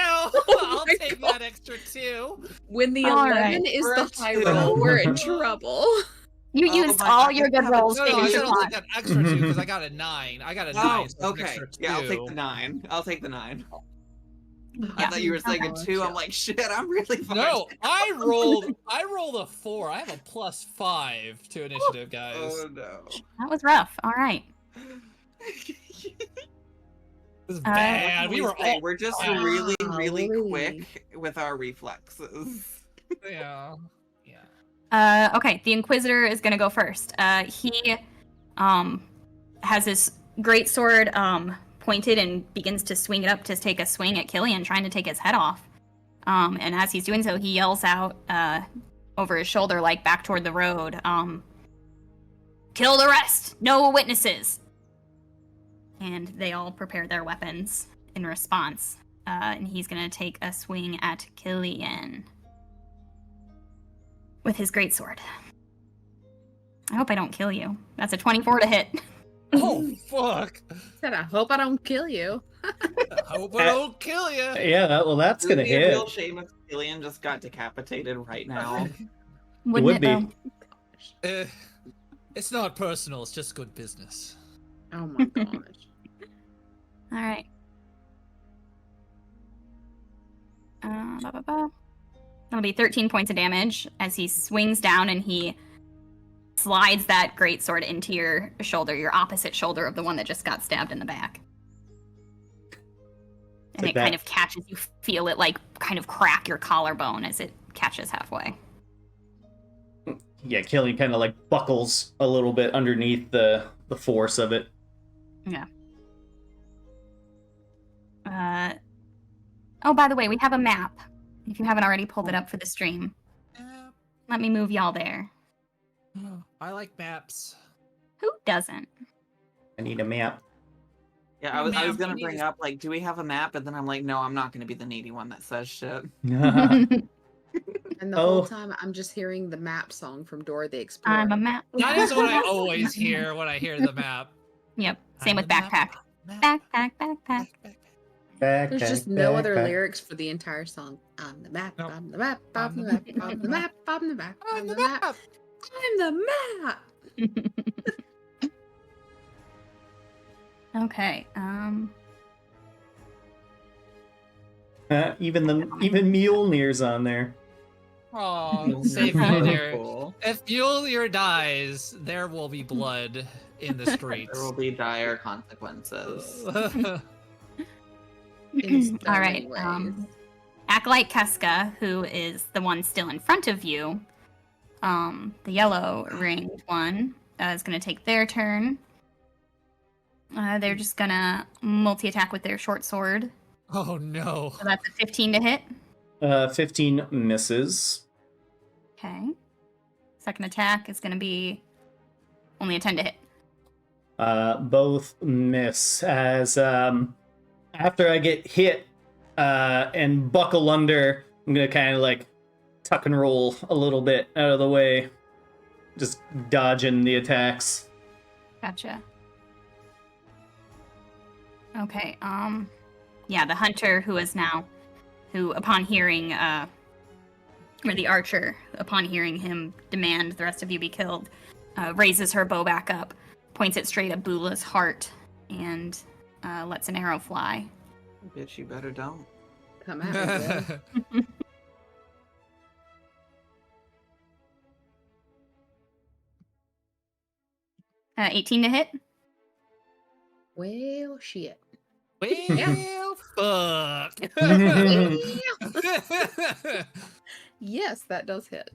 I'll my take God. that extra 2. when the All 11 right. is We're the up high to- roll, we're in trouble. You Oh used my all God, your I good haven't- rolls No, to no, I finish should your have plot. taken that extra 2 because I got a 9. I got a 9. Oh, so it's an okay. extra Yeah, I'll take 2. the 9. I'll take the 9. I Yeah. thought you were saying a Okay. 2. I'm like, shit, I'm really far No, down. I rolled a 4. I have a +5 to initiative, guys. Oh no. That was rough. All right. This is bad. We were all We're just Yeah. really, really Golly. quick with our reflexes. yeah. Okay, the Inquisitor is gonna go first. He has his great sword pointed and begins to swing it up to take a swing at Killian, trying to take his head off. And as he's doing so, he yells out over his shoulder, like back toward the road, "Kill the rest! No witnesses!" And they all prepare their weapons in response. And he's going to take a swing at Killian with his greatsword. I hope I don't kill you. That's a 24 to hit. Oh, fuck. Said, I hope I don't kill you. I hope I don't kill you. Yeah, that's It gonna would be a hit. real shame if Killian just got decapitated right now. Wouldn't would it, be. though? It's not personal. It's just good business. Oh my gosh. All right. That'll be 13 points of damage as he swings down and he slides that greatsword into your shoulder, your opposite shoulder of the one that just got stabbed in the back. And Like it kind that. of catches, you feel it like kind of crack your collarbone as it catches halfway. Yeah, Killian kind of like buckles a little bit underneath the force of it. Yeah. Oh, by the way, we have a map. If you haven't already pulled it up for the stream. Let me move y'all there. I like maps. Who doesn't? I need a map. Yeah, I was Ma'am, gonna we need bring to- up like, do we have a map? And then I'm like, no, I'm not gonna be the needy one that says shit. And the Oh. whole time I'm just hearing the map song from Dora the Explorer. I'm a map. That is what I always hear when I hear the map. Yep. Same I'm with the backpack. map. Backpack. There's just no other Backpack. lyrics for the entire song. I'm the map, Nope. I'm the map, I'm the map, I'm the map, I'm the map, I'm the map, I'm the map. Okay. Even Mjolnir's on there. Oh, save Mjolnir. If Mjolnir dies, there will be blood in the streets. There will be dire consequences. In so All many right. ways. Acolyte Keska, who is the one still in front of you, the yellow ringed one, is going to take their turn. They're just going to multi-attack with their short sword. Oh no. So that's a 15 to hit. 15 misses. Okay. Second attack is going to be only a 10 to hit. Both miss as after I get hit and buckle under, I'm gonna kind of like tuck and roll a little bit out of the way, just dodging the attacks. Gotcha. Okay, yeah, the hunter who upon hearing, or the archer, upon hearing him demand the rest of you be killed, raises her bow back up, points it straight at Bula's heart, and lets an arrow fly. Bitch, you better don't. Come at me, Will. 18 to hit. Well, shit. Well, fuck. Yes, that does hit.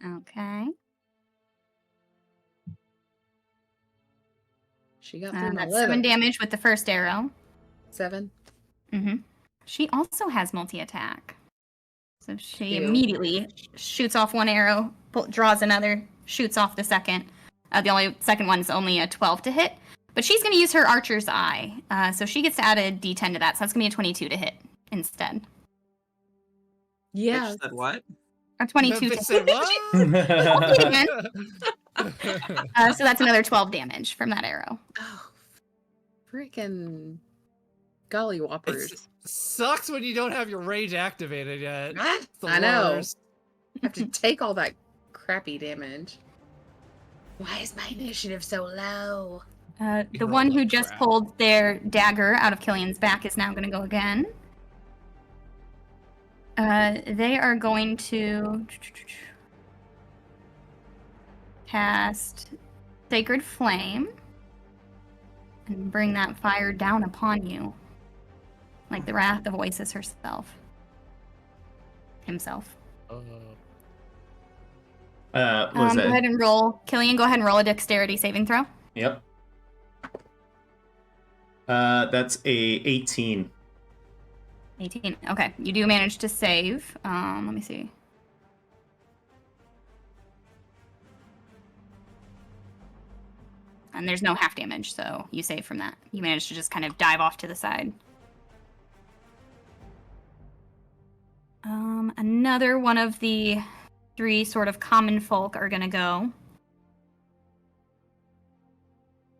Okay. She got through an That's 11. 7 damage with the first arrow. 7. Mm-hmm. She also has multi-attack. So she Ew. immediately shoots off one arrow, draws another, shoots off the second. The only second one's only a 12 to hit. But she's going to use her Archer's Eye. So she gets to add a d10 to that. So that's going to be a 22 to hit instead. Yeah. Bitch said what? A 22 to Bitch said hit. what? So that's another 12 damage from that arrow. Oh, freaking golly whoppers. It sucks when you don't have your rage activated yet. Ah, It's the I know. worst. I have to take all that crappy damage. Why is my initiative so low? The You're one a who little just crap. pulled their dagger out of Killian's back is now going to go again. They are going to cast Sacred Flame and bring that fire down upon you. Like the wrath of Oasis himself. What is Go that? ahead and roll. Killian, go ahead and roll a dexterity saving throw. Yep. That's a 18. 18. Okay, you do manage to save. Let me see. And there's no half damage, so you save from that. You manage to just kind of dive off to the side. Another one of the 3 sort of common folk are gonna go.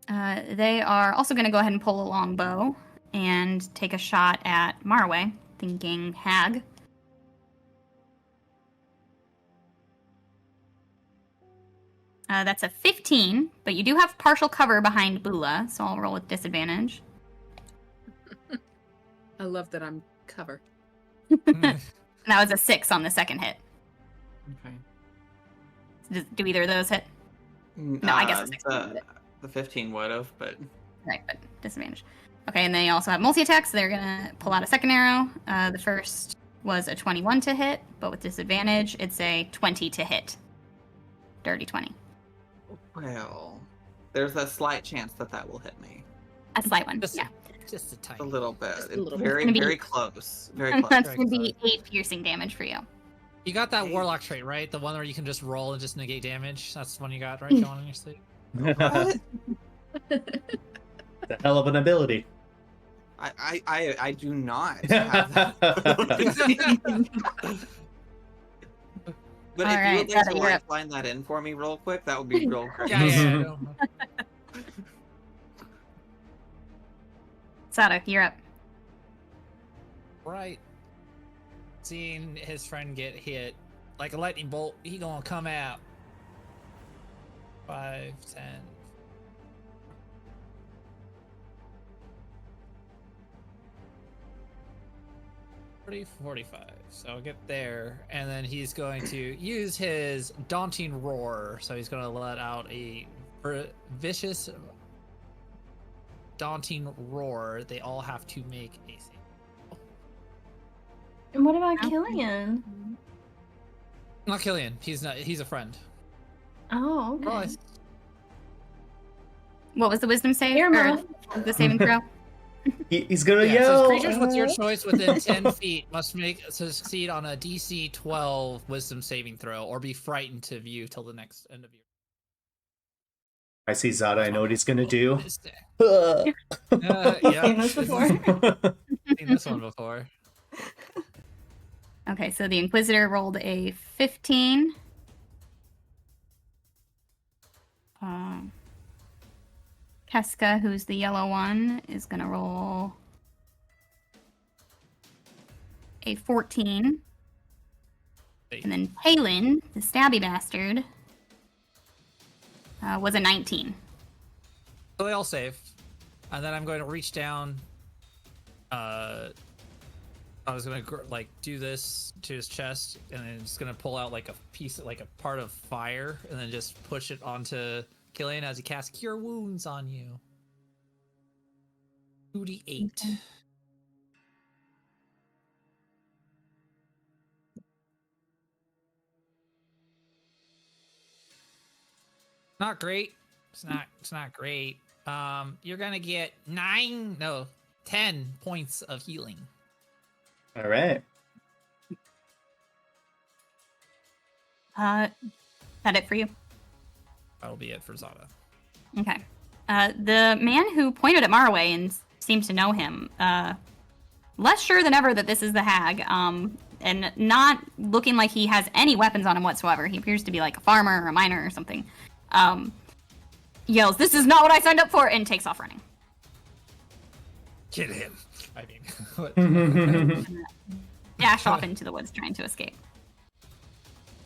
They are also gonna go ahead and pull a longbow and take a shot at Marway, thinking hag. That's a 15, but you do have partial cover behind Bula, so I'll roll with disadvantage. I love that I'm cover. And that was a 6 on the second hit. Okay. Do either of those hit? No, I guess a 6 would hit. The 15 would have, but Right, but disadvantage. Okay, and they also have multi-attacks, so they're gonna pull out a second arrow. The first was a 21 to hit, but with disadvantage, it's a 20 to hit. Dirty 20. well, there's a slight chance that will hit me. A slight one, Just, yeah. just a tiny. A little bit. Just a little very, bit. very close. Very And close. that's Very gonna be 8 piercing damage for you. You got that Hey. warlock trait, right? The one where you can just roll and just negate damage. That's the one you got, right? Going on your sleeve. What? The hell of an ability. I do not have that. But All if right, you would like Zeta, to you're up. line that in for me real quick, that would be real great. Yeah. No. Sada, you're up. Right. Seeing his friend get hit like a lightning bolt, he gonna come out. 5, 10. 40, 45. So I'll get there, and then he's going to use his daunting roar. So he's going to let out a vicious, daunting roar. They all have to make a save. And what about Okay. Killian? Not Killian. He's not. He's a friend. Oh, okay. Oh, What was the wisdom save? Irma. Or the saving throw? He's gonna yeah, yell. so creatures with your choice within 10 feet must succeed on a DC 12 Wisdom saving throw, or be frightened to view till the next end of your. I see Zada. I know what he's gonna do. Yeah, Seen this before. Seen this one before. Okay, so the Inquisitor rolled a 15. Keska, who's the yellow one, is going to roll a 14. And then Palin, the stabby bastard, was a 19. So they all save, and then I'm going to reach down. I was gonna like do this to his chest, and then just gonna pull out like a piece, like a part of fire, and then just push it onto Killian as he casts Cure Wounds on you. 2d8. Not great. It's not great. You're gonna get 10 points of healing. All right. That it for you? That'll be it for Zada. Okay. The man who pointed at Marway and seemed to know him, less sure than ever that this is the hag, and not looking like he has any weapons on him whatsoever. He appears to be like a farmer or a miner or something. Yells, "This is not what I signed up for," and takes off running. Get him. I mean, Dash off into the woods trying to escape.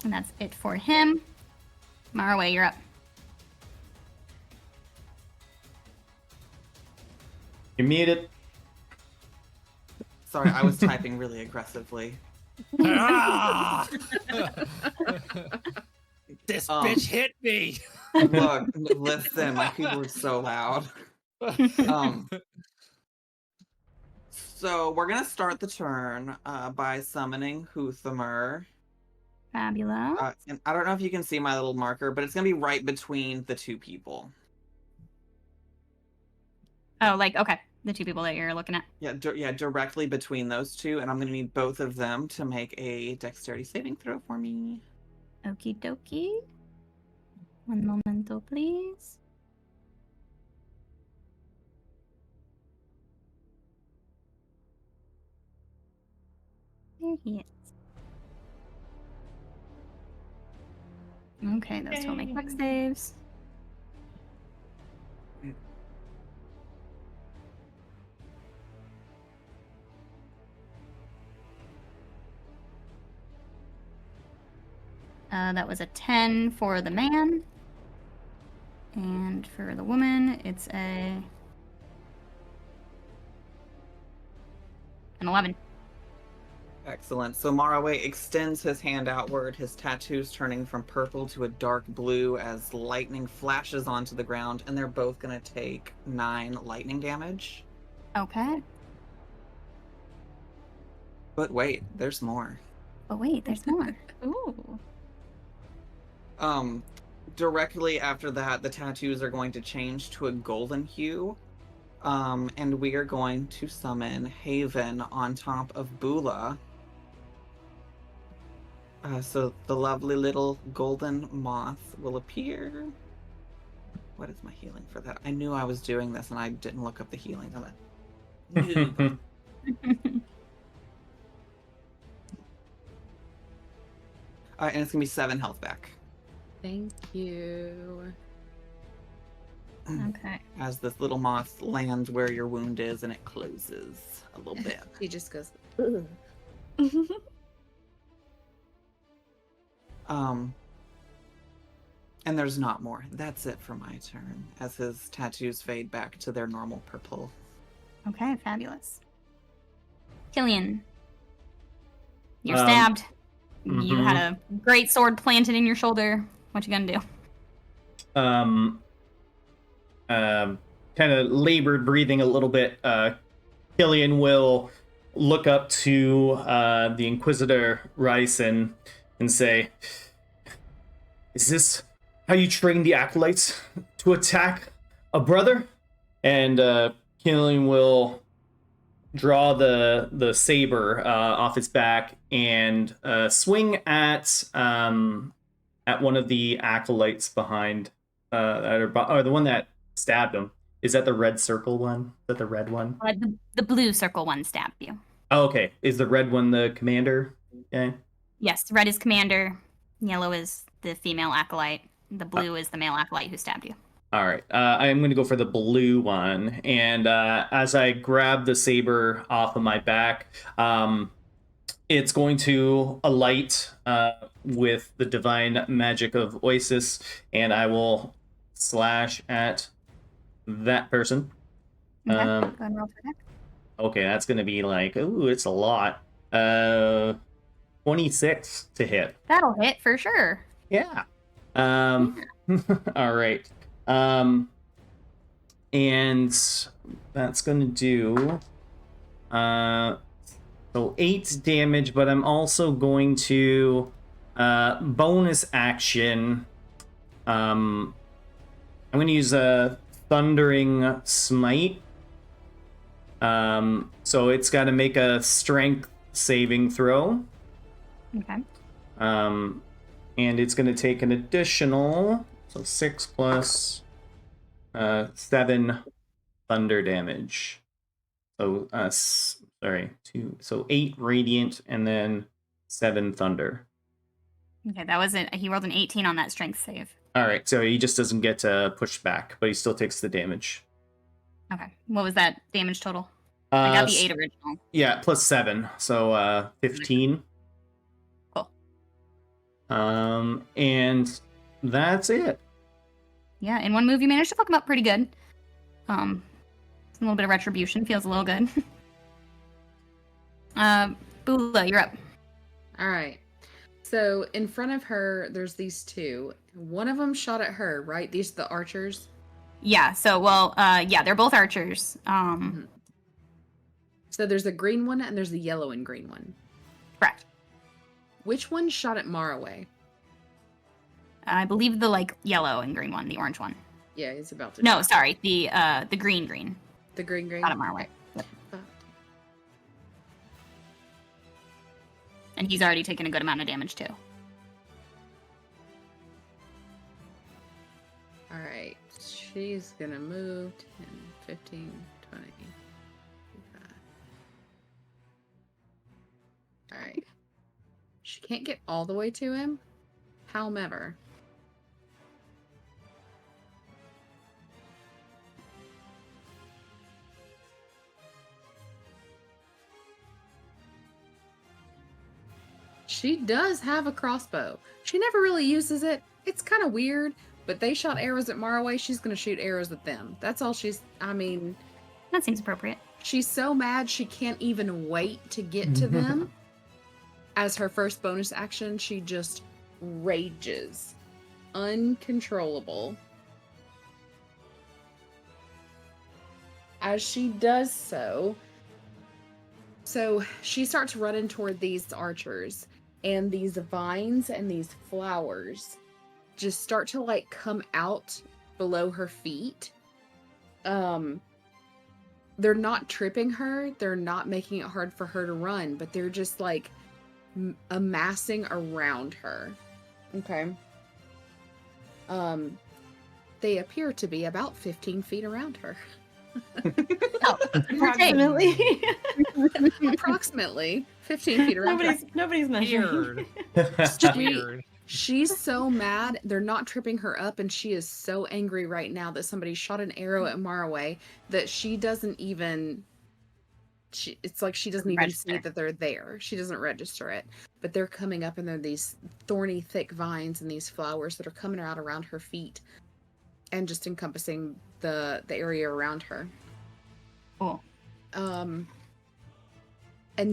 And that's it for him. Marway, you're up. You're muted. Sorry, I was typing really aggressively. Ah! This bitch hit me. Look, listen, my keyboard's so loud. So we're gonna start the turn by summoning Huthamer. Fabulous. And I don't know if you can see my little marker, but it's gonna be right between the two people. Oh, like, okay. The two people that you're looking at. Yeah, directly between those two, and I'm going to need both of them to make a dexterity saving throw for me. Okie dokie. One momento, please. There he is. Okay, those two will make quick saves. That was a 10 for the man. And for the woman, it's an 11. Excellent. So Maraway extends his hand outward, his tattoos turning from purple to a dark blue as lightning flashes onto the ground, and they're both going to take 9 lightning damage. Okay. But wait, there's more. But wait, there's more. Ooh. Directly after that, the tattoos are going to change to a golden hue. And we are going to summon Haven on top of Bula. So the lovely little golden moth will appear. What is my healing for that? I knew I was doing this and I didn't look up the healing of it. And it's gonna be 7 health back. Thank you. Okay. As this little moth lands where your wound is and it closes a little bit. He just goes, And there's not more. That's it for my turn, as his tattoos fade back to their normal purple. Okay, fabulous. Killian. You're stabbed. You had a great sword planted in your shoulder. What you gonna do? Kind of labored breathing a little bit. Killian will look up to the Inquisitor Ryson and say, "Is this how you train the acolytes to attack a brother?" And Killian will draw the saber off his back and swing at one of the acolytes behind, or the one that stabbed him. Is that the red circle one? Is that the red one? The blue circle one stabbed you. Oh, okay. Is the red one the commander? Okay. Yes, red is commander. Yellow is the female acolyte. The blue is the male acolyte who stabbed you. All right. I'm going to go for the blue one. And as I grab the saber off of my back, it's going to alight with the divine magic of Oasis, and I will slash at that person. Okay, go ahead and roll for that. Okay, that's going to be like, ooh, it's a lot. 26 to hit. That'll hit for sure. Yeah. All right. And that's going to do so 8 damage, but I'm also going to bonus action. I'm going to use a Thundering Smite. So it's got to make a strength saving throw. Okay. And it's going to take an additional, so 6 plus 7 thunder damage. So, sorry, 2, so 8 radiant and then 7 thunder. Okay, that was it. He rolled an 18 on that strength save. All right, so he just doesn't get pushed back, but he still takes the damage. Okay. What was that damage total? I got the 8 original. Yeah, plus 7, so 15. Cool. And that's it. Yeah, in one move you managed to fuck him up pretty good. A little bit of retribution feels a little good. Bula, you're up. all right. So in front of her, there's these two. One of them shot at her, right? These are the archers. Yeah. So, well, yeah, they're both archers. So there's a green one and there's a yellow and green one. Correct. Which one shot at Maraway? I believe the yellow and green one, the orange one. Yeah, he's about to. No, sorry, the green. The The green. Shot at Marway. Yep. And he's already taken a good amount of damage too. All right. She's gonna move 10, 15, 20, 25. All right. She can't get all the way to him. However, she does have a crossbow. She never really uses it. It's kind of weird, but they shot arrows at Maraway. She's going to shoot arrows at them. That's all I mean, That seems appropriate. she's so mad she can't even wait to get to them. As her first bonus action, she just rages. Uncontrollable. As she does so she starts running toward these archers, and these vines and these flowers just start to like come out below her feet. They're not tripping her, they're not making it hard for her to run, but they're just like amassing around her. Okay. They appear to be about 15 feet around her. Oh, Approximately. Approximately 15 feet around her. Nobody's measuring. Weird. Weird. She's so mad. They're not tripping her up, and she is so angry right now that somebody shot an arrow at Maraway that she doesn't even... it's like she doesn't even see that they're there. She doesn't register it. But they're coming up, and there are these thorny, thick vines and these flowers that are coming out around her feet and just encompassing the area around her. Cool. And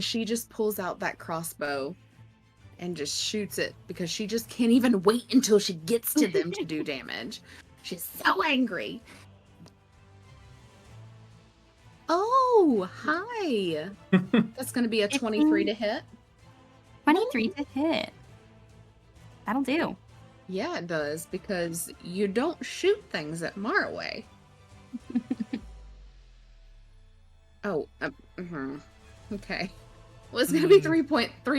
she just pulls out that crossbow and just shoots it because she just can't even wait until she gets to them to do damage. She's so angry. Oh, hi. That's going to be a 23 to hit. 23 to hit. That'll do. Yeah, it does, because you don't shoot things at Maraway. Oh, okay. Well, it's going to be 3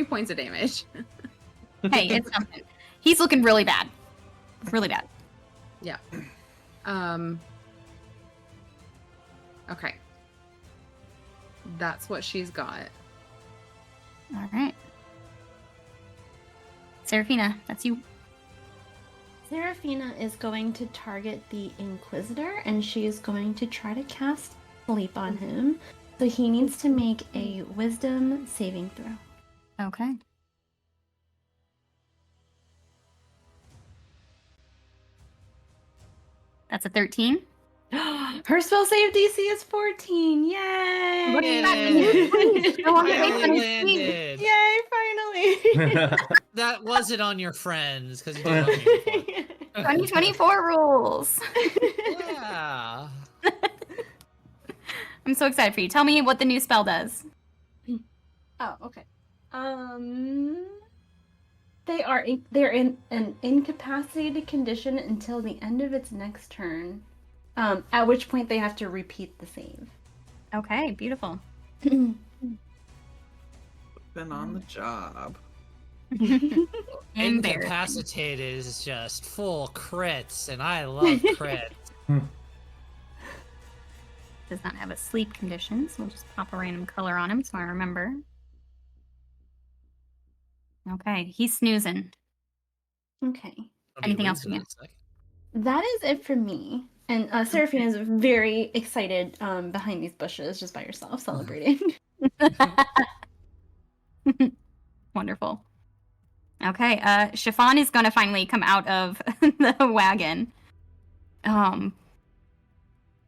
points of damage. Hey, it's something. He's looking really bad. Really bad. Yeah. Okay. That's what she's got. All right. Seraphina, that's you. Seraphina is going to target the Inquisitor, and she is going to try to cast Sleep on him. So he needs to make a Wisdom saving throw. Okay. That's a 13. Her spell save DC is 14. Yay! What does that mean? No longer Finally makes any landed. Yay, finally! That wasn't on your friends because you didn't know me before. 2024 rules. Yeah. I'm so excited for you. Tell me what the new spell does. Oh, okay. They're in an incapacitated condition until the end of its next turn. At which point they have to repeat the save. Okay, beautiful. Been on the job. Embarrassing. Incapacitated is just full crits, and I love crits. Does not have a sleep condition, so we'll just pop a random color on him so I remember. Okay, he's snoozing. Okay. Anything else from you? That is it for me. And Seraphina is very excited behind these bushes, just by herself, celebrating. Wonderful. Okay, Chiffon is going to finally come out of the wagon.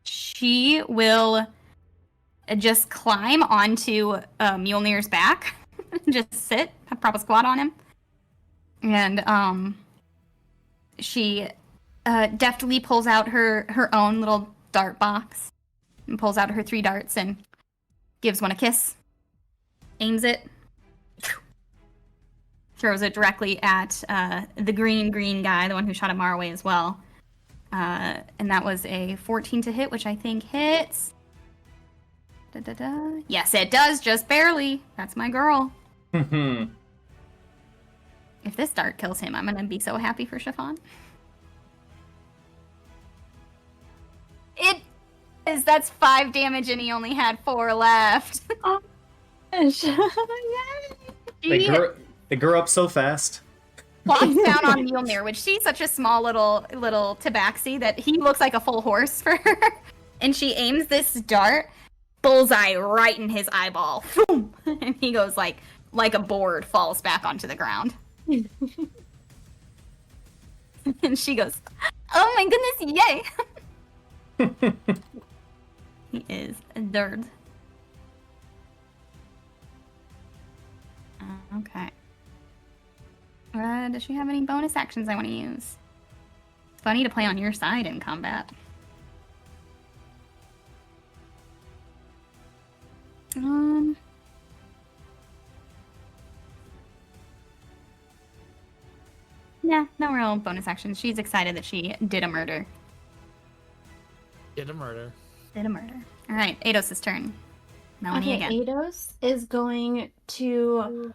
She will just climb onto Mjolnir's back, just sit, prop a squat on him, and she deftly pulls out her own little dart box and pulls out her 3 darts and gives one a kiss, aims it, throws it directly at the green guy, the one who shot at Maraway as well. And that was a 14 to hit, which I think hits. Yes, it does, just barely. That's my girl. Hmm. If this dart kills him, I'm gonna be so happy for Chiffon. It is. That's 5 damage, and he only had 4 left. Oh, gosh. Yay. They grew up so fast. Plops down on Mjolnir, which she's such a small little tabaxi that he looks like a full horse for her. And she aims this dart, bullseye right in his eyeball. And he goes like a board, falls back onto the ground. And she goes, "Oh my goodness, yay!" He is a nerd. Okay. Does she have any bonus actions I want to use? It's funny to play on your side in combat. Yeah, no real bonus actions. She's excited that she did a murder. Did a murder. Did a murder. All right, Eidos' turn. Melanie Okay, again. Eidos is going to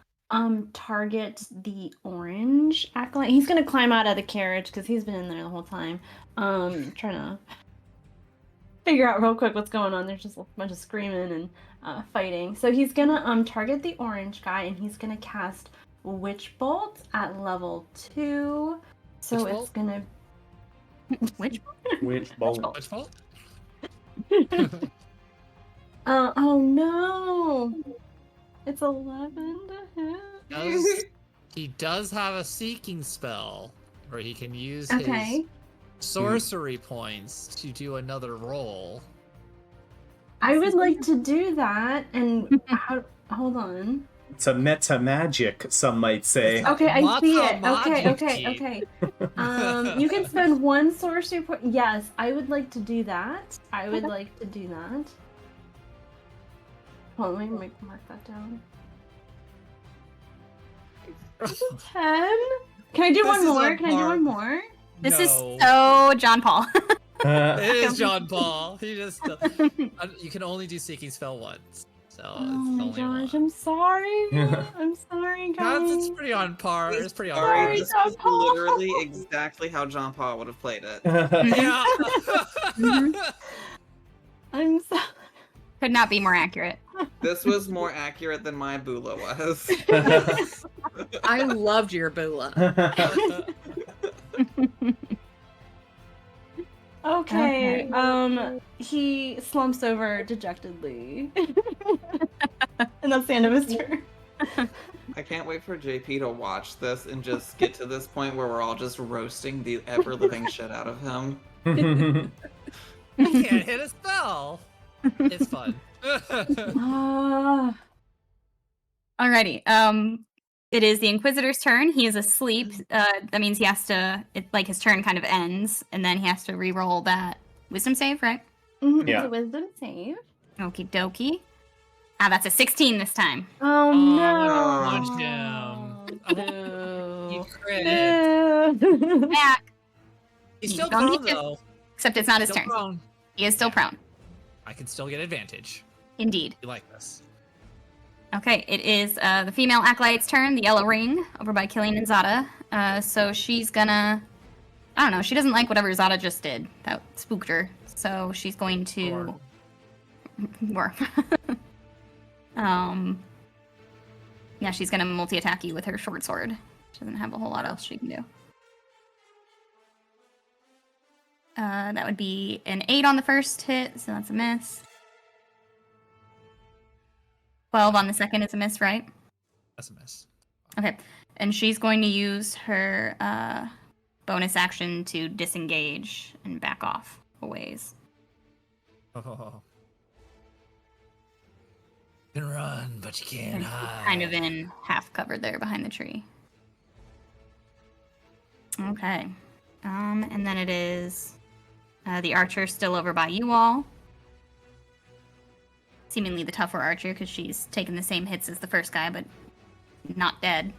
target the orange acolyte. He's gonna climb out of the carriage because he's been in there the whole time. Trying to figure out real quick what's going on. There's just a bunch of screaming and fighting. So he's gonna target the orange guy, and he's gonna cast Witch Bolt at level 2. So Witch it's Bolt? gonna Which? Which bolt? Which fault? oh no. It's 11 to hit. He does have a seeking spell where he can use Okay. his sorcery points to do another roll. I would like to do that, and hold on. It's a meta magic, some might say. Okay, I see it. Mata Okay. magic. You can spend 1 sorcery point. Yes, I would like to do that. I would like to do that. Hold on, let me mark that down. 10. Can I do This one is more? on Can I do par. one more? This is No. so John Paul. It is John Paul. He just you can only do seeking spell once, so Oh it's my only gosh, one. I'm sorry. I'm sorry, guys. It's pretty on par. It's pretty on Sorry, par. this John was Paul. literally exactly how John Paul would have played it. Yeah. I'm sorry. Could not be more accurate. This was more accurate than my Bula was. I loved your Bula. Okay. He slumps over dejectedly. And that's the end of his turn. I can't wait for JP to watch this and just get to this point where we're all just roasting the ever living shit out of him. I can't hit a spell. It's fun. Alrighty. It is the Inquisitor's turn. He is asleep. That means he has to. His turn kind of ends, and then he has to re-roll that Wisdom save, right? It's Yeah. a wisdom save. Okie dokie. That's a 16 this time. Oh, no. punch him. You No. crit. No. Back. He's You still don't prone need to- though. Except it's not his Still turn. prone. He is still prone. I can still get advantage. Indeed. You like this? Okay, it is the female acolyte's turn, the yellow ring, over by Killian and Zada. So she's gonna... I don't know, she doesn't like whatever Zada just did. That spooked her. So she's going to... Work. Yeah, she's gonna multi-attack you with her short sword. She doesn't have a whole lot else she can do. That would be an 8 on the first hit, so that's a miss. 12 on the second is a miss, right? That's a miss. Okay. And she's going to use her bonus action to disengage and back off a ways. Oh. You can run, but you can't And hide. kind of in half covered there behind the tree. Okay. And then it is the archer still over by you all. Seemingly the tougher archer because she's taken the same hits as the first guy, but not dead.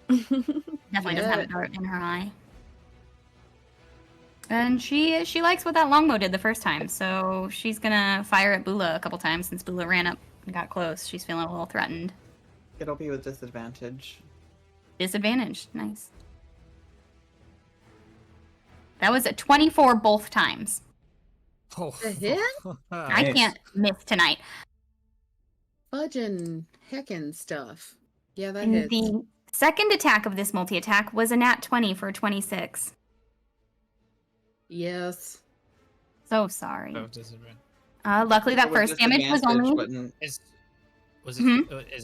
Definitely doesn't have a dart in her eye. And she likes what that longbow did the first time, so she's gonna fire at Bula a couple times since Bula ran up and got close. She's feeling a little threatened. It'll be with disadvantage. Disadvantage. Nice. That was a 24 both times. Oh, The hit? I Nice. can't miss tonight. Fudging heckin' stuff. Yeah, that And hits. the second attack of this multi-attack was a nat 20 for a 26. Yes. So sorry. Oh, disadvantage. Luckily, that With first damage was disadvantage only... wouldn't- Is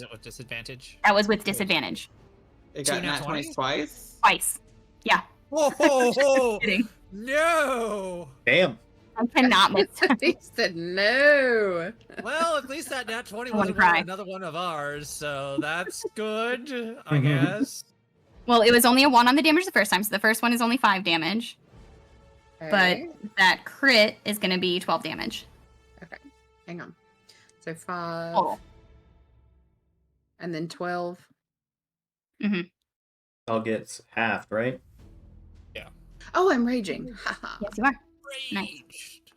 it with disadvantage? That was with disadvantage. It got Two nat nat 20 20s? twice. Twice. Yeah. Whoa! Kidding. No. Damn. I cannot miss. He said no. Well, at least that nat 20 I wanna wasn't cry. another one of ours, so that's good, I Mhm. guess. Well, it was only a 1 on the damage the first time, so the first one is only 5 damage. But Okay. that crit is going to be 12 damage. Okay. Hang on. So 5 Total. and then 12. All gets halved, right? Oh, I'm raging. Haha. Yes, you are. Nice. Raged.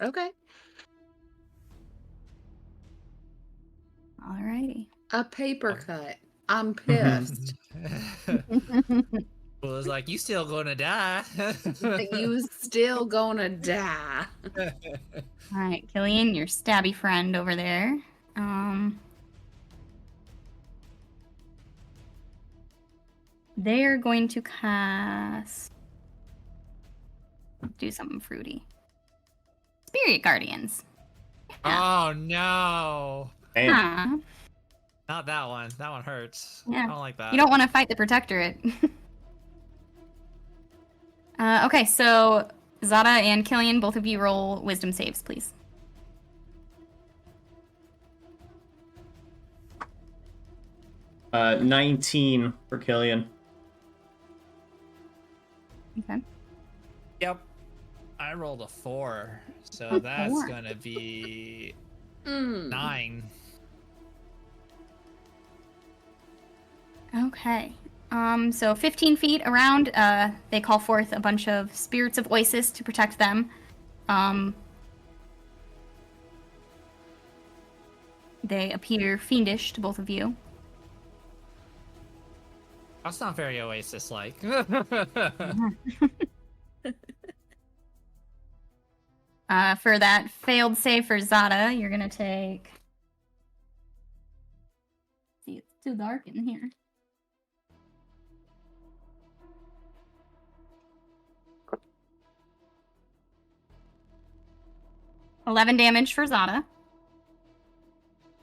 Okay. Alrighty. A paper cut. I'm pissed. Well, it's like, you still gonna die. That you still gonna die. Alright, Killian, your stabby friend over there. They're going to cast... Do something fruity. Spirit Guardians. Oh no. Damn. Huh. Not that one. That one hurts. Yeah. I don't like that. You don't want to fight the Protectorate. Okay, so Zada and Killian, both of you roll wisdom saves, please. Uh, 19 for Killian. Okay. Yep. I rolled a 4, so A that's 4. gonna be Mm. 9. Okay. So 15 feet around, they call forth a bunch of spirits of Oasis to protect them. They appear fiendish to both of you. That's not very Oasis-like. For that failed save for Zada, you're gonna take... See, it's too dark in here. $11 damage for Zada.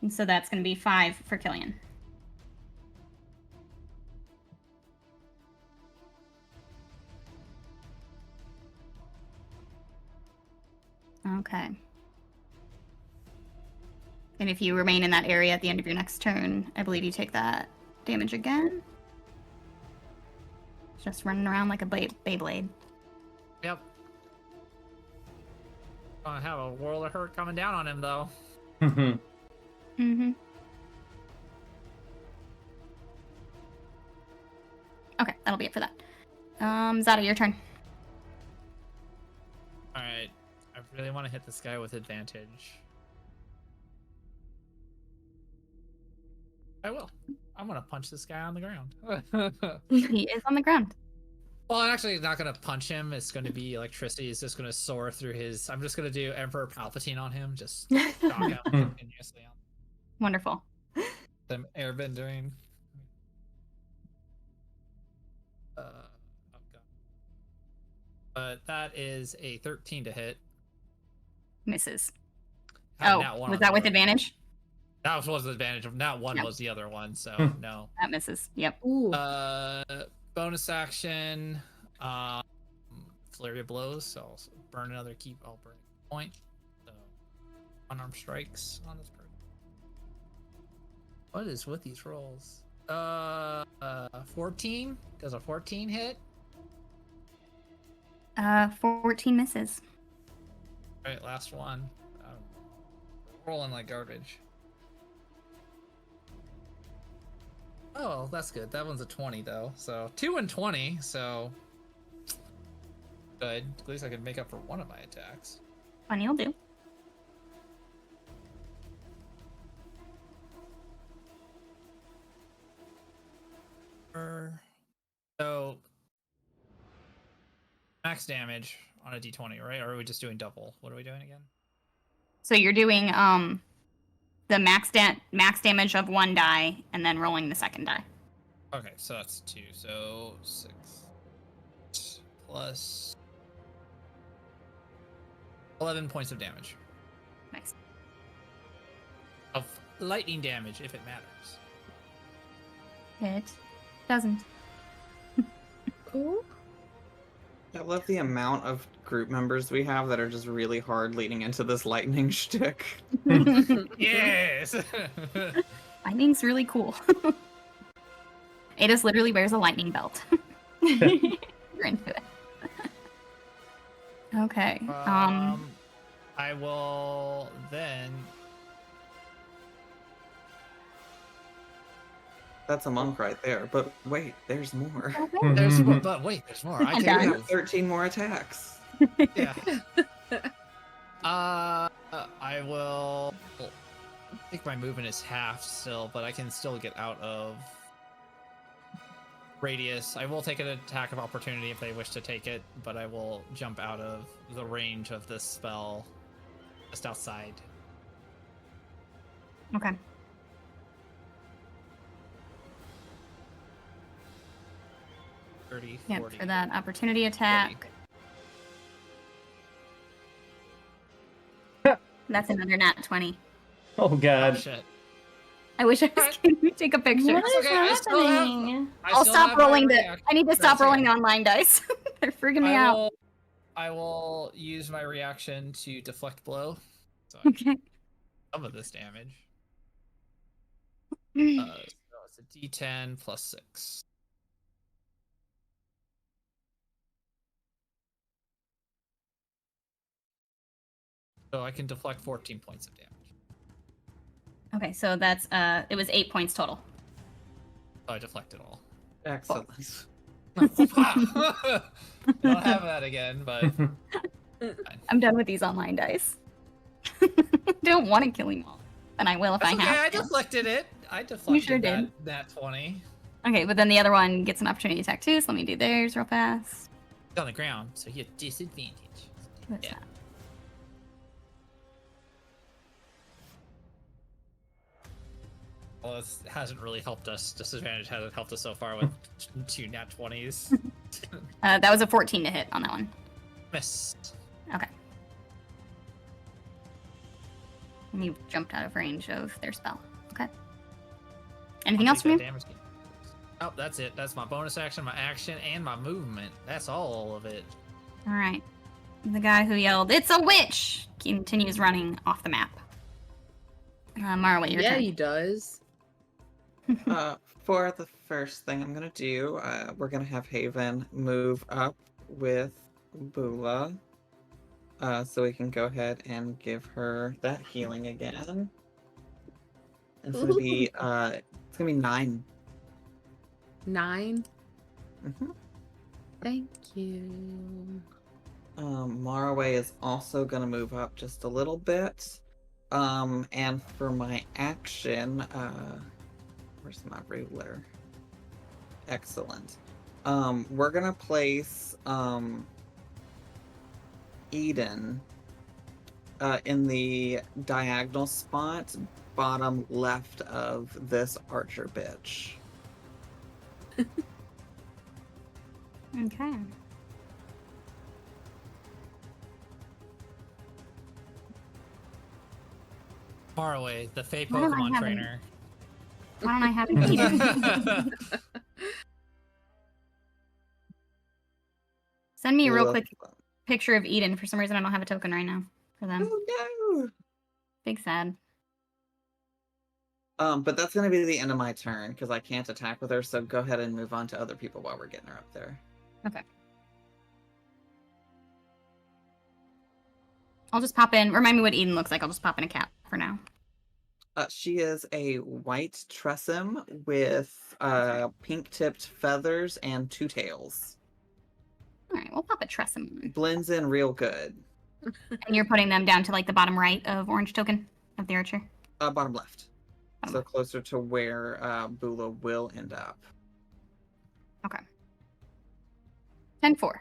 And so that's gonna be 5 for Killian. Okay. And if you remain in that area at the end of your next turn, I believe you take that damage again. Just running around like a Beyblade. Yep. Gonna have a world of hurt coming down on him, though. Mm-hmm. Okay, that'll be it for that. Zada, your turn. Alright. I really want to hit this guy with advantage. I will. I'm gonna punch this guy on the ground. He is on the ground. Well, I'm actually not gonna punch him. It's gonna be electricity. It's just gonna soar through his. I'm just gonna do Emperor Palpatine on him. Just shock him continuously on Wonderful. them airbendering. Oh god. But that is a 13 to hit. Misses. Had Oh, nat 1 was on that the with other. advantage? That was the advantage of nat 1 Yeah. was the other one, so no. That misses. Yep. Ooh. Bonus action, flurry of blows. So I'll burn another keep. I'll burn a point. So unarmed strikes on this person. What is with these rolls? 14. Does a 14 hit? 14 misses. All right, last one. Rolling like garbage. Oh, that's good. That one's a 20 though. So 2 and 20. So good. At least I can make up for one of my attacks. 20 will do. So max damage on a d20, right? Or are we just doing double? What are we doing again? So you're doing the max damage of 1 die and then rolling the second die. Okay, so that's 2. So 6 plus 11 points of damage. Nice. Of lightning damage, if it matters. It doesn't. Cool. I love the amount of group members we have that are just really hard leading into this lightning shtick. Yes! Lightning's really cool. Adis literally wears a lightning belt. You're into it. Okay. I will then. That's a monk right there. But wait, there's more. There's more, but wait, there's more. I I'm We done. can have move. 13 more attacks. Yeah. I will. I think my movement is half still, but I can still get out of radius. I will take an attack of opportunity if they wish to take it, but I will jump out of the range of this spell just outside. Okay. Yep, 40. for that opportunity attack. That's another nat 20. Oh Oh god. shit. I wish I was going to take a picture. What is okay, I still have- happening? I'll stop rolling I need to stop rolling the online dice. They're freaking me out. I will use my reaction to deflect blow. So I Okay. some of this damage. So it's a D10 plus 6. So I can deflect 14 points of damage. Okay, so that's it was 8 points total. So I deflect it all. Excellent. Don't have that again, but I'm done with these online dice. Don't want to kill him all. And I will if that's I okay. have I to. deflected it. I deflected sure did. that 20. Okay, but then the other one gets an opportunity attack too, so let me do theirs real fast. It's on the ground, so you have disadvantage. What's Yeah. that? Well, this hasn't really helped us. Disadvantage hasn't helped us so far with 2 nat 20s. That was a 14 to hit on that one. Miss. Okay. And you jumped out of range of their spell. Okay. Anything I'll else take from that you? damage. Oh, that's it. That's my bonus action, my action, and my movement. That's all of it. All right. The guy who yelled, "It's a witch!" continues running off the map. Marwa, your Yeah, turn. he does. For the first thing I'm gonna do, we're gonna have Haven move up with Bula, so we can go ahead and give her that healing again. It's gonna be 9. 9. Mm-hmm. Thank you. Maraway is also gonna move up just a little bit. And for my action, where's my ruler? Excellent. We're gonna place Eden in the diagonal spot, bottom left of this archer bitch. Okay. Far away, the Fey Why don't I Pokemon have trainer. Why don't I have it either? Send me a real quick picture of Eden. For some reason, I don't have a token right now for them. Oh no! Big sad. But that's gonna be the end of my turn because I can't attack with her. So go ahead and move on to other people while we're getting her up there. Okay. I'll just pop in. Remind me what Eden looks like. I'll just pop in a cap for now. She is a white tressum with pink-tipped feathers and 2 tails. All right, we'll pop a tressum on. Blends in real good. And you're putting them down to like the bottom right of orange token of the archer. Bottom left. Bottom So left. closer to where Bula will end up. Okay. 10-4.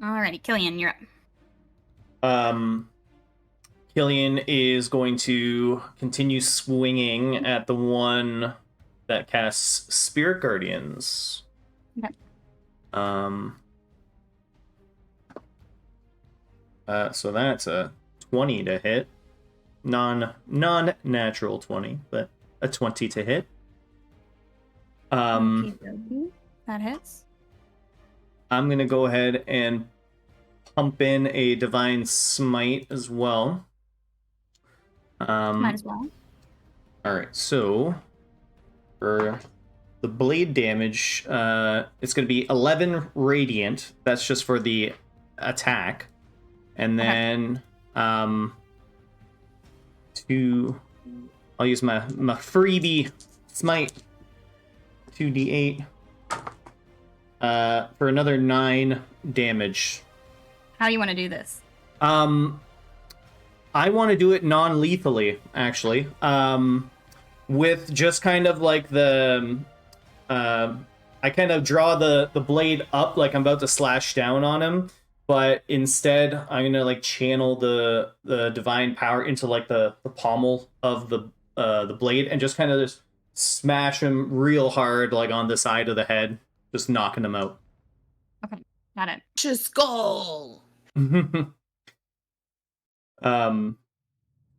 Alrighty, Killian, you're up. Killian is going to continue swinging at the one that casts Spirit Guardians. Okay. So that's a 20 to hit. Non-natural 20, but a 20 to hit. That hits. I'm gonna go ahead and pump in a Divine Smite as well. Might as well. Alright, so for the blade damage, it's going to be 11 radiant. That's just for the attack. And then I'll use my freebie smite, 2d8, for another 9 damage. How do you want to do this? I want to do it non-lethally, actually. With just kind of like the... I kind of draw the blade up like I'm about to slash down on him, but instead I'm going to like channel the divine power into like the pommel of the blade and just kind of just smash him real hard like on the side of the head, just knocking him out. Okay, got it. Skull. All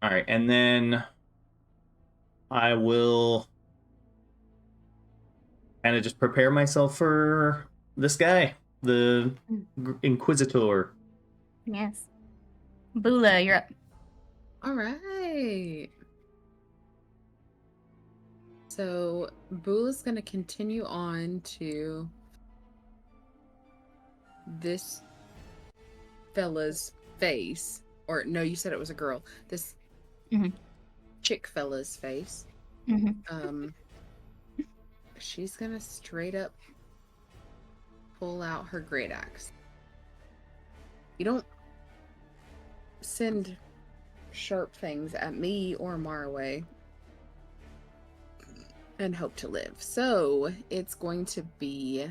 right, and then I will kind of just prepare myself for this guy, the Inquisitor. Yes. Bula, you're up. All right. So Bula's going to continue on to this fella's face. Or no, you said it was a girl. This chick fella's face. She's gonna straight up pull out her great axe. You don't send sharp things at me or Maraway and hope to live. So it's going to be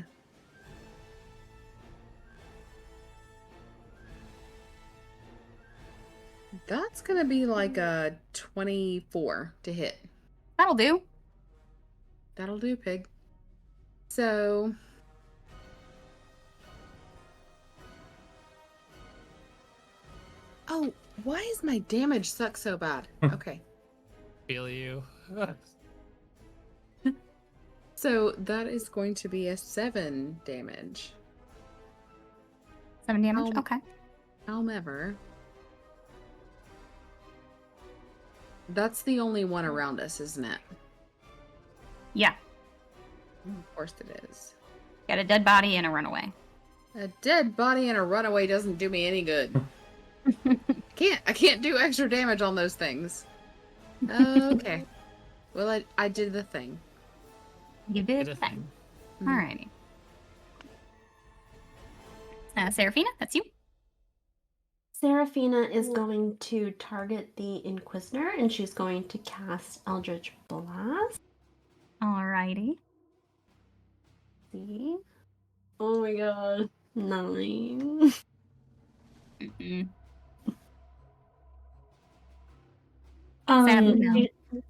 that's gonna be like a 24 to hit. That'll do. That'll do, pig. So oh, why is my damage suck so bad? Okay. Feel you. So that is going to be a 7 damage. 7 damage? Okay. However, that's the only one around us, isn't it? Yeah. Of course it is. Got a dead body and a runaway. A dead body and a runaway doesn't do me any good. I can't do extra damage on those things. Okay. Well, I did the thing. You did the thing. Alrighty. Seraphina, that's you. Seraphina is going to target the Inquisitor, and she's going to cast Eldritch Blast. Alrighty. See? Oh my god. 9.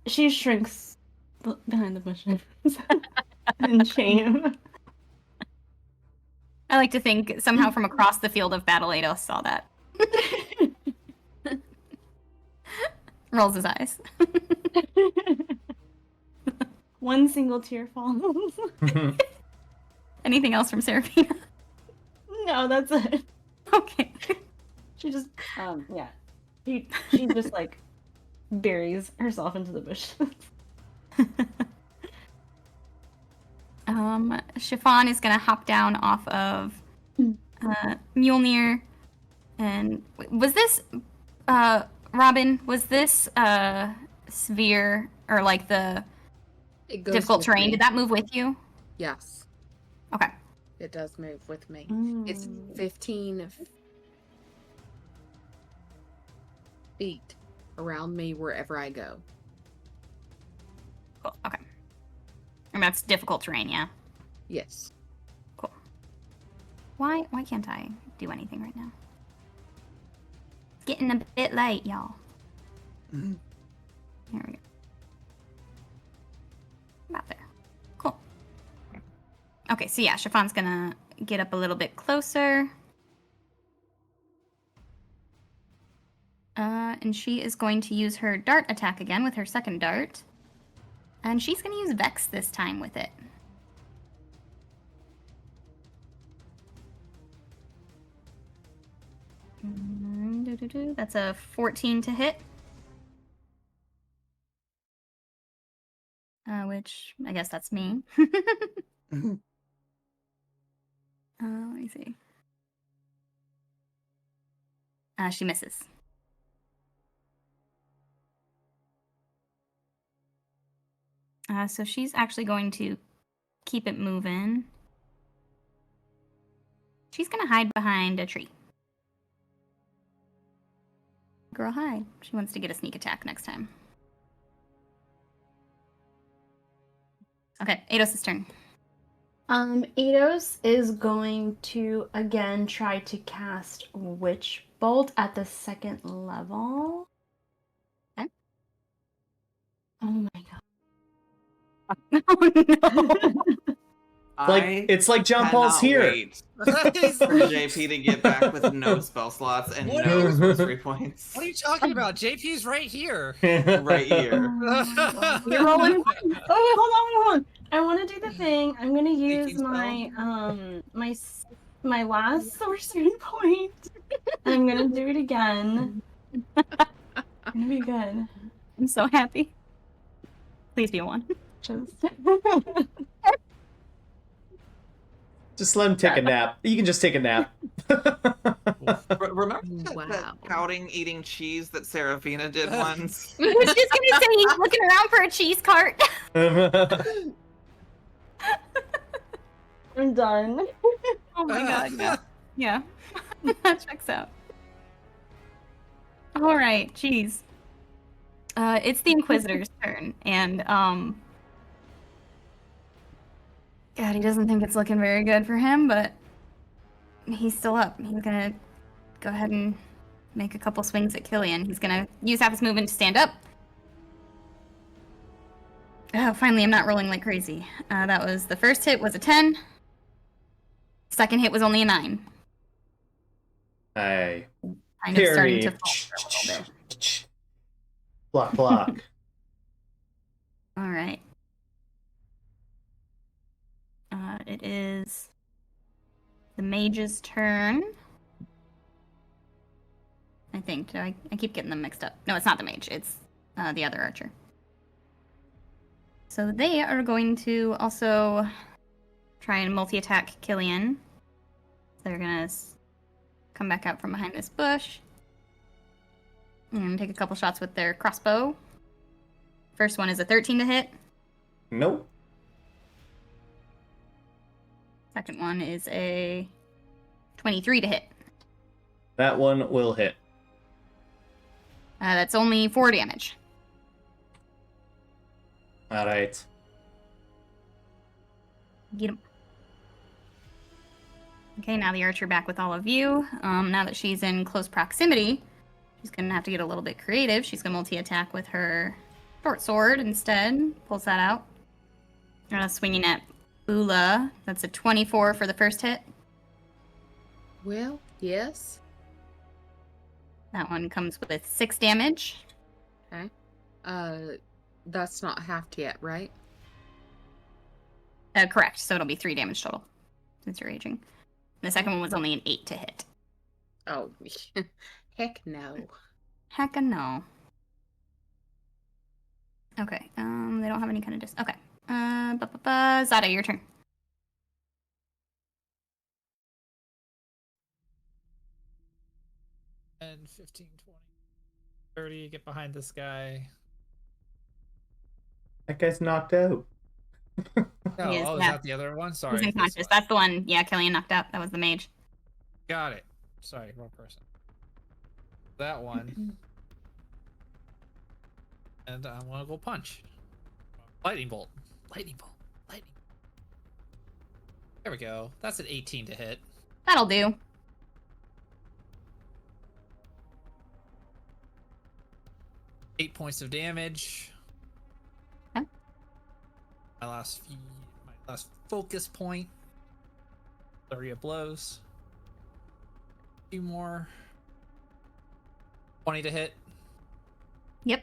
She shrinks behind the bushes in shame. I like to think somehow from across the field of battle, Ados saw that. Rolls his eyes. One single tear falls. Anything else from Seraphina? No, that's it. Okay. She just, yeah. She just, like, buries herself into the bushes. Chiffon is gonna hop down off of Mjolnir. And was this Robin, was this severe or like the It goes difficult with terrain? me. Did that move with you? Yes, Okay. it does move with me. Mm. It's 15 feet around me wherever I go. Cool. Okay. And that's difficult terrain, yeah. Yes. Cool. Why can't I do anything right now? It's getting a bit late, y'all. Mhm. Here we go. About there. Cool. Okay, so yeah, Chiffon's gonna get up a little bit closer. And she is going to use her dart attack again with her second dart. And she's gonna use Vex this time with it. That's a 14 to hit. Which I guess that's me. Mhm. Let me see. She misses. So she's actually going to keep it moving. She's gonna hide behind a tree. Girl, hide. She wants to get a sneak attack next time. Okay, Eidos' turn. Eidos is going to again try to cast Witch Bolt at the second level. Okay. Oh my god. Oh no! It's like John Paul's cannot here. wait for JP to get back with no spell slots and What no is- sorcery points. What are you talking about? JP's right here. Right here. You're rolling. Oh, hold on. I want to do the thing. I'm gonna use Speaking my my last sorcery point. And I'm gonna do it again. It's gonna be good. I'm so happy. Please be a one. Just Just let him take a nap. You can just take a nap. Remember that Wow. pouting eating cheese that Serafina did once? I was just gonna say he's looking around for a cheese cart. I'm done. Oh my god, yeah. Yeah. That checks out. Alright, cheese. It's the Inquisitor's turn, and God, he doesn't think it's looking very good for him, but he's still up. He's gonna go ahead and make a couple swings at Killian. He's gonna use half his movement to stand up. Oh, finally, I'm not rolling like crazy. That was the first hit was a 10. Second hit was only a 9. Hey. Kind of starting to Parry. falter a little bit. Block, block. All right. It is the mage's turn. I think. I keep getting them mixed up. No, it's not the mage. It's the other archer. So they are going to also try and multi-attack Killian. They're gonna come back out from behind this bush and take a couple shots with their crossbow. First one is a 13 to hit. Nope. Second one is a 23 to hit. That one will hit. That's only 4 damage. Alright. Get him. Okay, now the archer back with all of you. Now that she's in close proximity, she's gonna have to get a little bit creative. She's gonna multi-attack with her short sword instead. Pulls that out. Swinging at Ula. That's a 24 for the first hit. Well, yes. That one comes with 6 damage. Okay. That's not halved yet, right? Correct. So it'll be 3 damage total since you're raging. The second one was only an 8 to hit. Oh, heck no. Hecka no. Okay. They don't have any kind of Okay. Zada, your turn. And 15, 20. 30, get behind this guy. That guy's knocked out. No, He is, is yeah. that the other one? He's Sorry. this unconscious. one. That's the one. Yeah, Killian knocked out. That was the mage. Got it. Sorry, wrong person. That one. And I want to go punch. Lightning bolt. Lightning bolt. Lightning. There we go. That's an 18 to hit. That'll do. Eight points of damage. Okay. My last focus point. Flurry of blows. A few more. 20 to hit. Yep.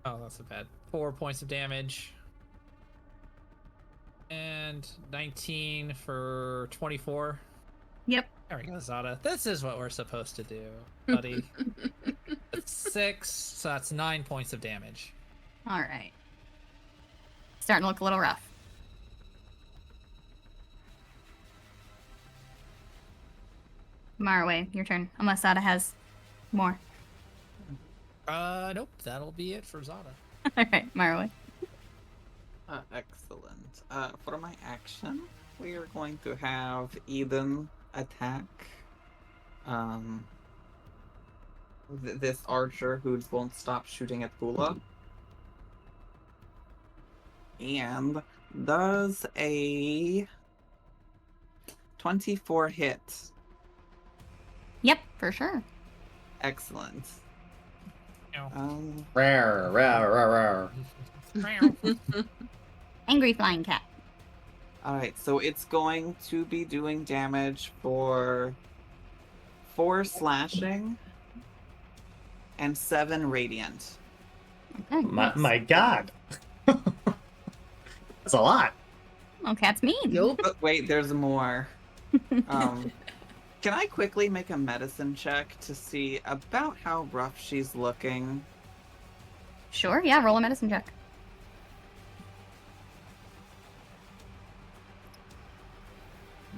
Oh, that's so bad. 4 points of damage. And 19 for 24. Yep. There we go, Zada. This is what we're supposed to do, buddy. That's 6, so that's 9 points of damage. All right. Starting to look a little rough. Marway, your turn. Unless Sada has more. Nope, that'll be it for Zada. All right, Marway. Excellent. For my action, we are going to have Eden attack this archer who won't stop shooting at Pula. And does a 24 hit. Yep, for sure. Excellent. Ow. Rawr, rawr, rawr, rawr. Angry flying cat. Alright, so it's going to be doing damage for 4 slashing and 7 radiant. Okay. My God. That's a lot. Oh, cat's mean. Nope. But wait, there's more. Can I quickly make a medicine check to see about how rough she's looking? Sure, yeah, roll a medicine check.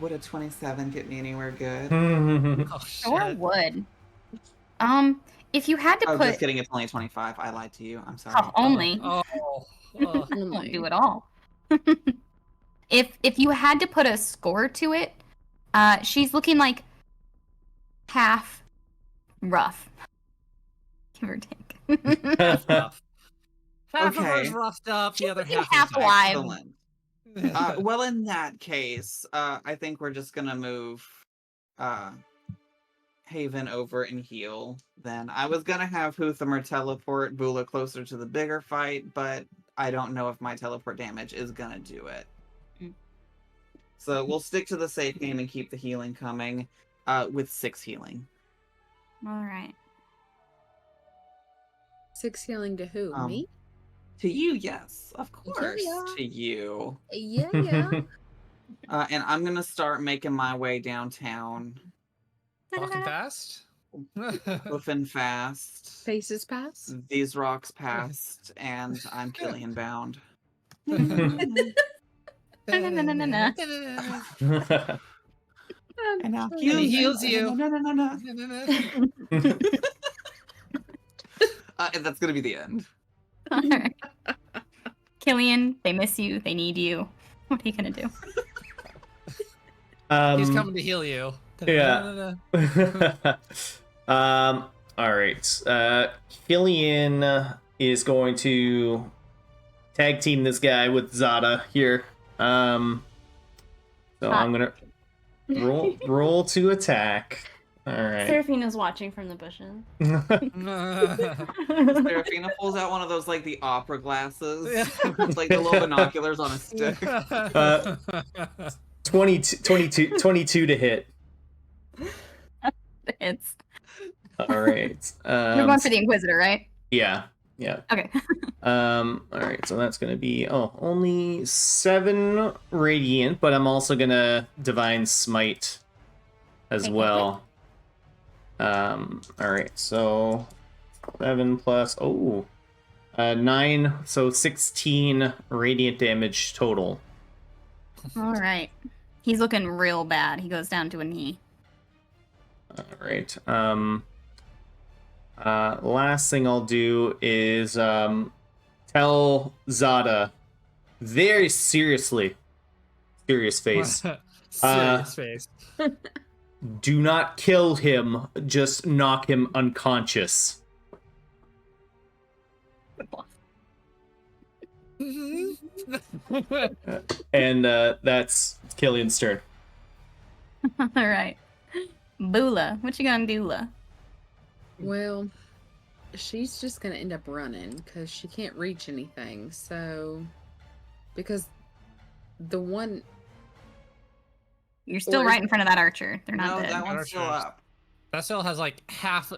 Would a 27 get me anywhere good? Oh, Sure shit. would. If you had to Oh, put just kidding. It's only a 25. I lied to you. I'm sorry. oh, only Oh, won't do it all. if you had to put a score to it, she's looking like half rough, give or take. rough. Half of her Okay. is roughed up, the other She's half half is alive. Excellent. Well, in that case, I think we're just gonna move Haven over and heal. Then I was gonna have Huthamer teleport Bula closer to the bigger fight, but I don't know if my teleport damage is gonna do it. Mm. So we'll stick to the safe game and keep the healing coming, with 6 healing. All right. 6 healing to who? Me? To you, yes, of course. Yeah. To you. Yeah, yeah. And I'm gonna start making my way downtown, Walking fast? moving fast. Faces pass. These rocks passed, and I'm Killian bound. Na-na-na-na-na. And now And he heals you. And that's gonna be the end. All right. Killian, they miss you. They need you. What are you gonna do? He's coming to heal you. Yeah. All right. Killian is going to tag team this guy with Zada here. So I'm gonna roll to attack. All right. Seraphina's watching from the bushes. Serafina pulls out one of those, like, the opera glasses. It's like the little binoculars on a stick. 22 to hit. It's All right. you're going for the Inquisitor, right? Yeah. Okay. All right, so that's gonna be only 7 radiant, but I'm also gonna divine smite as Okay. well. All right, so 7 plus 9, so 16 radiant damage total. All right. He's looking real bad. He goes down to a knee. All right. Last thing I'll do is tell Zada very seriously, serious face, Serious face. do not kill him, just knock him unconscious. And that's Killian's turn. All right. Bula, what you gonna do, La? Well, she's just gonna end up running because she can't reach anything. So, because the one You're still Or is right in front of that archer. They're not No, dead. that one's still Archers. up. That still has like half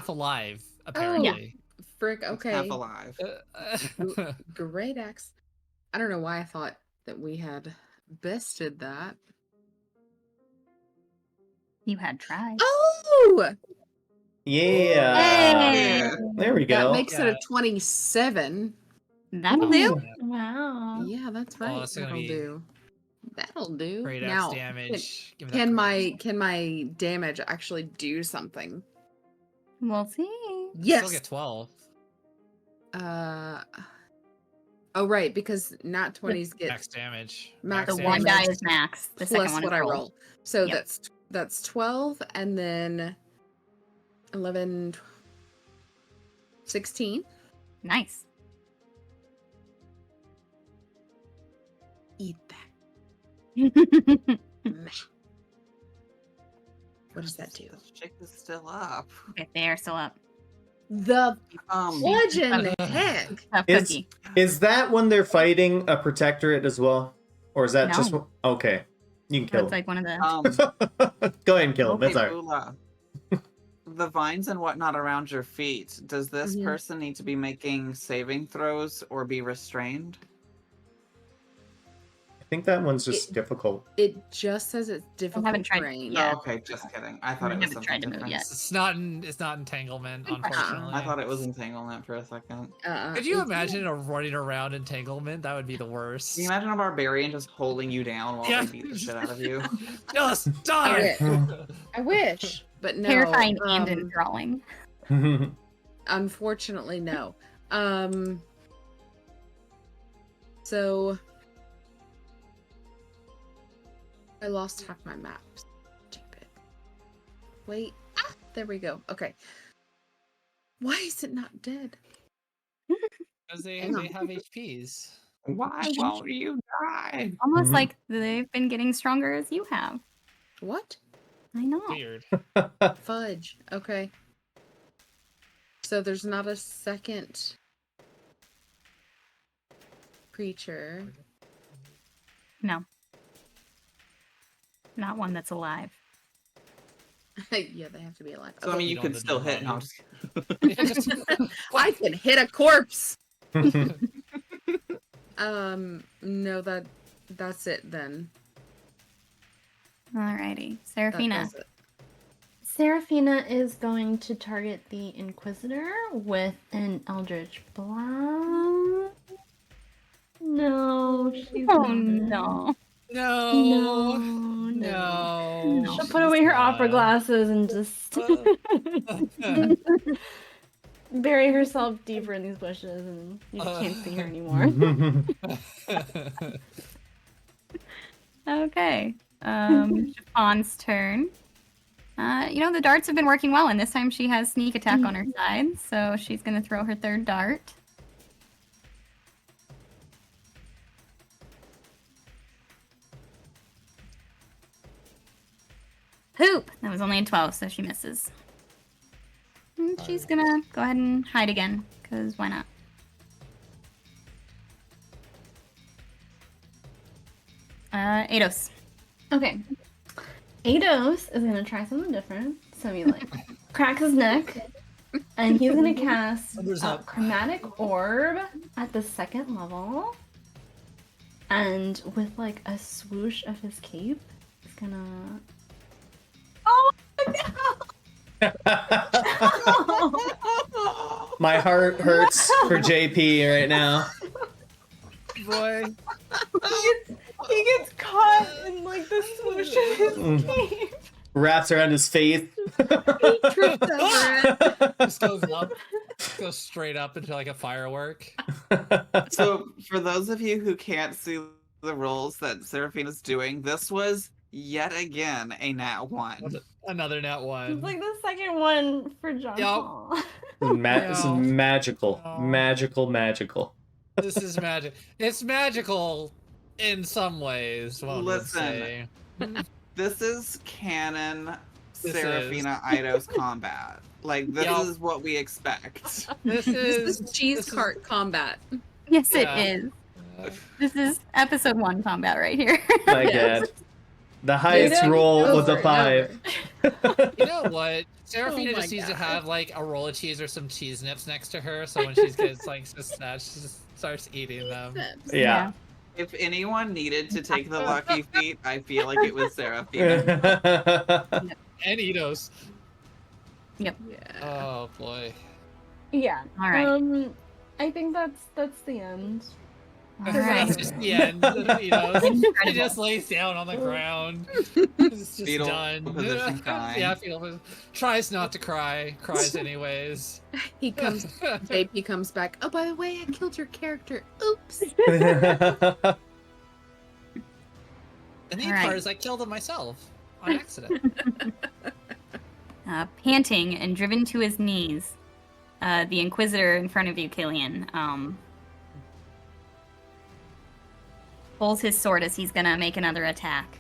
alive apparently. frick, It's okay, half alive. great axe. I don't know why I thought that we had bested that. You had tried. Oh, Yeah. Yeah. There we that go. makes it Yeah. a 27. That'll do. Wow. Yeah, that's Oh, right. that's gonna That'll be do. That'll do. Great Now, axe damage. Give me that can great axe. my damage actually do something? We'll see. You Yes. Still get 12. Oh, right, because not 20s get Max damage. Max The Max one die damage is max. The plus second one what is I roll. roll. So Yep. that's 12 and then 11, 16. Nice. Eat that. Meh. What does that do? The chick is still up. Okay, they are still up. The Um, fudge in the heck. Tough Is- cookie. Is that when they're fighting a protectorate as well? Or is that just... No. Okay. You can kill That's like one of the. Go ahead and kill him. okay, It's alright. Bula. The vines and whatnot around your feet. Does this Mhm. person need to be making saving throws or be restrained? I think that one's just difficult. It just says it's difficult haven't tried- terrain. Yeah. Oh, okay, just kidding. I thought I it was haven't something tried to move different. yet. It's not entanglement, Good question. unfortunately. I thought it was entanglement for a second. Could you It's- imagine a running around entanglement? That would be the worst. Can you imagine a barbarian just holding you down while Yeah. they beat the shit out of you? Just die! I wish, but no. Terrifying and enthralling. Unfortunately, no. So I lost half my map. Stupid. Wait. Ah, there we go. Okay. Why is it not dead? Because they Hang on. have HPs. Why won't you die? Almost Mhm. like they've been getting stronger as you have. What? I know. Weird. Fudge. Okay. So there's not a second creature. No. Not one that's alive. Yeah, they have to be alive. So I mean, You you don't could have to still do hit. No, I'm volume. just kidding. I can hit a corpse. No, that's it then. Alrighty. That Serafina. does it. Seraphina is going to target the Inquisitor with an Eldritch Blast. No, she's Oh not. no. No, No. She'll put away her opera Uh, glasses and just bury herself deeper in these bushes, and you can't see her anymore. Okay. Chiffon's turn. The darts have been working well, and this time she has sneak attack on her side, so she's gonna throw her third dart. Poop! That was only a 12, so she misses. And she's gonna go ahead and hide again, because why not? Eidos. Okay. Eidos is gonna try something different. So he cracks his neck, and he's gonna cast Thunder's a up. chromatic orb at the 2nd level. And with a swoosh of his cape, he's gonna. Oh My heart hurts for JP right now. Boy. He gets caught in the swoosh of his cape. Wraps around his face. He tripped over it. Just goes up, goes straight up into like a firework. So, for those of you who can't see the rolls that Seraphina's doing, this was yet again a nat 1. Another nat It's one. like the second one for John Yup. Paul. This is No. magical. No. Magical. This is magic. It's magical in some ways. One would Listen. say. This is canon This Seraphina Eidos combat. Like, this Yup. is what we expect. This This is cheese this is- cart combat. Yes, Yeah. it is. uh, This is episode 1 combat right here. My Yes. God. The highest Dude, roll was over a and 5. You know what? Seraphina Oh my just needs to God. have like a roll of cheese or some cheese nips next to her, so when she gets like snatched, she just starts eating them. Yeah. If anyone needed to take the lucky feat, I feel like it was Seraphina. And Eidos. Yeah. Oh boy. Yeah. All right. I think that's the end. All That's right. just the end. Eidos. He Incredible. just lays down on the ground. It's just Fetal done. position crying. Yeah, fetal position. Tries not to cry. Cries anyways. He comes. JP comes back. Oh, by the way, I killed your character. Oops. And the All right. part is I killed him myself on accident. Panting and driven to his knees, the Inquisitor in front of you, Killian, pulls his sword as he's gonna make another attack.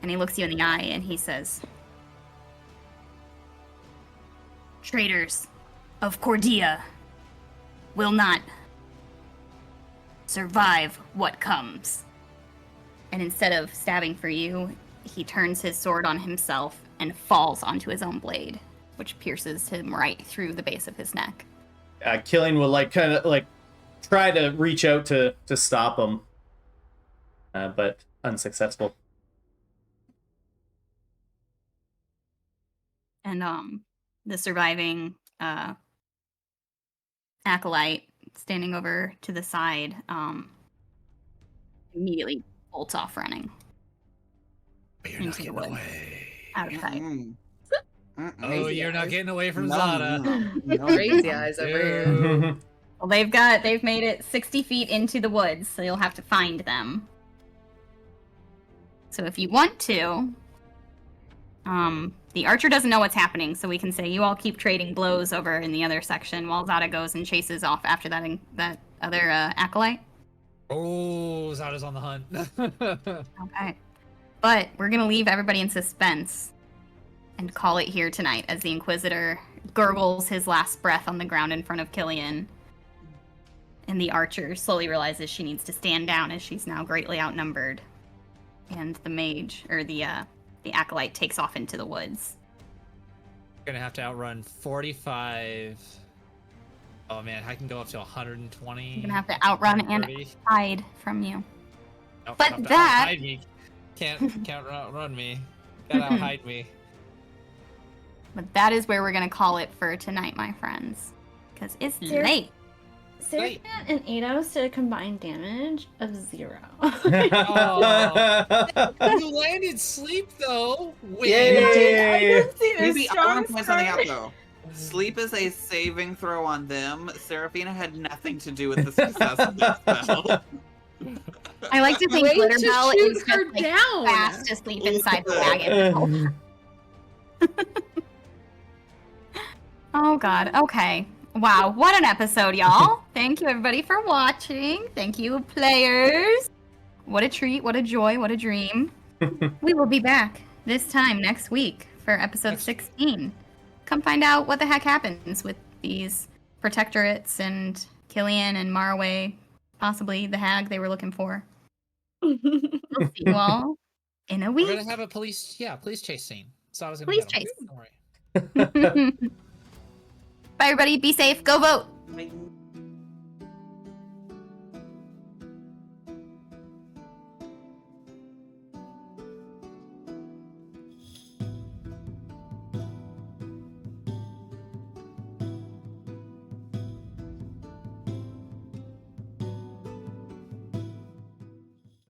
And he looks you in the eye and he says, "Traitors of Cordia will not survive what comes." And instead of stabbing for you, he turns his sword on himself and falls onto his own blade, which pierces him right through the base of his neck. Killian will kind of try to reach out to stop him, but unsuccessful. And the surviving acolyte standing over to the side immediately bolts off running You're Into the woods. out of sight. Mm. Mm-mm. Oh, you're not getting away from No, Zada. no. Crazy eyes over here. Well, they've made it 60 feet into the woods, so you'll have to find them. So if you want to, the archer doesn't know what's happening, so we can say you all keep trading blows over in the other section while Zada goes and chases off after that other acolyte. Oh, Zada's on the hunt. Okay. But we're gonna leave everybody in suspense and call it here tonight as the Inquisitor gurgles his last breath on the ground in front of Killian. And the archer slowly realizes she needs to stand down as she's now greatly outnumbered. And the mage, or the acolyte, takes off into the woods. You're gonna have to outrun 45. Oh man, I can go up to 120. You're gonna have to outrun and 130. hide from you. Nope, but have to that- outhide me. Can't outrun me. Gotta outhide me. But that is where we're gonna call it for tonight, my friends. Because it's Ser- late. Seraphina and Eidos did a combined damage of 0. You landed sleep though. Win. Yay! Maybe I want to point something out though. Sleep is a saving throw on them. Seraphina had nothing to do with the success of this spell. I like to think Way to Glitterbell shoot is her just like, down. fast asleep inside the wagon. Oh god, okay. Wow, what an episode, y'all. Thank you everybody for watching. Thank you, players. What a treat, what a joy, what a dream. We will be back this time next week for episode 16. Come find out what the heck happens with these protectorates and Killian and Marway, possibly the hag they were looking for. We'll see you all in a We're week. gonna have a police chase scene. So I was gonna Police get 'em. chase. Don't worry. Bye everybody, be safe, go vote. Bing.